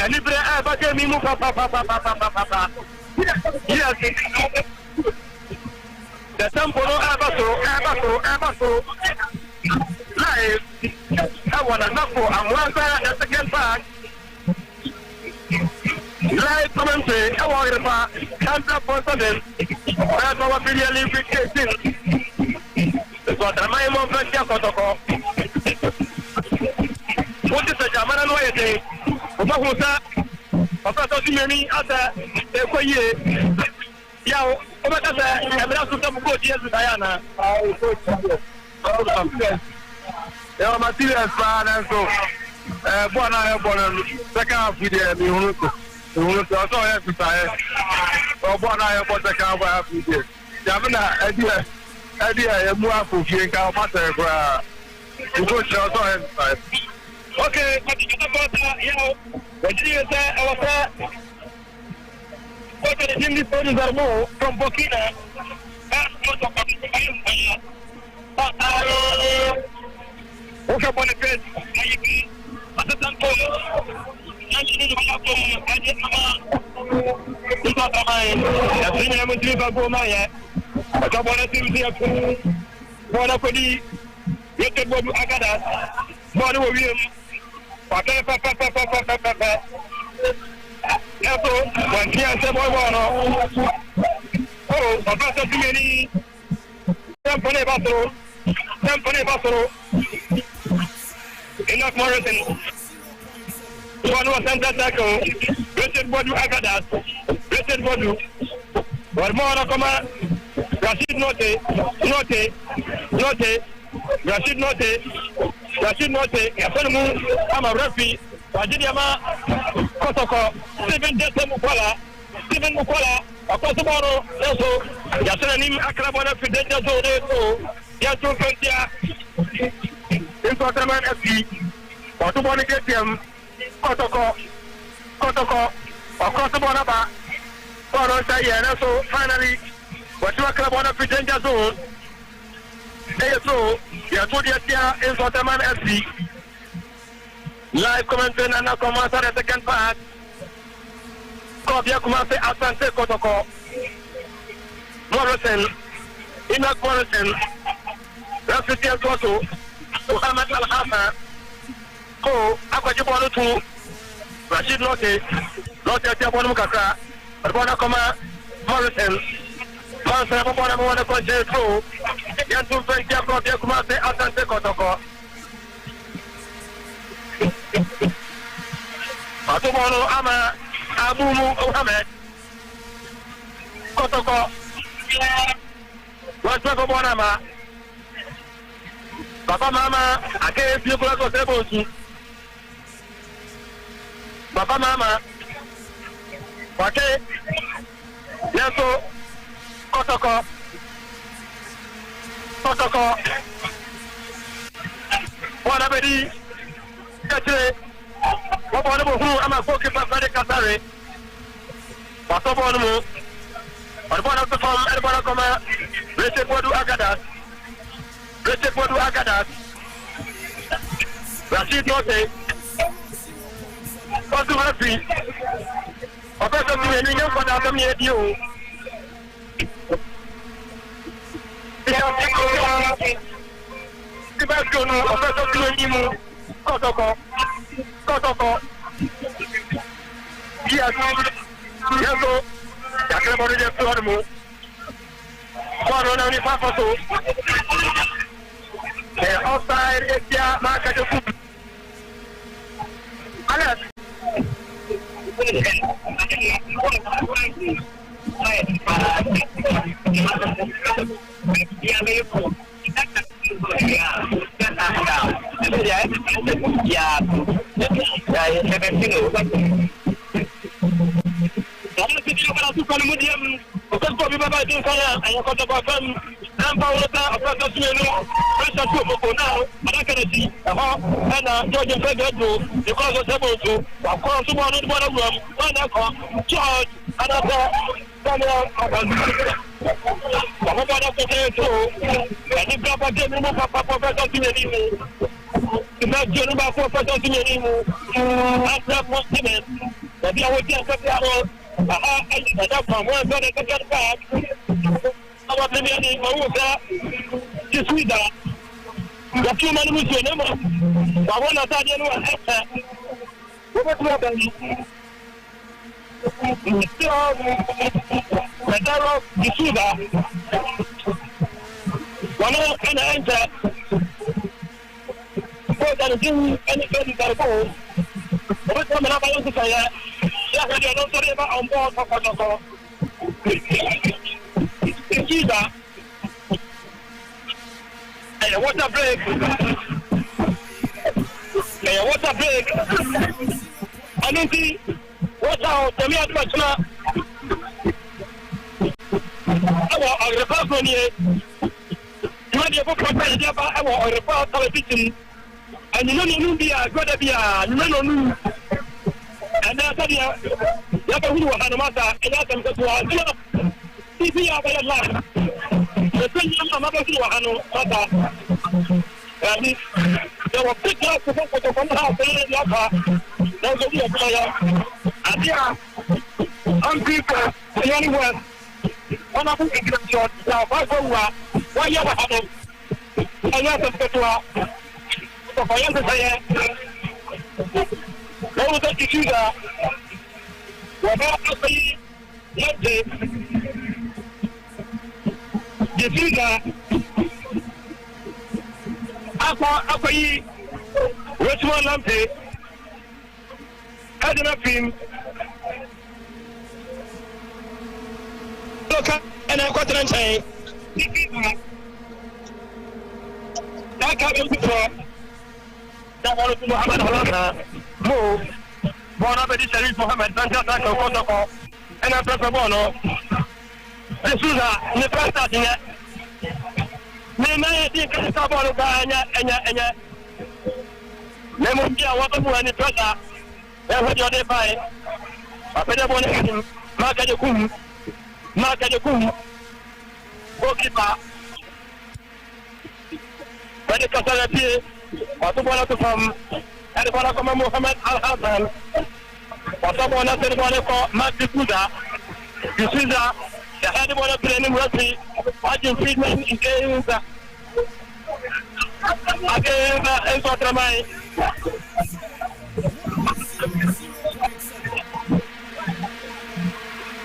and if I ever gave me Papa. Yes. The temple Abaso. Live, I want to knock for the second part. Live commentary, I want to counter for something. That's our Premier League 18. Because the mind of Kotoko. What is the German and Wayate? Obahusa, Obato Timini, other Ekoye. Yao, Obata, and that's what I'm going to do. Diana. Eu material para so boa na boa saka video mi hunuko so é sai o boa na boa saka boa video jamina edia e mu afofie nka o mata ekra ugo so é sai okay katika bota yao wajie sa awasa ko de jindi so ni zarmo from Burkina okay, Boniface, Asante, Enoch Morrison. One was center tackle. Richard Bodu Agadas. Richard Bodu. One more Nakoma. Rashid Note. Rashid Note. I'm a referee. Wajidiyama Kotoko. Stephen Mukwala. Across the border. Also, Yasanim Akrabona Fidenja Zone. Yasu Fentia. Nsoatreman FC. What want to get them? Kotoko. Across the border. So finally, what you are going to fit danger zone. So, you are told that Nsoatreman FC. Live commenting and now commence the second part. Kobia commence Asante Kotoko. Morrison. Enoch Morrison. Refugee also. Muhammad Al-Hama. Ko Akwajibono to Rashid Note Tiabonu Kaka. Bona Koma Morrison. Mansa Bona Bona Koje Pro. Yantu Fentia Kobia Kumase Asante Kotoko. Atubono Ama Abumu Muhammad Kotoko. What's up, Bonama? Papa Mama, I can't feel like a table. Papa Mama, okay, yes, so Kotoko. What abedi? Kete. What one of who am I focused on Friday Katare? What's up on mo? What one of the farm? Everybody come out. Rete Bodu Agadas. Rashid Note. What's the happy? Ọ̀fẹ́ sọ sí mi ẹni yẹn padà sọ́mi ẹbí o. Tí bá fi ònú ọ̀fẹ́ sọ sí mi ẹni mu kọ́tọ̀kọ́. Bí a sọ yẹn tó yàtọ̀ bọ́dún jẹ́ fún ọdún mu. Bọ́ọ̀lù náà ní fáfọ́tò. Offside ẹ̀jẹ̀ máa kájọ fún. Alex. Water break. I don't see what's out. Tell me how much now. I will report on you. You want to put my job? I will report television. And you know, be a good idea. No. And that's how you have who had a matter. And that's them to if you have a lot. The thing I'm not going to have and they were picked up to go to the house in the upper. There's a real player. And yeah, I'm people, the only one. One of them is a shot. Now, if I go, why you ever have them? I have them to go. So, I understand. What was that issue there? We're not happy. The figure. Apa yi Richmond Lampe Adina Pim Loka and I got an say that came before that one to Muhammad Allah move one of the Sharif Muhammad Santa Kotoko and I press a bono this is the first thing me na di ka ta bolu ba enya me mo dia wa ko ani pressure e ho jo de bai apede bo ne ma ka de kum ko kipa bade ka sala pie wa to bola to fam ari bola ko Muhammad Al Hassan wa to bola te bola ko ma dikuda disuza ya hadi bola training rugby watching treatment in games again Nsoatreman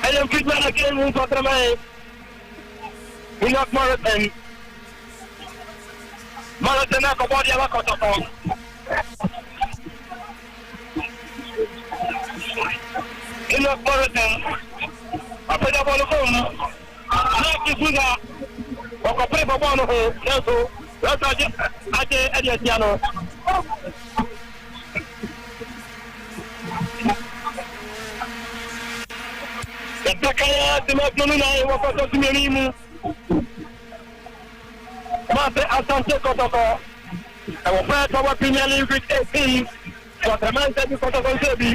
I am treatment again Nsoatreman we not marathon ako body ala Kotoko in not marathon apeda bolo kom na kisuga oko pre bono ho yeso aje ediano the Takaya Timakununa Wakoto Minimu Mate Asante Kotoko. I will play for Premier League with 18. Nsoatreman said Kotoko Sebi.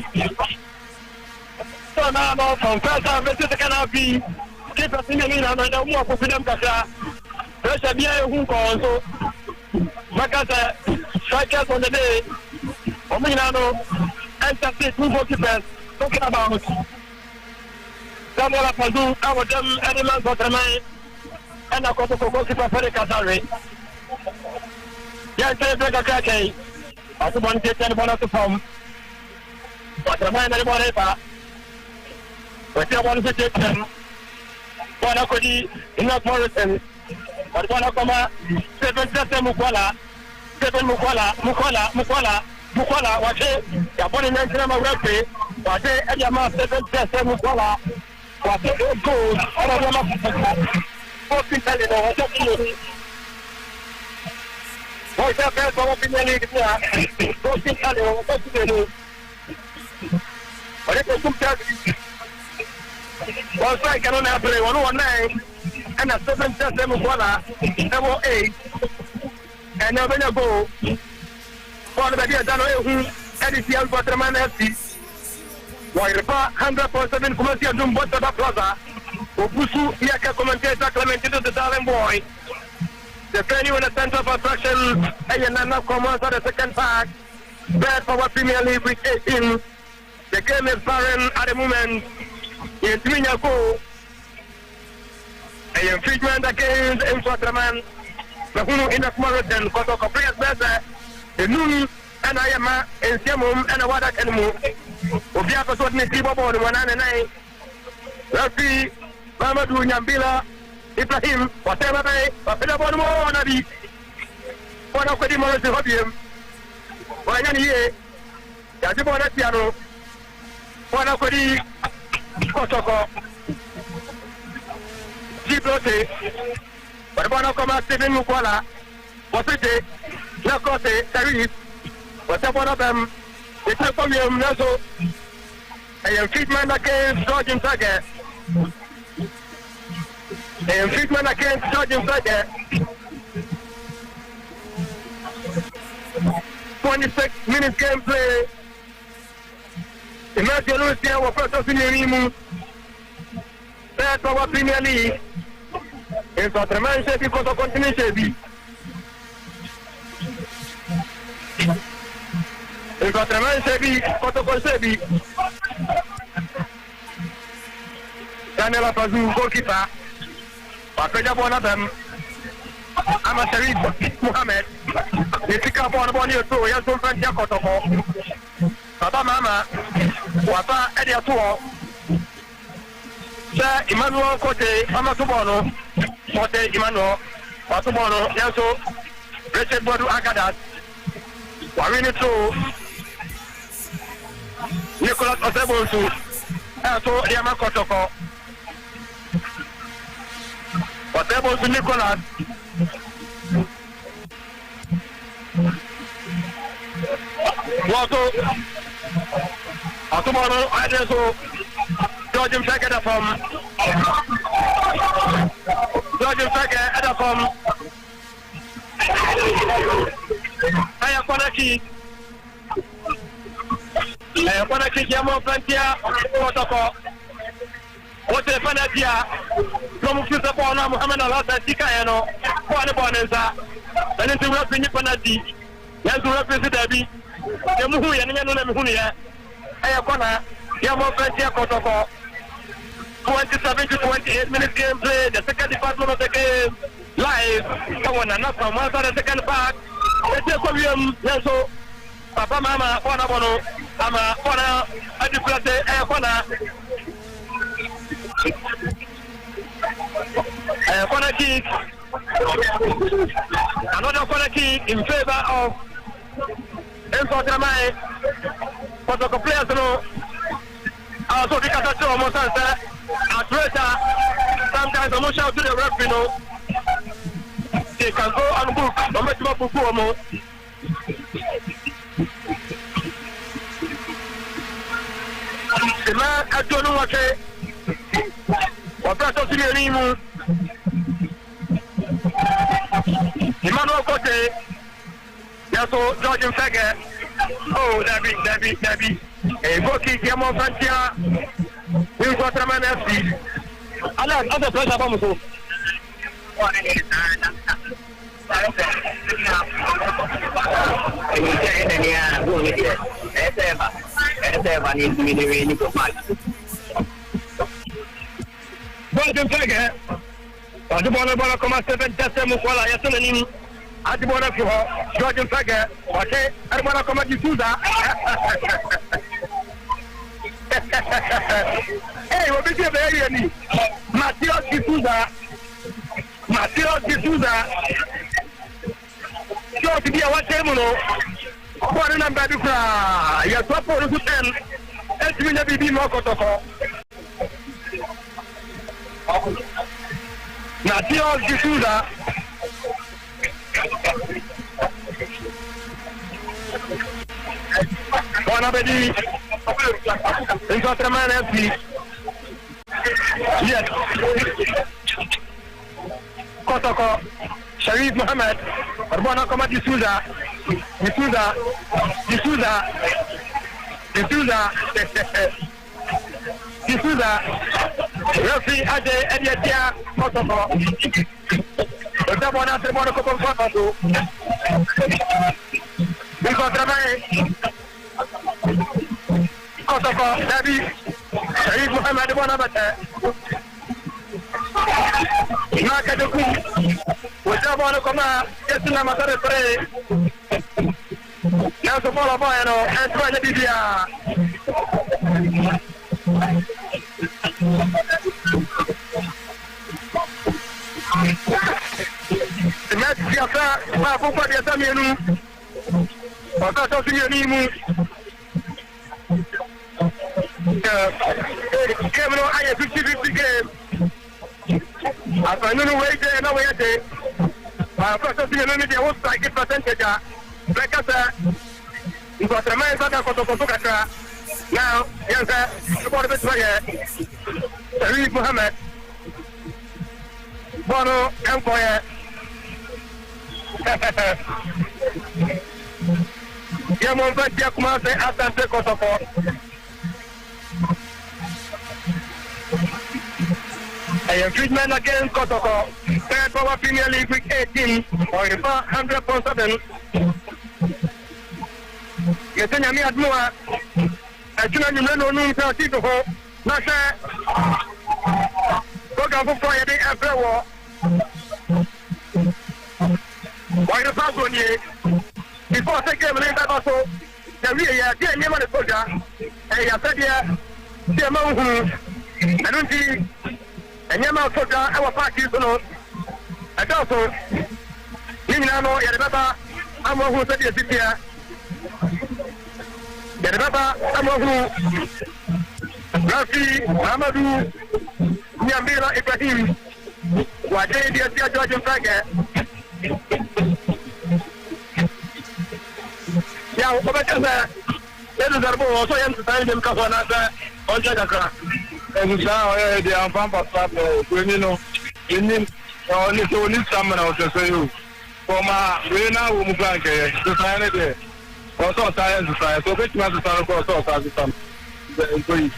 So now from first half to second half, keep us in the middle and no more for them. Pressure be a who also. Makasa strikers on the day. Ominano enter 2 goalkeepers. Talking about Samuel Apazu, our them elements of the mind, and a Kotoko goalkeeper for the Kasari. Yes, they break a crack. I want to take the ball to form. But the man and the ball, but they want to take them. Bonacodi, enough Morrison, but Bonacoma, 7 Mukwala, 7 Mukwala, what they are born in Nanama Rugby, what they are Yama 7 Mukwala, what they go, all of them 14 telling or what What's up, guys? I'm up in the league here. Go see Tally, what's the news? But it's a good time. Well, I cannot have play 119 and a 7 level 8. And now when you go, for the idea that I see Nsoatreman FC. Why, 100% commercial Jumbo Plaza. Opusu, Yaka commentator Clementine the Darling Boy. The venue in the center of attraction, and Nana Commerce at the second part. Bad for Premier League with 18. The game is barren at the moment. In 3 years ago, a infringement against Nsoatreman. The Hunu in the Morrison, Kotoko players better. The Noon and I am in Siamum and a Wada Kenmu. Obiaka told me Tibo 199. Rafi, Mamadou Nyambila. Ibrahim, whatever way, but the one more Nabi. One of the Morris of him. Why, any Yajibona Piano. One of the Kotoko. Gibraltar. But one of them, Stephen Mukwala. What's it? Nakote, Tarif. What's one of them? It's a problem, Naso. I am treatment against Georgian Saga. And treatment against Sergeant Sager. 26 minutes gameplay. Imagine Lucia was first in the Rimu. That's our Premier League. Nsoatreman said because of continuation. Nsoatreman said because of continuation. Daniel Apazu, goalkeeper. Pakeja bona them. I'm a Sharif Muhammad. They pick up on one year too. Yes, don't find Kotoko. Papa Mama, Wapa Edia Tuo. Sir Emmanuel Kote, Mama Subono, Kote Emmanuel, Wasubono, Yanso, Richard Bodu Agadat, Warini Too, Nicholas Osebosu, Yanso Yama Kotoko. Whatever to Nicholas. Wato, tomorrow I just so George Msaka from I am Konaki. Konaki Yamo Plantia, Kotoko. What the Fanatia from Fusapona, Mohammed Alhassan, Tikayano, Bonanza, and into Rapin Panati, Yanzu Rapin, the Muhu and Yanunia, Ayakona, Yamo Plantia Kotoko. 27 to 28 minutes gameplay, the second department of the game, live. Someone enough from one side of the second part. Let's just William, Yanso, Papa Mama, Bono, Ama, Bona, Adiplate, Ayakona. Corner kick. Another corner kick in favor of Nsoatreman. Kotoko players know. Also, we can show almost as sometimes I'm not shout to the ref, you know. They can go and book. No matter what perform. The man, I don't know what Operator Sirianimu. Emmanuel Kote. Yaso George Mfege. Oh, Debbie. A go kick Yamo Fantia. Nsoatreman FC. Other pressure bomb so. George Mfege. Adibona koma 7 desem kwala yasana nini. Adibona fi ho George Mfege. Okay, adibona koma D'Souza. Hey, what is it here ni? Matheus D'Souza. George dia wache muno. Kwa na mbadu kwa ya topo rusu 10. Eti nya bibi mo Kotoko. Matheus D'Souza. Bona bedi. Nsoatreman FC. Yes. Kotoko. Sharif Mohammed. Arbona koma D'Souza. Refi Ade Ediatia Kotoko. Dabona Tremona Kotoko. Nsoatreman. Kotoko Dabi Sharif Mohammed bona bata Naka doku Wajabona koma Yesuna matare pre Nanso bola boya no Antoine Bibia Met Biafra Ma Pukwa Biafra Mienu Wata Tosi Mienu game no I 50-50 game. I don't wait there no way there. First thing no media was like percentage. Like I said, Nsoatreman is not Kotoko katra. Now, yes sir, about the player. Sharif Mohammed. Bono Empire. Ya mon va dia commencer Asante Kotoko. A treatment against Kotoko. Third Power Premier League Week 18 or 100.7. Yesenya mi admua. Ajuna ni mleno nunu sa tito ho. Nasa. Koga fuko ya de afrewo. Why the pass on ye? Before the game, let us also. The ya dear name of the soldier. And ya said ya. Dear Mahu. I don't see. And Yama soldier, our party is on. And also, Ninano, Yababa, Amo who said yes here. Yababa, Amo who. Rafi, Amadou, Nyamira Ibrahim. What day dear George Mfege? Yeah, Obakaza, let us go also and them Kafanata, or Jagaka. And now they are Pampa when you know, only someone else to say you. For my Rena Umubanke, the sign there. Also, science society, so which master also as some employees.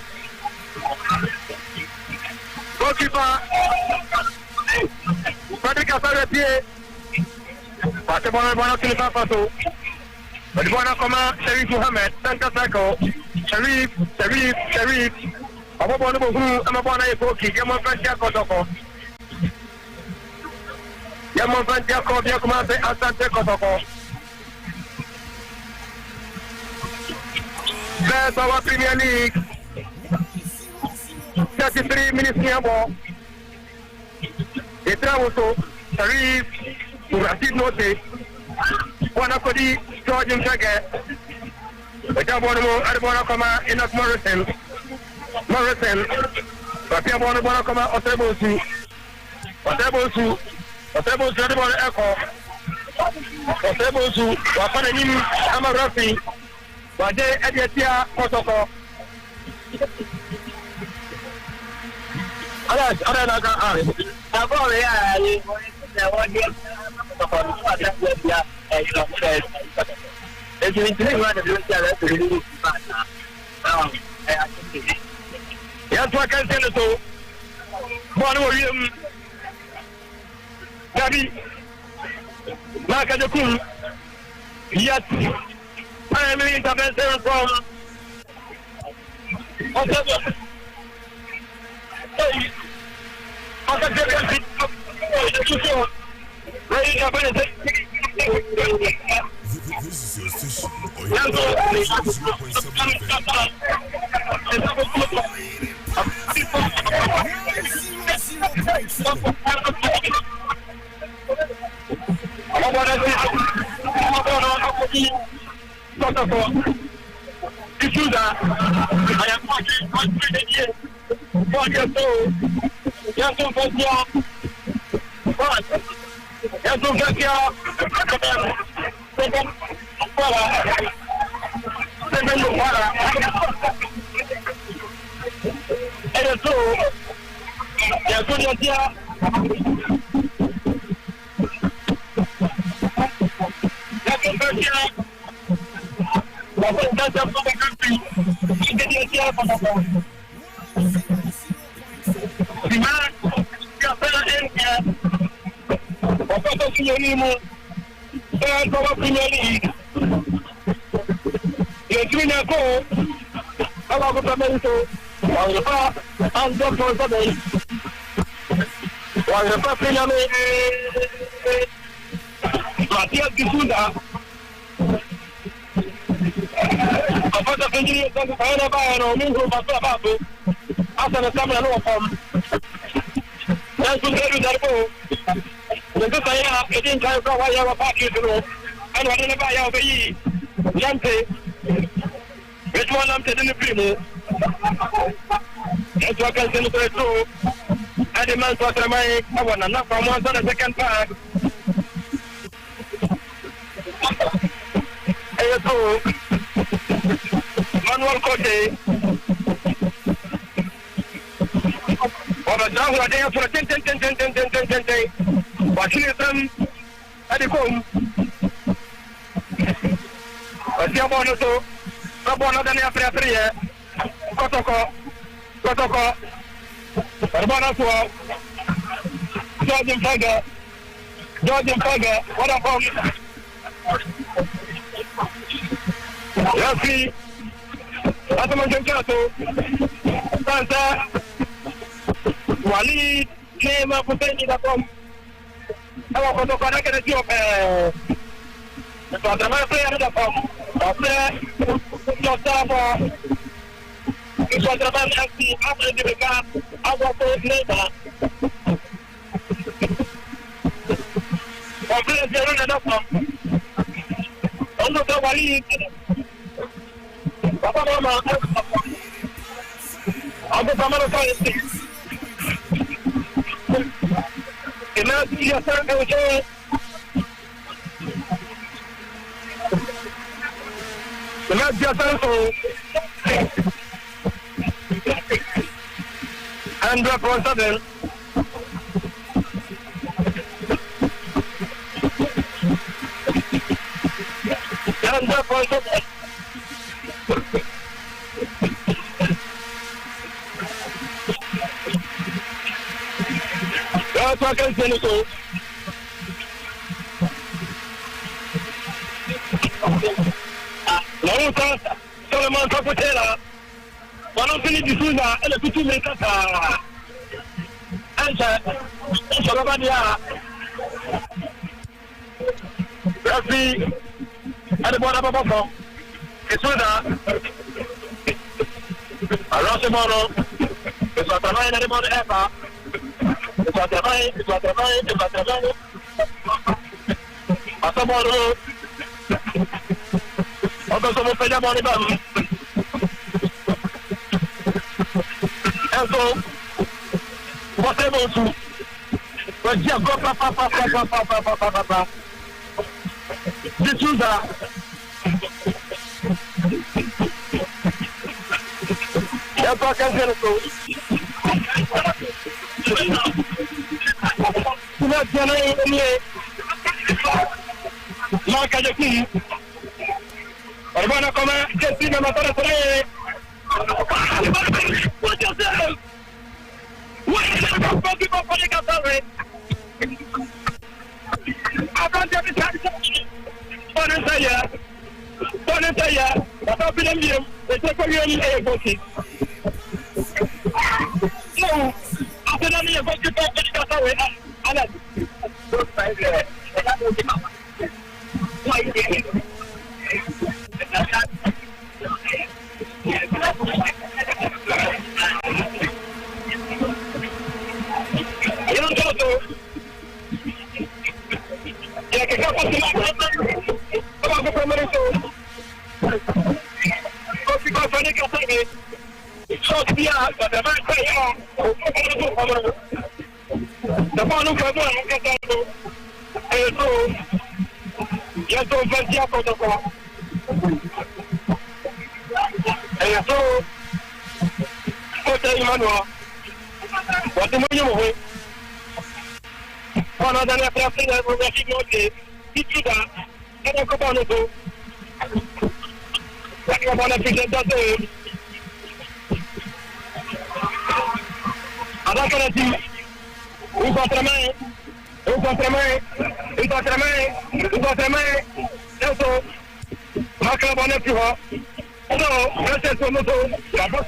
Goalkeeper, Patrick Asante, Patabona Kilipato. But one of Sharif Mohammed, Sanka Sako, Sharif, Ababona who Amabona Epoki, Yamon Fantia Kotoko. Yamon Fantia Kotoko, Asante Kotoko. There's our Premier League. 33 minutes near ball. It's also Sharif, Rashid Note. One of the George Mfege. The Jabonamo, Adibona Koma, Enoch Morrison, Papia Bonabona Koma, Otebosu, Adibona Echo, Otebosu, Wapanim, Amarafi, Wade Ediatia, Kotoko. Yes, primary intervention from This is your station. Or your second part. Manuel Kote. Now we are there for 10. Watching them at the home. I see a bonus. A bonus than after 3 years. Kotoko. Bonus. George Fager. What about? Let's see. Asante. Asante. Walid came up with any of them. I want to connect the job. So the man player of them. So the man actually after the regard, I want to later. Complete the run of them. Under the Walid. Papa Mama. I'm the Samara Science. Solomon Kaputela, one of the Suza, and the two makers are answer. Shalabadia, Rafi, and the one above them. It's Suza, Rosamoro, it's what the line and the one ever. It's what the line. Asamoro. Otto sono peggiamo di bam. Enzo. Potevo su. Oggi a pa. Diffusa. Ya pa canzone su. Tiana nie. Marca de aqui. Urbana como Jessina Matara Tre. What yourself? What is that for people for the Catholic? Asante Bonensaya, apa film dia? Saya kau ni bokit. So, apa nama dia bokit for the Catholic? Alat. Yang satu, ya kita pasti apa pemerintah itu, kopi kopi ni kata ni, so dia kata macam saya, dapat nu kamu kata tu, itu, ya tu versi apa tu kau, itu, kota Immanuel, waktu mana mu? Kalau ada yang berasal dari Nsoatreman, itu dah ada kapan itu? Ada kapan presiden itu? Ada kan itu? Nsoatreman, itu makna mana tu? So, saya semua tu, apa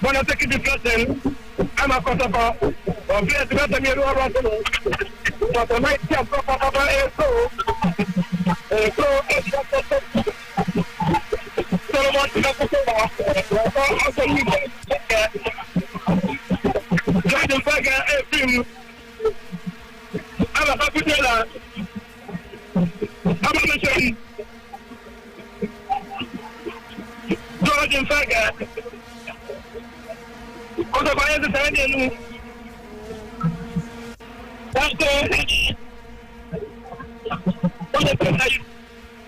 mana sekali discussion, ama Kotoko, dia juga tanya luar tu. Nsoatreman siap apa itu? Itu kalau kita kucing, apa ini? Jadi baga film, apa aku jalan, apa macam? Jadi baga, kau bayar sesuatu ni. Waktu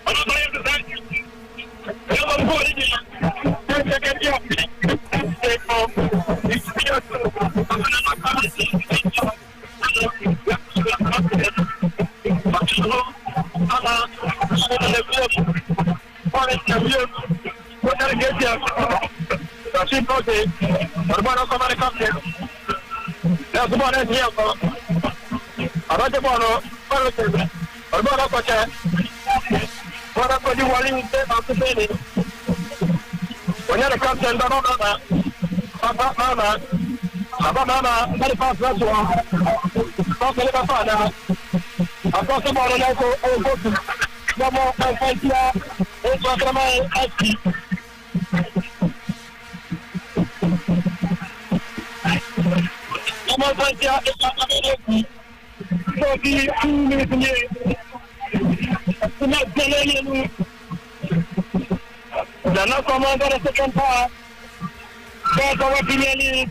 orang bayar sesuatu, kalau boleh ni, saya kerja. Urbana como recapte. Ya semua ni apa? Ada bono, urbana koce. Orang kau jualin tu apa sini? Banyak recapte dah mana? Apa mana? Dari pas semua. Kau kena apa ada? Apa semua orang aku nama Asante Nsoatreman aski. Nama Asante Nsoatreman aski. So di ini punya. Nak jalan ni. Dan aku mahu ada second part. Saya bawa pilih ni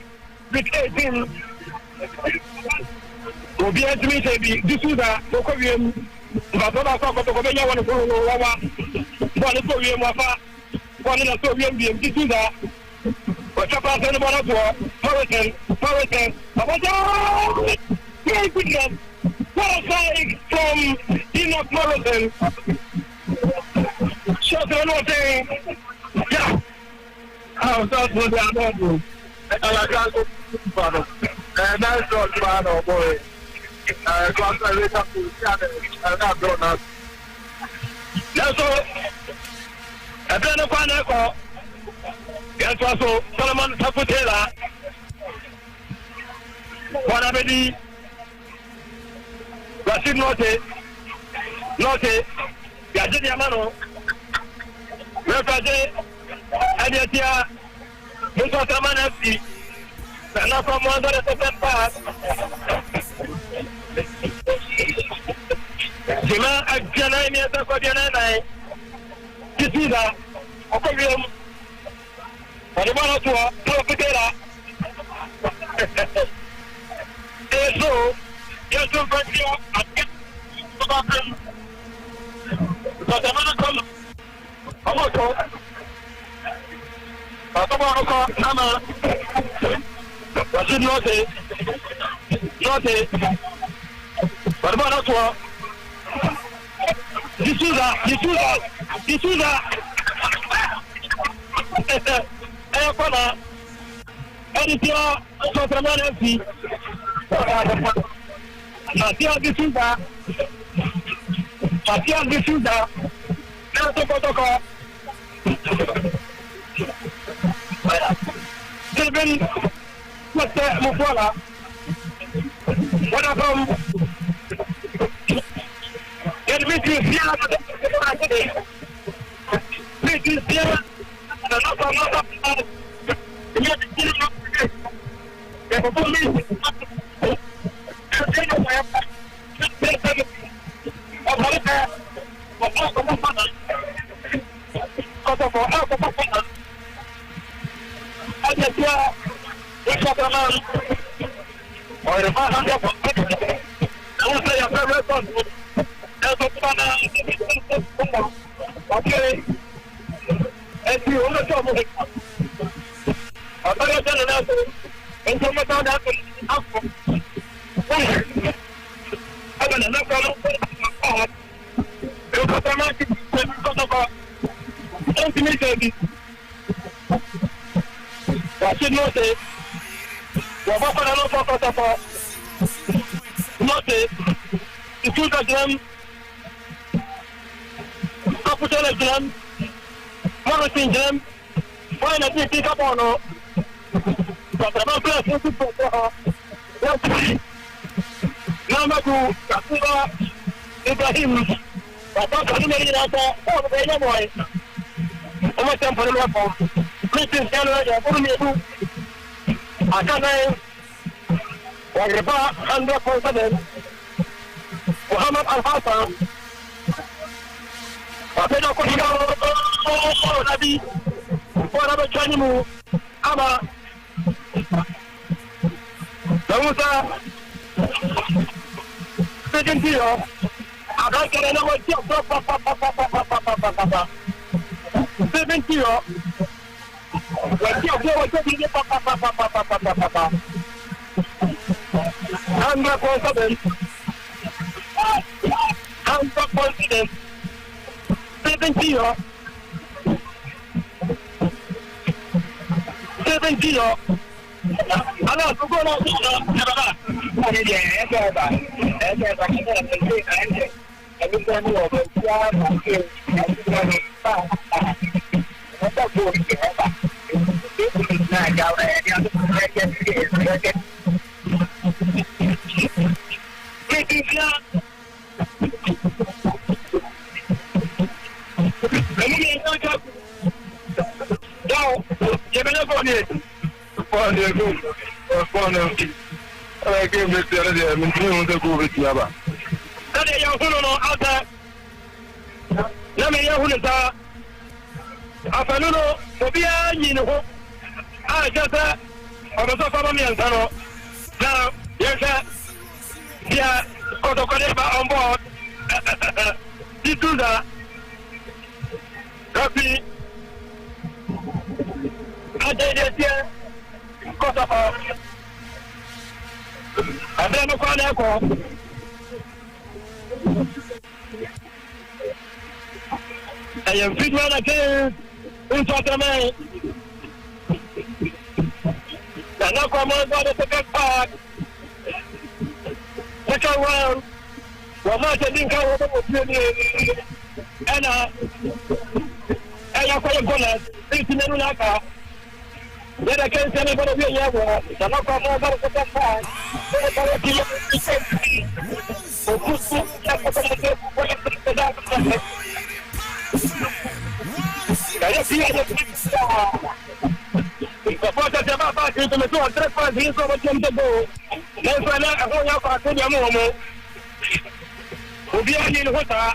big 18. Obiara tumi sebi disuda okowiem baba ko ko be yawo ko wawa bole ko wiem wafa bole na so wiem wiem disuda o chapa se no bona to Morrison baba jo very good game qualifying from Enoch Morrison shot on what saying yeah that's what they are doing I can't go nice shot man oh boy Nelson, Abena Kwaneko, Yansaso, Solomon Taputela, Wanabedi, Rashid Note, Yajid Yamano, Refaje, Adiatia, Nsoatreman FC, and now from one of the second part. Jema ajana ni ata kwa jana nae kisiza okobiem walibana tuwa tukitera eso yesu fatio atia tubakan tutamana kama amoto atomano kwa nama Rashid Note What about that one? D'Souza. Editor Nsoatreman FC. D'Souza. Kotoko. Sylvain Moufoula. What about okay. And you want to tell me, I'm going to tell you that, and so much of that, I'm going to knock on the I should not say, not say, the two of them, Capital Jam, Morrison Jam, why not pick up on her? But the place is for her. Number 2, Kasura Ibrahim, but not eliminated at all the young boy. Almost time for the level. Christian Canada, I can't name. Wagriba 100%. Muhammad Al Hassan. Apena kwa nabi kwa nabe chani mu ama Musa Segendio akakere na wajia Segendio wajia Anga confident 70. Alors, tu vois là, Kotoko on board. D'Souza. Copy. Kotoko. And then the corner. I am fit one again. Nsoatreman. And now come on the second part. Second round. Wama Tedinka and I quite bonus. It's in the Naka. Then I can't tell anybody we have. The Naka more about the second part. The first of the back into the 2 or 3 points, he's over to the goal. Then for now, I go out to the Momo. Ubiani in Hota,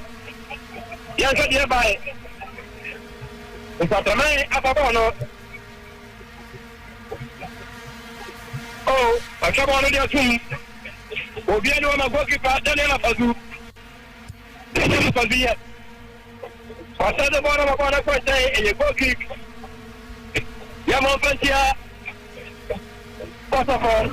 Yanka nearby. Nsoatreman Ababono. Oh, I come on there too. Ubiani on a goalkeeper, Daniel Fazu. Daniel Fazu. I said the bottom of one point and you go kick. Yamon Pentia. First of all,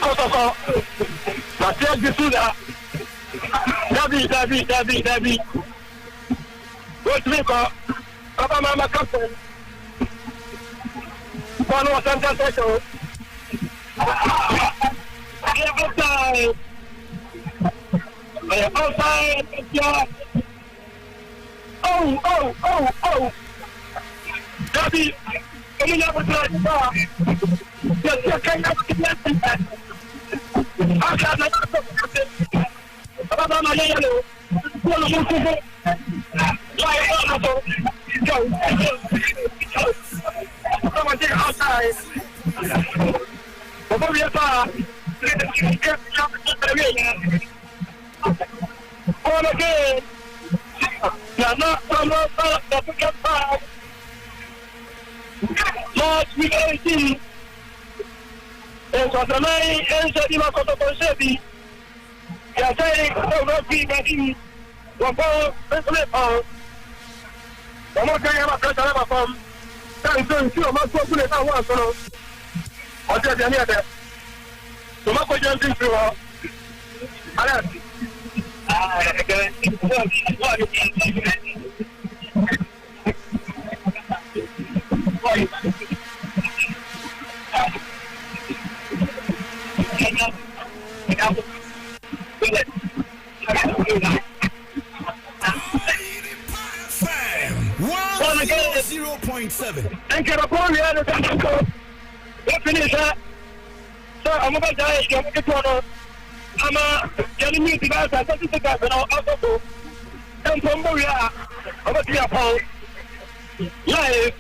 Kotoko, Mathias D'Souza, David, Rodrigo, Papa Mama Captain, Bono Asante, outside, yeah. Oh, David, come in up Nsoatreman ensedi Kotoko sebi ya sai ko roki badi wako pele pa omo kan ma pressure na pam kan so nti o ma so kule na wa so no o je bi ani ade to ma ko je nti fi ho ala And get a ball here to finish that. So I'm about to get a corner. I'm getting me to guys. I think the guys are also and from Boya. I'm a clear pole. Live.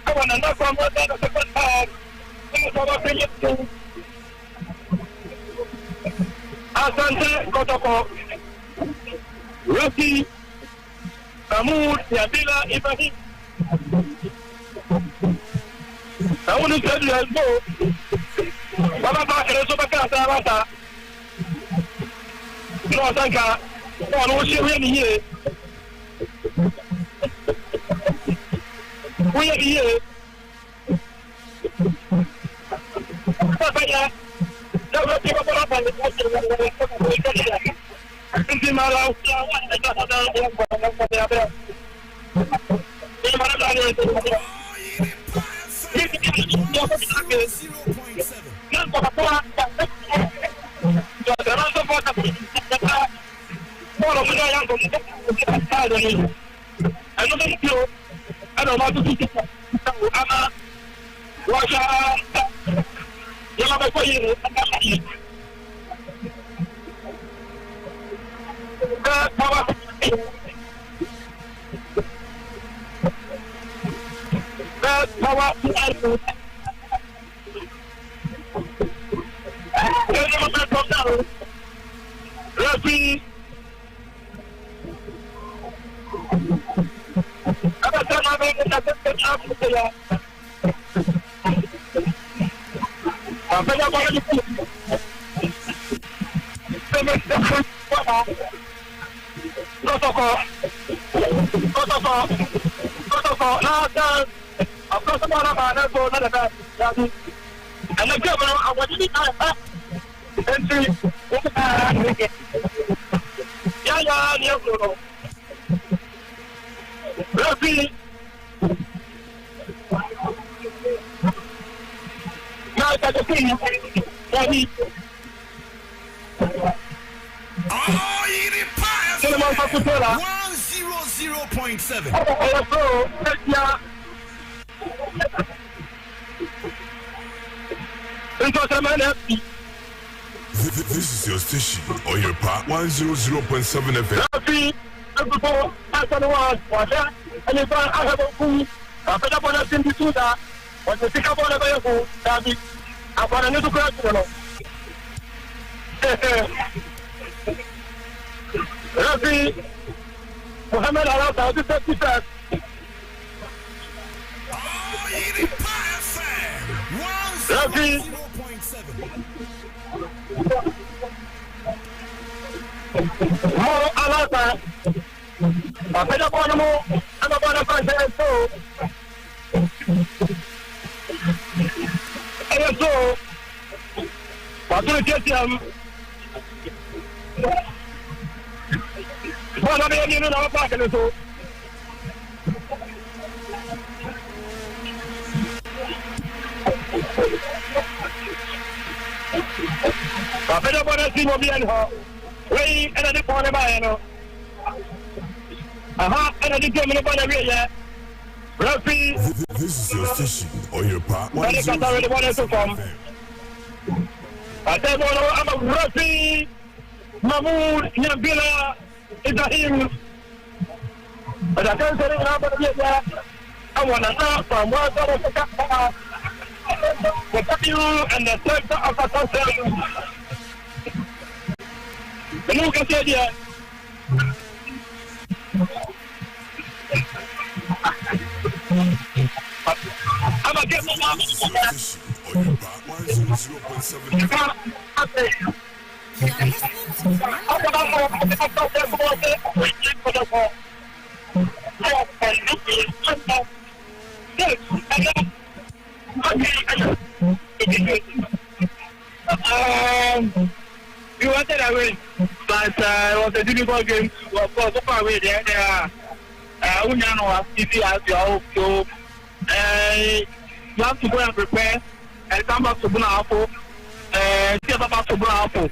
I want to knock from what that is the first time. Asante Kotoko. Rocky. Mahmoud Yabila Ibrahim. I want to tell you as well. Baba Bakare Sobaka Sabata. No, Sanka. No, she will be here. We are here. Papa, no, no, give up on the power Referee. This is your station on your part 100.7 FM. Mohammed Allah Saudi 55. More Alata. I put up on more. I'm about to find that so. And so, what do you get him? One of the in our back and so. I put up on a team of the way and the corner by no. And I didn't get me about the real. Referee. This is your station on your part 100.7 FM. I tell you, I'm a referee. Mahmoud Nabila Ibrahim. But I can't say that I want to know from what I was the W and the center of the concern. The new Casadia. I'm a get my on your part 100.7 FM. We wanted away, but it was a difficult game. Of course, so far away there are Unyano easy as you hope. So you have to go and prepare and come back to Bunapo. See about to Bunapo.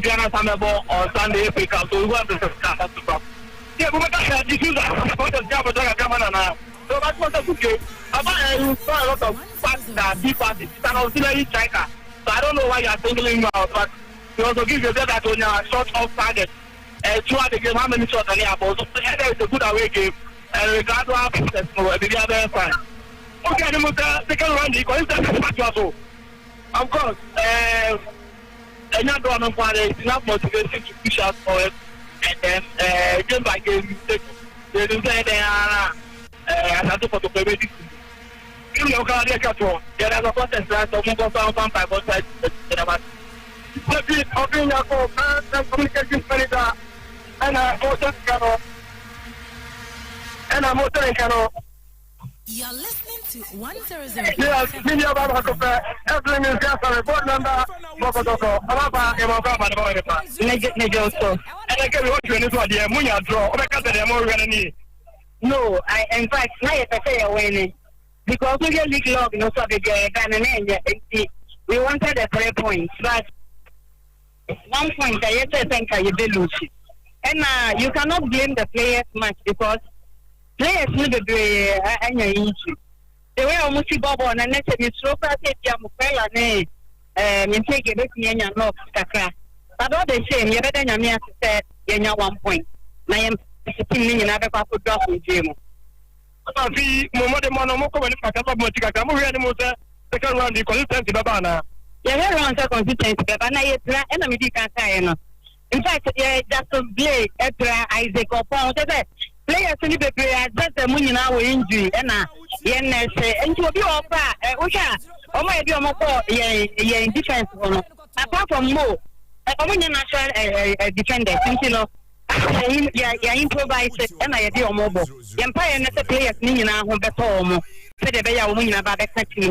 Ghana Samebo on Sunday Africa. So we want to start to come. Yeah, we want to have this user. So that's what I'm saying. I saw a lot of facts, deep passes, and auxiliary striker. So I don't know why you are singling him out, but you also give yourself that on your shot off target. Throughout the game, how many shots are there? So it's a good away game. And we got to have success. So the other fine. Okay, the second round, because it's of course, and not one of it's not motivation to push out for it. And then, game by game, they do say they are Asante for the baby. You know, there is a contest that someone by both sides. The communication manager and a motor cano. You're listening to 100. Yes, Media Baba Copa, everything is gas on report number, Kotoko, Alaba, Negoso. And I can watch you in this one, dear Munya draw, or I can't say more than any. No, in fact, now I say winning. Because we get league log, no, so we wanted the 3 points, but 1 point, I think you did lose it. And you cannot blame the players much because players need to be any issue. The way almost Bobo and then it's so fast, Yamufella, nay, and take it in your knock, Kaka. But all the same, you're better than me, said, in your 1 point. I am sitting in another couple of drops with Jim. The moment the Monomoko and Pacapa Motica, we had the second round, the consistency Babana. Yeah, everyone say consistency, but now it's not. And I'm no. In fact, yeah, Jackson Blake, Etra, Isaac Opon, players in the player just the money now injury, and yes, and to be all part, Osha, or my dear Moko, yeah, in defense, apart from Mo, a national defender, you know. Yeah, improvise and I do mobile. Empire and the players meaning now who better home. Said the Bay woman about the country,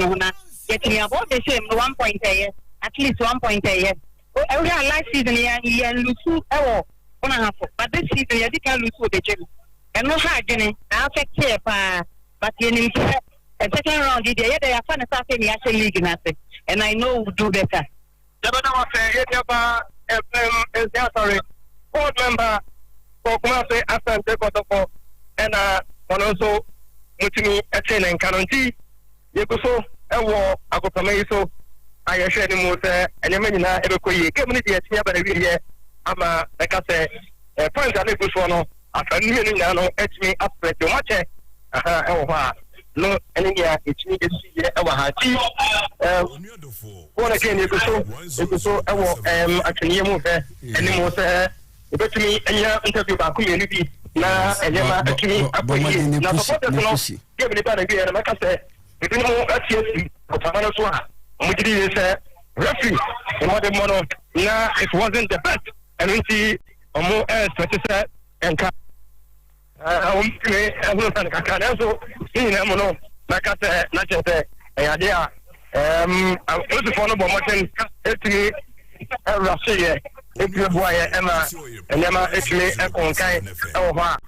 getting about the same 1 point a year, at least 1 point a year. Oh, last season, yeah, lose oh, 1.5. But this season, yeah, they can lose the gym. And no hard, Jenny, I'll take care, but you need a second round. They are fun as in the actual league, nothing. And I know we'll do better. Sorry, board member. Kumase Asante Kotoko and also Mutimi Etienne and Kanonti Yekuso ewo akopame so ayehwe ni mo se enyema nyina ebekoyi community etia ba na wie ama eka se point na ekuso no afani ni nyina no etimi aspect o mache aha ewo ha no eni ya etimi esiye ewo ha ti wona ken ekuso ewo atweye mo fe eni mo se ebetumi enya interview ba ku yenu bi na enyema atumi apoyi na support no game ni ba na wie na maka se ebi no atiesi otama so a omugiri ye se referee the mono na it wasn't the best and we see omo special enka omkire ehunu san kakana so ni na mono maka se na chete eyade a otu fono bo moten etiri raseye ebi boye ema enyama etimi ekonkan ewo ho a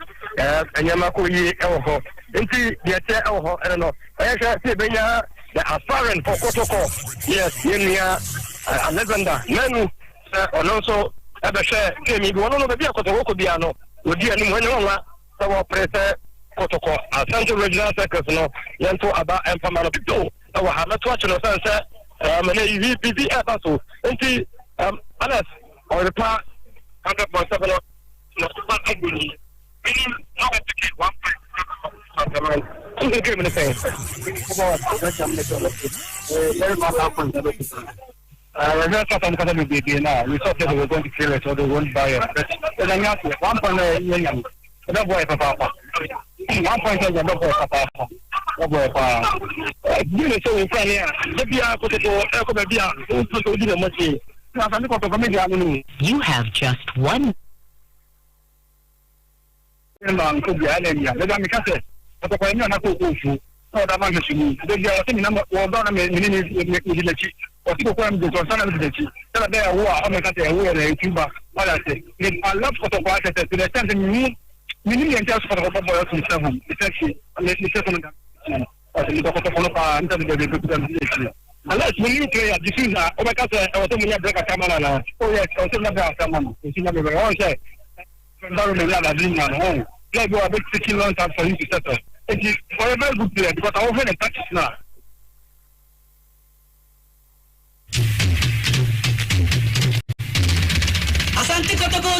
enyama ko yi ewo ho nti de te ewo ho ene no ehwe se benya the aspirant for Kotoko yes yenia Alexander nanu ononso ebehwe kemi bi wono no be Kotoko ko bia no odi ani mo enwa so wo prese Kotoko Asante regional circus no yento aba empama no bito ewo ha meto achino sense mena yi bibi abaso nti Alas, or the part 100.7 no agony. Meaning, no ticket 1 point. Who's the game in the face? Very much happens. We're not talking about the baby now. We thought they were going to kill it or they won't buy it. But I'm not 1 point. No boy, Papa. 1 point, no boy, Papa. No boy, Papa. You know, so in front here, the Bia Kotoko, Bia, You have just one. Unless when you play at the season, Obaka or someone break a camera. Oh, yes, or someone break a camera. You see, never on say, environment at home. Like go a bit 16 long time for you to settle. It is for a very good player because I often practice now. Asante Kotoko.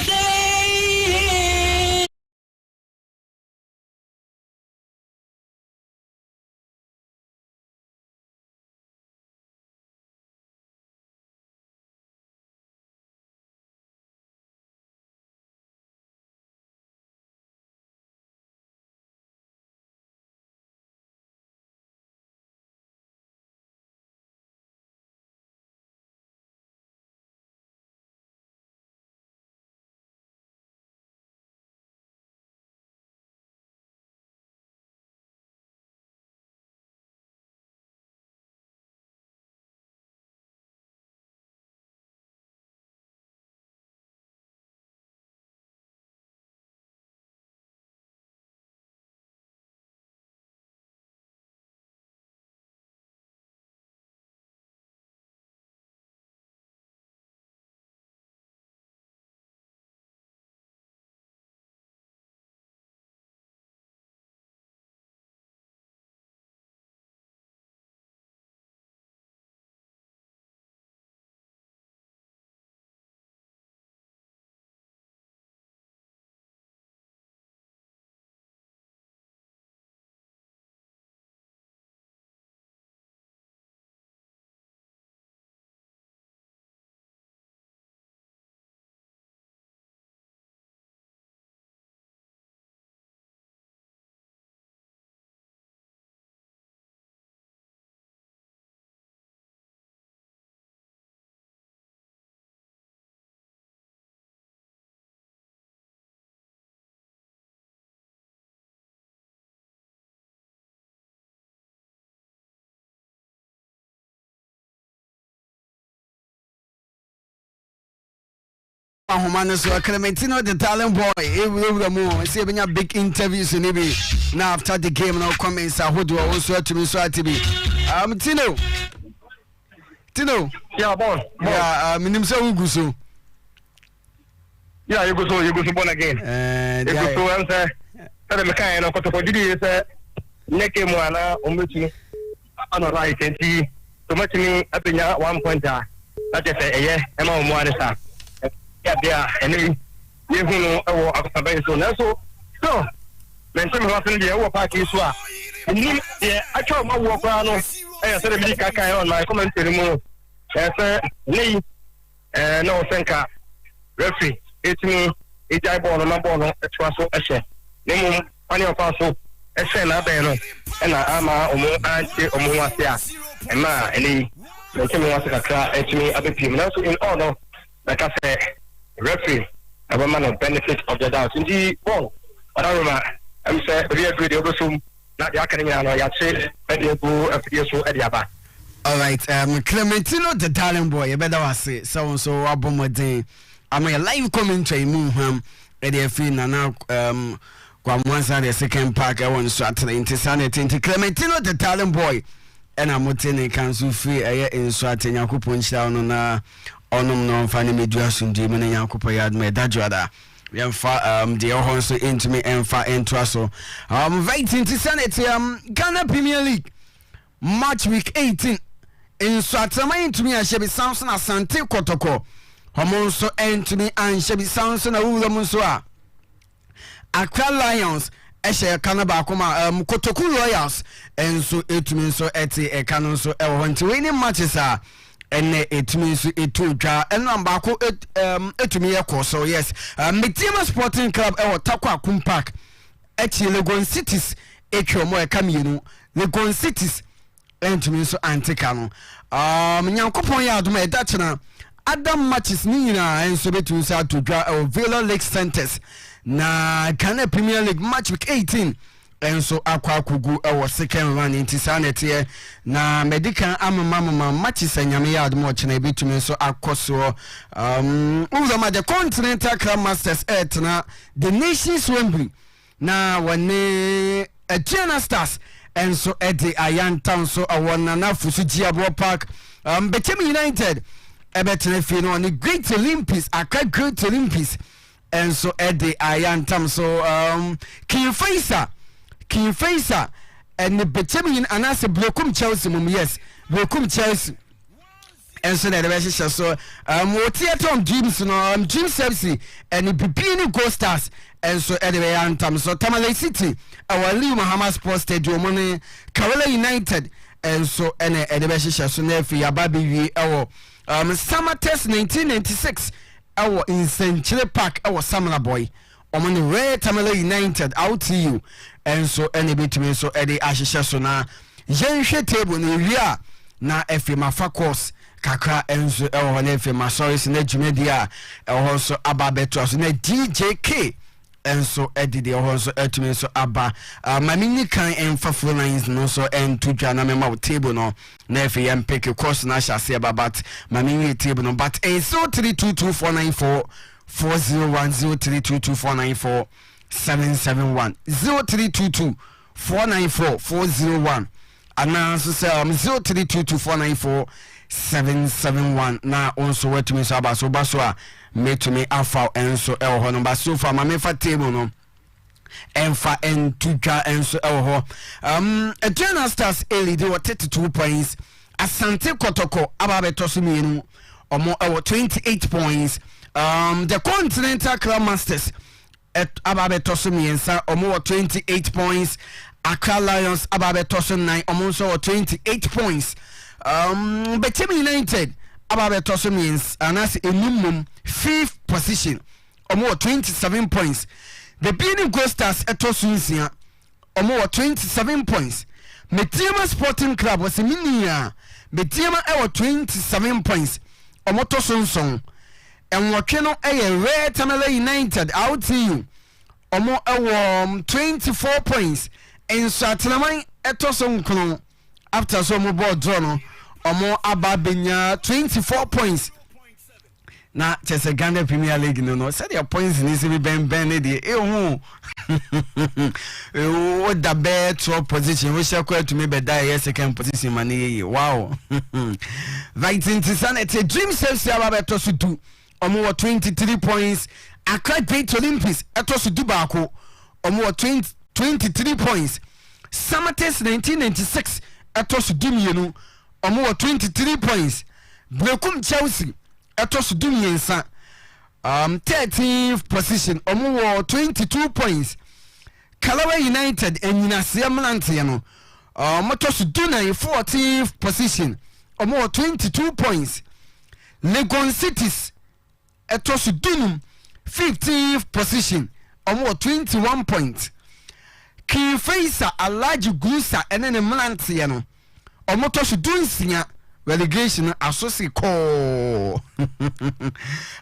ahoma so Clementino the talent boy ewura see benya big interviews in be now after the game no comments ahodo also to me so atibi Tino yeah boss yeah minim say uguso yeah you go born again you go so answer tell me kind of Kotoko did say neke mu ana ometu ana right enti to match me apenya 1 point that is eye e ma mu ani sa ya bia eni yehunu ewo akutabai so mention me wasen dey ewo park isu a ni acho ma wo kwa no say bi kaka on my commentary mu say nei no senka referee etimi ejai ball no etwa so ehye nemu ani ofa so ehye na be no na ama omo anche omo wase a ema eni mention me wase kaka etimi abepim na so in all no like I say referee a man of benefit of the doubt in the ball but I remember I'm say we agree the obosum na the academy no ya che ediebu afieso ediaba. All right, Clementino the talent boy, you better was say so abomode. I'm a live commentary muham ediefi na now kwa mwanza the second park I want to at Nsoatreman Clementino the talent boy and I'm mutene kansu free in Nsoatreman yakupon chira no na onom no mfani medua sunje me na yakupa yad me dadwada yemfa the ohonso into me emfa into aso right into Senate Ghana Premier League match week 18 in Nsoatreman into me Shebi Samson Asante Kotoko homonso into me and Shebi Samson awula munso a Accra Lions ehye kana ba akoma Kotoko Royals enso etumi so eti ekano so ehonti winning matches a ene etumi so etudwa eno mbako etumi yeko so yes Metima Sporting Club Takwa Akum Park echi Legon Cities etwomo ekamienu Legon Cities entumi so antika no nyankopon ya adoma edachena Adam matches ni nyina enso betumi so atudwa Villa Lake Centers na Ghana Premier League match week 18 enso akwa kugu second round into sanete na medical amama matches anyame ya admo chena betumi so akoso uzama the Continental Club Masters na the Nations Wembley na wane Atlanta Stars enso edi Ayantown so awona na Fusuji Abo Park Bechem United ebetene fi no ni Great Olympics Accra Great Olympics enso edi Ayantown so King Faisal and the Bechem anase Blokum Chelsea yes Blokum Chelsea enso na the so Theater Dreams no Dream Chelsea and the Bipini Gold Stars enso edi Ayantown so Tamale City our Lee Muhammad Sports Stadium money Kerala United enso ene edebeshisha so na fi ababi wi ewo Summer Test 1996 ewo in Century Park ewo Samla Boy omoni Red Tamale United out to you enso ene betumi so ede ahisha so na yenhwe table ni wia na efi mafa course kakra enso ewo na efi masoris na dwumedia ewo so ababeto so na DJK enso edide ohonso etumi so aba mamini kan enfafo lines no so entudwa na mema table no na efe yam pick course na shase aba but mamini table no but enso 3224944 4010322494 771 0322494401 announce say 03224944 771 na onso wetumi so aba so baso a metumi afa enso ewo no ba so fa ma mefa table no enfa entudwa enso ewo Atlanta Stars lead with 32 points Asante Kotoko ababeto so mienu omo ewo 28 points the Continental Club Masters ababeto so miensa omo 28 points Accra Lions ababeto so 9 omo so 28 points Bechem United ababeto so means anas enumum 5th position omo 27 points the Benin Gold Stars etosunsia omo 27 points Metima Sporting Club was minia Metima 27 points omo tosonson enwotwe no Red Tamale United out to you omo 24 points Nsoatreman etoson kono after so mo ball draw no omo ababenya 24 points na chese Ghana Premier League no said your points ni se be ben de hu o da better position we shall to me be die second position man wow right into Sanity Dream Saves Ababeto so do omo 23 points Accra Great Olympics eto so do baako omo 23 points Samates 1996 eto so do mienu omo 23 points Brekum Chelsea eto so do miensa 13th position omo 22 points Calabar United and Yinasia Mlantiano Motos Dunay 14th position omo 22 points Legon Cities etos Dunum 15th position omo 21 points King Faisa Alaji Gusa and then Mlantiano omo tos Dunsia relegation associate call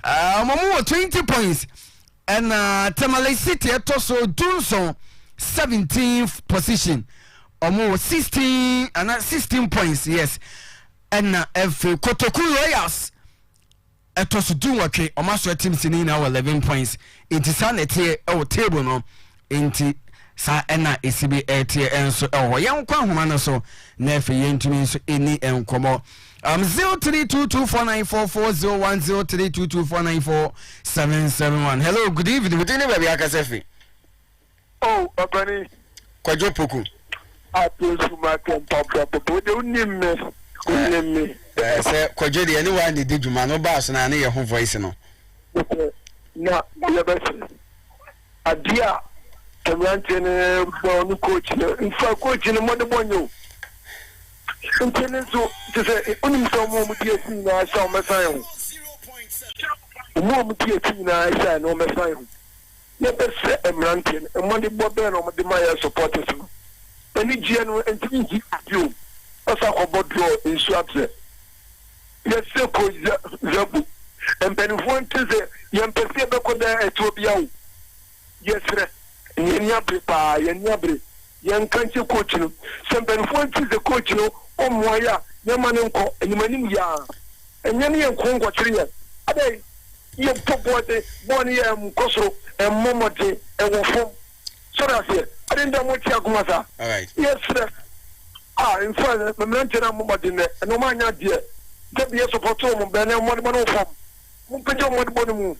omo 20 points and Tamale City etos Dunson 17th position omo 16 points yes and if Kotoko Royals etos Dunwake omo so team sini na 11 points it sanity e table no enti sa na ECB enso yankwa homa no so na efe yentumi nso eni enkomo 03224944010322494771 hello good evening we didn't be akasefi oh Abani Kwajo Poku apesu makem papa de unime say Kwajo de anyone dey djuma no bass na na ye ho voice no na ya bese adia Tamante ne bonu coach ne infa coach ne mo de bonyo so to say unim so mo mu die si na sha mo san ho mo mu die si na sha no me san ho ne be se emrante mo de bo be no mo de my supporters no any GN no entimi ji adio asa ko bodro Nsoatreman yes se ko zabu empenifo nteze yempese be ko da Ethiopia o yes re yenya prepa yenya bre yen kanche coach no sempenifo nteze coach no omoya nyamane nko enyimani ya enyane yen kongo kire ade ye popode boni ye mkosoro emmomode ewofom so that's it ade ndamo ti akumasa all right yes sir in fact memrante na momode ne no manya de be ye support mo be na mo no fom mo pejo mo de bonu mu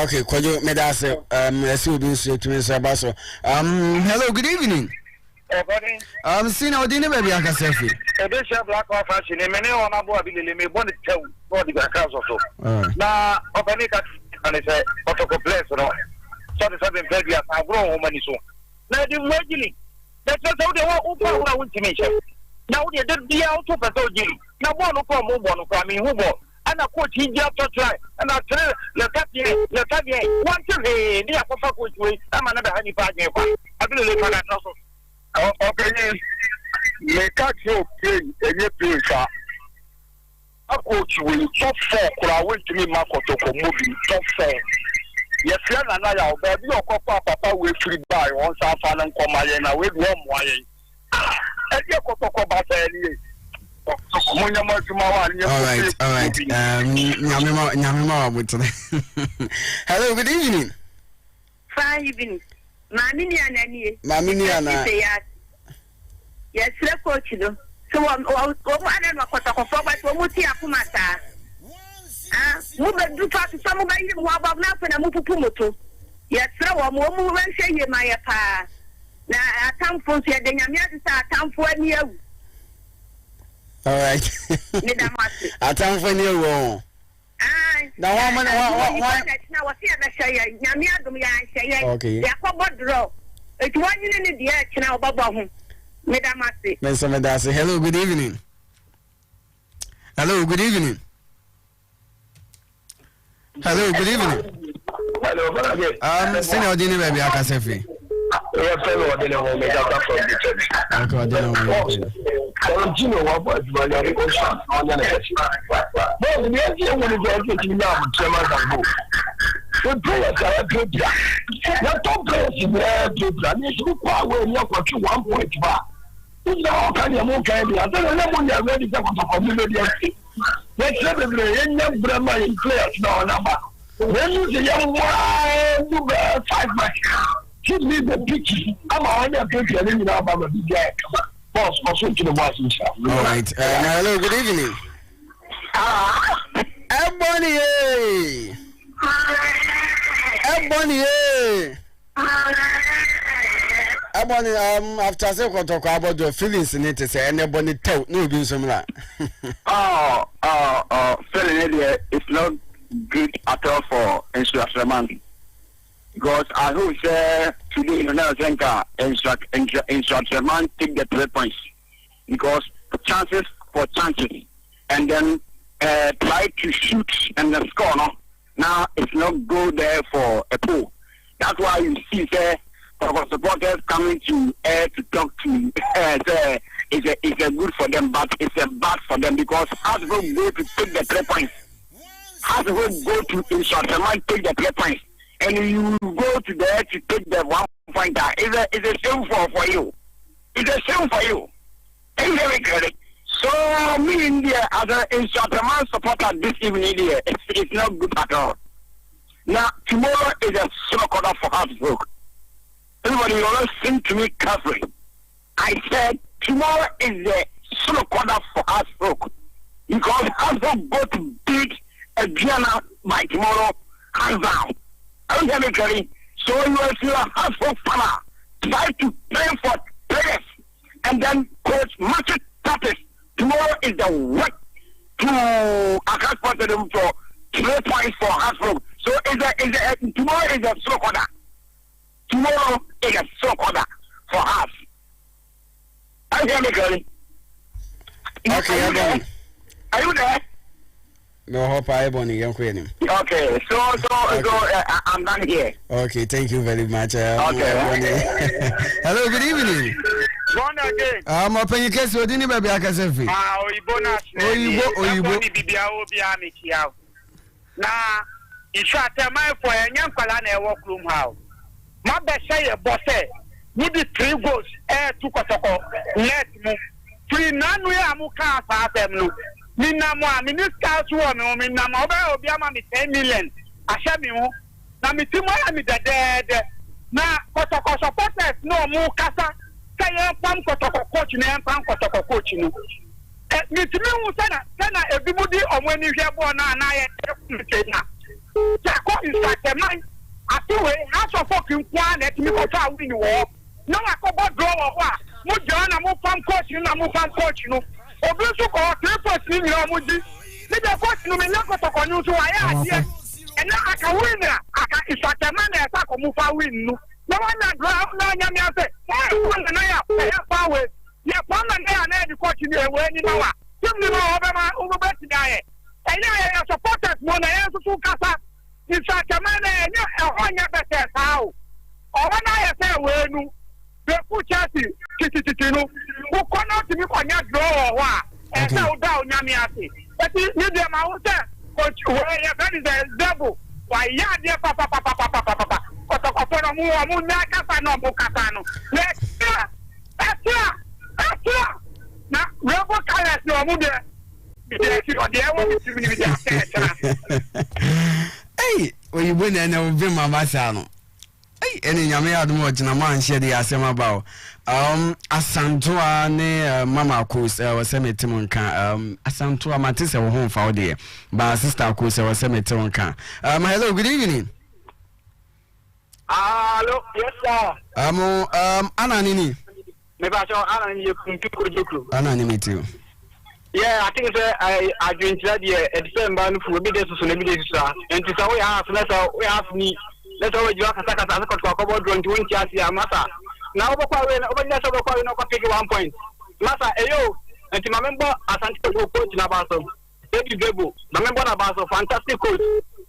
okay Kwajo me da say esi obi nso tumi nso abaso hello good evening Sina odini baby akasefi. Ebesha black off fashion me ne ona bo abilile me bon tew body ga ka so. Na obanika and say Kotoko place no. So the seven baby as agro ho mani so. Na di wajili. That so they want to want me chef. Na we dey dia auto peso jili. Na bo no ko mo bo no kwa mi hu bo. Ana coach hinji after try. Ana try le tapie. One thing ni akofa coach we ama na da hani pa je kwa. Abilile fa na so. Okay, me catch you play any place. A coach will top 4 kura went to me Kotoko movie top 4. Yes, na na ya oba bi okopa papa we free buy on sa fa na nkoma ye na we do mo aye. E di Kotoko ba sa ni. All right. Nyamema wabutu. Hello, good evening. Fine evening. Mami ni anani. Mami ni ana. Yes, le coach no. So o ana no Kotoko for but o muti akumata. Mo be du fa so mo ba yi mo abab na fa na mo pupu moto. Yes, wo mo wan hye ye ma ye pa. Na atamfo so ye de nyame ade sa atamfo ani awu. All right. Ni da mate. Atamfo ani awu. Na wa mana wa na wa se na hye nyame adum ya hye. Okay. Ya ko bodro. Etu wanyine ni de kina obaba ho. Medamasi. Medamasi. Hello, good evening. Hello, good evening. Hello, good evening. Hello, senior Odini baby akasefi. Yes, fellow Odini ho me da from the church. Okay, Odini ho. Continue what was my ocean on the church. But the idea when you get to now, Chairman Zambo. The players are good. Not top players in there, and you should go away and you got 1 point back. No, can you move? I don't know when you're ready to go to community. Let's say the young Brahma in players no number. When you the young one 5 match, give me the picture. I'm on the picture, and you know about the big boss, also to the watch himself. All right. Hello, good evening. Ebony, after say Kotoko about your feelings in it, say anybody tell no be similar. Feeling it is not good at all for Nsoatreman. Because I hope say today in another center Nsoatreman take the 3 points. Because chances, and then try to shoot and then score. No? Now it's not go there for a pool. That's why you see say our supporters coming to talk to it's a good for them, but it's a bad for them because as we go to take the 3 points, as we go to Nsoatreman take the 3 points, and you go to there to take the 1 pointer, it's a shame for you. It's a shame for you. So me in there as an Nsoatreman supporter this evening here, it's not good at all. Now tomorrow is a slow quarter for Habsburg. Everybody always sing to me carefully. I said tomorrow is the slow quarter for Habsburg because Habsburg go to beat Adriana by tomorrow hands down. I don't hear me clearly. So you will see a Habsburg fan try to play for players and then coach match it practice. Tomorrow is the work to account for them for 3 points for Habsburg. So tomorrow is a slow quarter. Tomorrow is a slow quarter for us. Are you hear me clearly? Okay, are you there? No hope I Ebony, young queen. Okay, so I'm done here. Okay, thank you very much. Okay. Hello, good evening. One again. I'm up in your case, so didn't baby I can say. Now, it's short time for a young Palana workroom house. My best say a boss, you did 3 goals, to Kotoko, let me. 3 none we are Muka Fatem. Minamo, Minister Suano, Minamo, Obiama, 10 million. Ashamimu, Namitimo, the dead. Now, Kotoko supporters, no Mukasa. Say, I'm Kotoko coach, and I'm Kotoko coach. Mitimi Sana, everybody, or when you hear one, and I Jacob is like a man. I do it, half of fucking one at me for win war. No, I could not draw a war. Mujana, move from coach, you know, move from coach, you know. Obisu ko 3% ni omuji. Ni the coach no me not to konyu so aya here. And now I can win. I can Nsoatreman na esa ko move win no. No one na draw na nya me say. Why win na ya? Ya power. Ya power na the coach ni e we ni na wa. Tim ni no obema obeba ti dae. And now supporters mo na ya so kasa. Nsoatreman na nya e honya bete sao. Owa na ya say we nu. The Chelsea, Kitty, who cannot be on draw. And now down Yamiati. But you them out there, coach, where that is a devil. Why, yeah, dear papa, Kotoko, Munaka, no Bocatano. That's now, Robo Calais, no Muda. Hey, when you win and I will be my Masano. Any yame admo jina man share the asema about Asantoa ne mama course was semetimon kan Asantoa matise wo home fa there ba sister course was semetimon kan hello, good evening. Hello, yes sir. Ana nini me ba so ana ni kuntu ana ni metiu. Yeah, I think I drink that year at December for be there so na be there sir and to say we have me. Let's always you have to talk about 20 years Massa. Now, over pick 1 point. Massa, ayo, and to my member, Asante coach in Abaso. Baby Gable, my member Abaso, fantastic coach.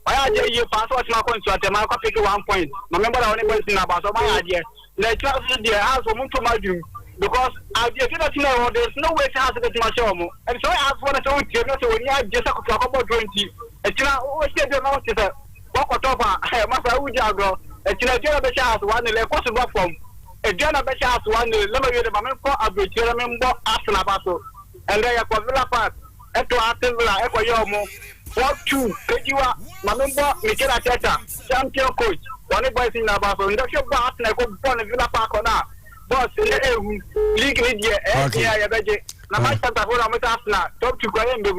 My idea you pass what's not going to at Marco pick 1 point. My member only points in Abaso, my idea. Let's trust the house for Muntu Madu because I did not know there's no way to have to get my show. And so I asked for the tone so when you have just talk about 20. And you know, always say the most Kotoko, Masa Ujago, a China Bechas, 1 possible from a Jana Bechas, 1 Lemon, the Mamma, a Bechas member, Asanabaso, and they are Covilla Park, eto atevla eko yomo 4-2 kejiwa mamembo Michela Teta champion coach one boys in Abaso ndo show ba atna ko bon Villa Park na boss ehu league media ya beje na match ta for am ta afna top 2 kwa yembe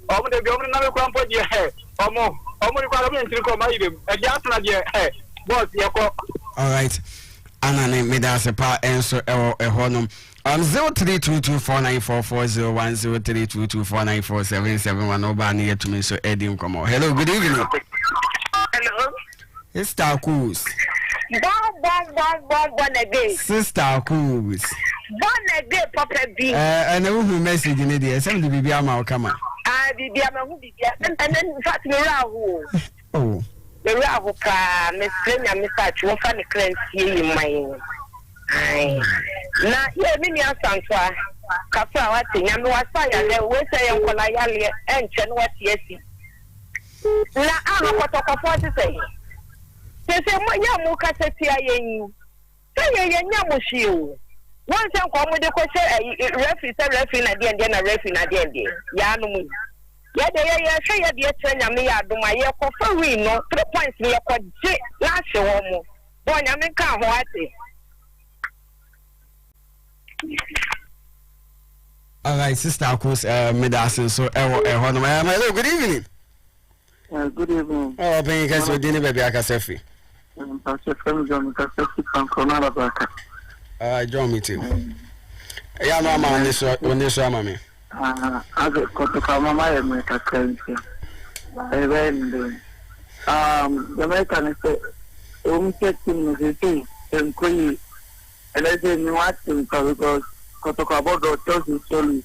omo de bi omo na me kwa mpo je omo ni kwa lo mi ntiri ko ma ibe e ja atna je boss ye ko. All right. Anane medase pa enso ehonum 0322494401 0322494771 oba na yetumi so edim komo. Hello, good evening. Hello. Sister Coos. Bon again. Sister Coos. Bon again, Papa B. And who message in the same to be ama kama. Ah, Bibi ama who Bibi. And then in fact me rahu. Oh. The rahu ka me plenya me search won fa ne cleanse in my. Ai. Na ye mi ni Asante kafa wati nyame wasa ya le we say enkola ya le enche no wati asi. Na ano Kotoko 40 say. Sese mo nya mu ka setia yen. Say ye nya mo hwie. One say ko mo de ko say referee na de na referee na de. Ya no mu. Ya de ya hwe ya de anya me ya adoma ye ko fa wi no 3 points me ko je na hwe wo mo. Bo nya me ka ho ate. All right, Sister Coos, medicine so hello, good evening. Good evening. Oh, ben you guys we didn't baby akasefi. John from Canada. John me too. Yeah, no man, this mama. As a Kotoko mama me ka cleanse. The American say team is and koi and I say no acting because Kotoko about the tells story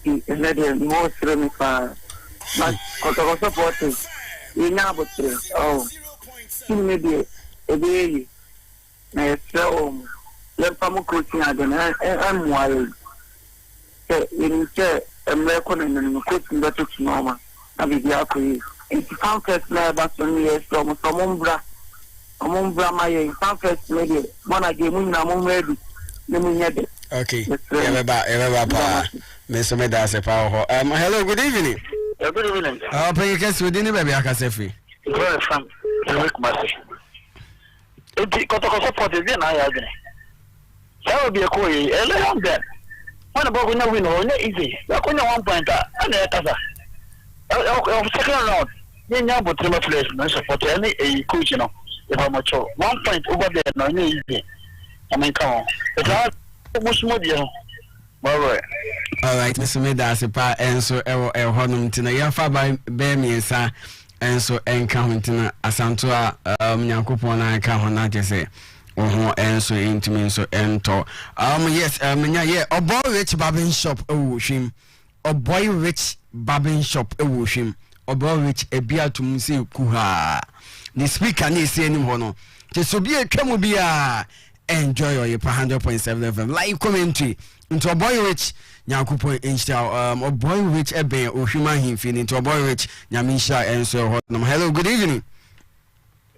and let them more ceramica. But Kotoko supporters in Abutre. Oh, team maybe a day. Na so let them coaching again and wild. In American and coaching better to normal. Na bibi akoi. It's first na ba so ni from Omumbra my first maybe one again na mo ready. Okay. Pa. Mr. Medase pa ho. Hello, good evening. Good evening. Pay you guys within the baby akasefi. Where from? Kotoko support is na ya gene. Say obi ekoyi ele am there. When about we no win no easy. We ko nya 1 point and e kasa. Second round. Ni nya botrema players no support any coach no. If I'm mature 1 point over there no easy. I mean come on. It's all much deal. All right, Mr. Medase pa enso honum tina ya fa ba miensa enso enka huntina Asante Nyankopon na enka hona jese oho enso intimi so ento yes nya Oboy Rich Barbing Shop ewo hwim Oboy Rich Barbing Shop ewo hwim Oboy Rich ebiatum se kuha the speaker na ese anim ho no je so bi atwam bia enjoy your 100.7 FM live commentary into Oboy Rich Nyankopon insta Oboy Rich ebe ohwima himfi into Oboy Rich nyamisha enso ho no. Hello, good evening.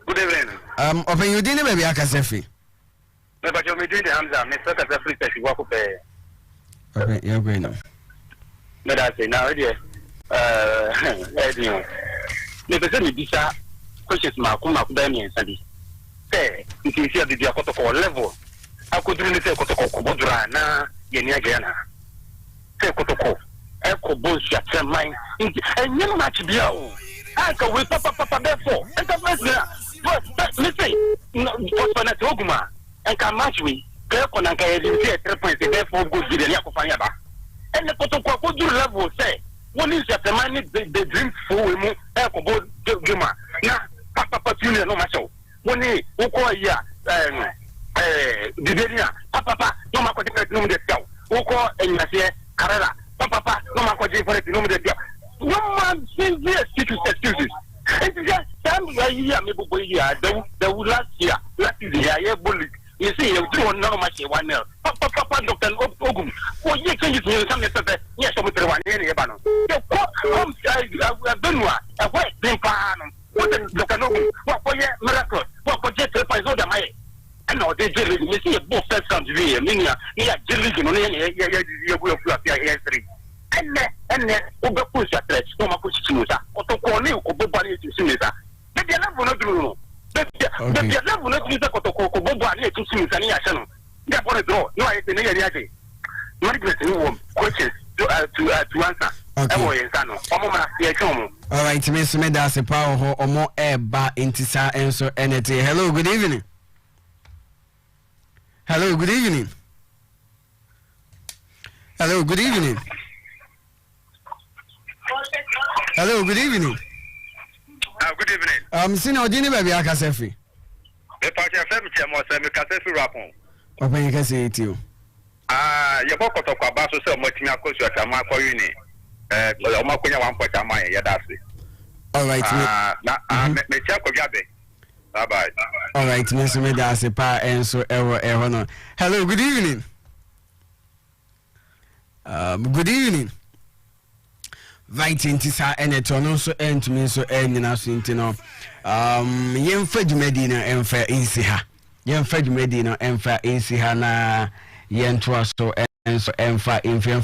Good evening. Open you didn't baby akasefi. Me ba jo me doing the Hamza me so ka free test wa ko pe. Okay, you're going now. Me da say now there Eddie. Me be say me bisa questions ma ko da mi ensa bi. Say it is here the Kotoko level. I could really say Kotoko bodura na ye ni aga na. Say Kotoko e ko bon sia treman. Enye match bia o. Aka we papa therefore. Enterprise na. But listen, for na Oguma and can match we. Kaya ko na kaya din say 3 points therefore go give ya ko fanya ba. And the Kotoko ko do level say one is the man the dream for we mu e ko bo gima. Na papa junior no match o. Woni uko ya Diberia papa no makoje no de taw uko enyase karela papa no makoje for it no de taw no man severe excuses it is just some year me bobo year the last year yeah bully you see you do no match 1-0 papa Dr. Ogum o ye change to some say yes so much one here ba no the Benua a white bin pa no what Dr. Ogum what for ye miracle what for je 3 points o da mai and no they jelly me see a both first comes here me ya jelly no ya go you here 3 and and then over push a threat, no more push to Kotoko, no, Bobani to Simisa. Maybe I never know to maybe I never know to Kotoko, Bobani to Simisa. That's what I draw. No, I didn't hear it. Not questions to answer. Okay. All right, Miss Medas, a power or more air bar intisa and so energy. Hello, good evening. Hello, good evening. Hello, good evening. Hello, good evening. Good evening. Sina Odini baby Akasefi. The party of Femi Kasefi Rapon. Open you can say it you. Your Kotoko Basso so much me across your Tamako Uni. Omakunya 1 point Yadasi. All right, me check Gabe. Bye bye. All right, Miss Medas, a pa and so error no. Hello, good evening. Good evening. Right into sa eneton so end me so end na so intino. Yem fed medina emfa insiha. Yem fed medina emfa insiha na yen so and so emfa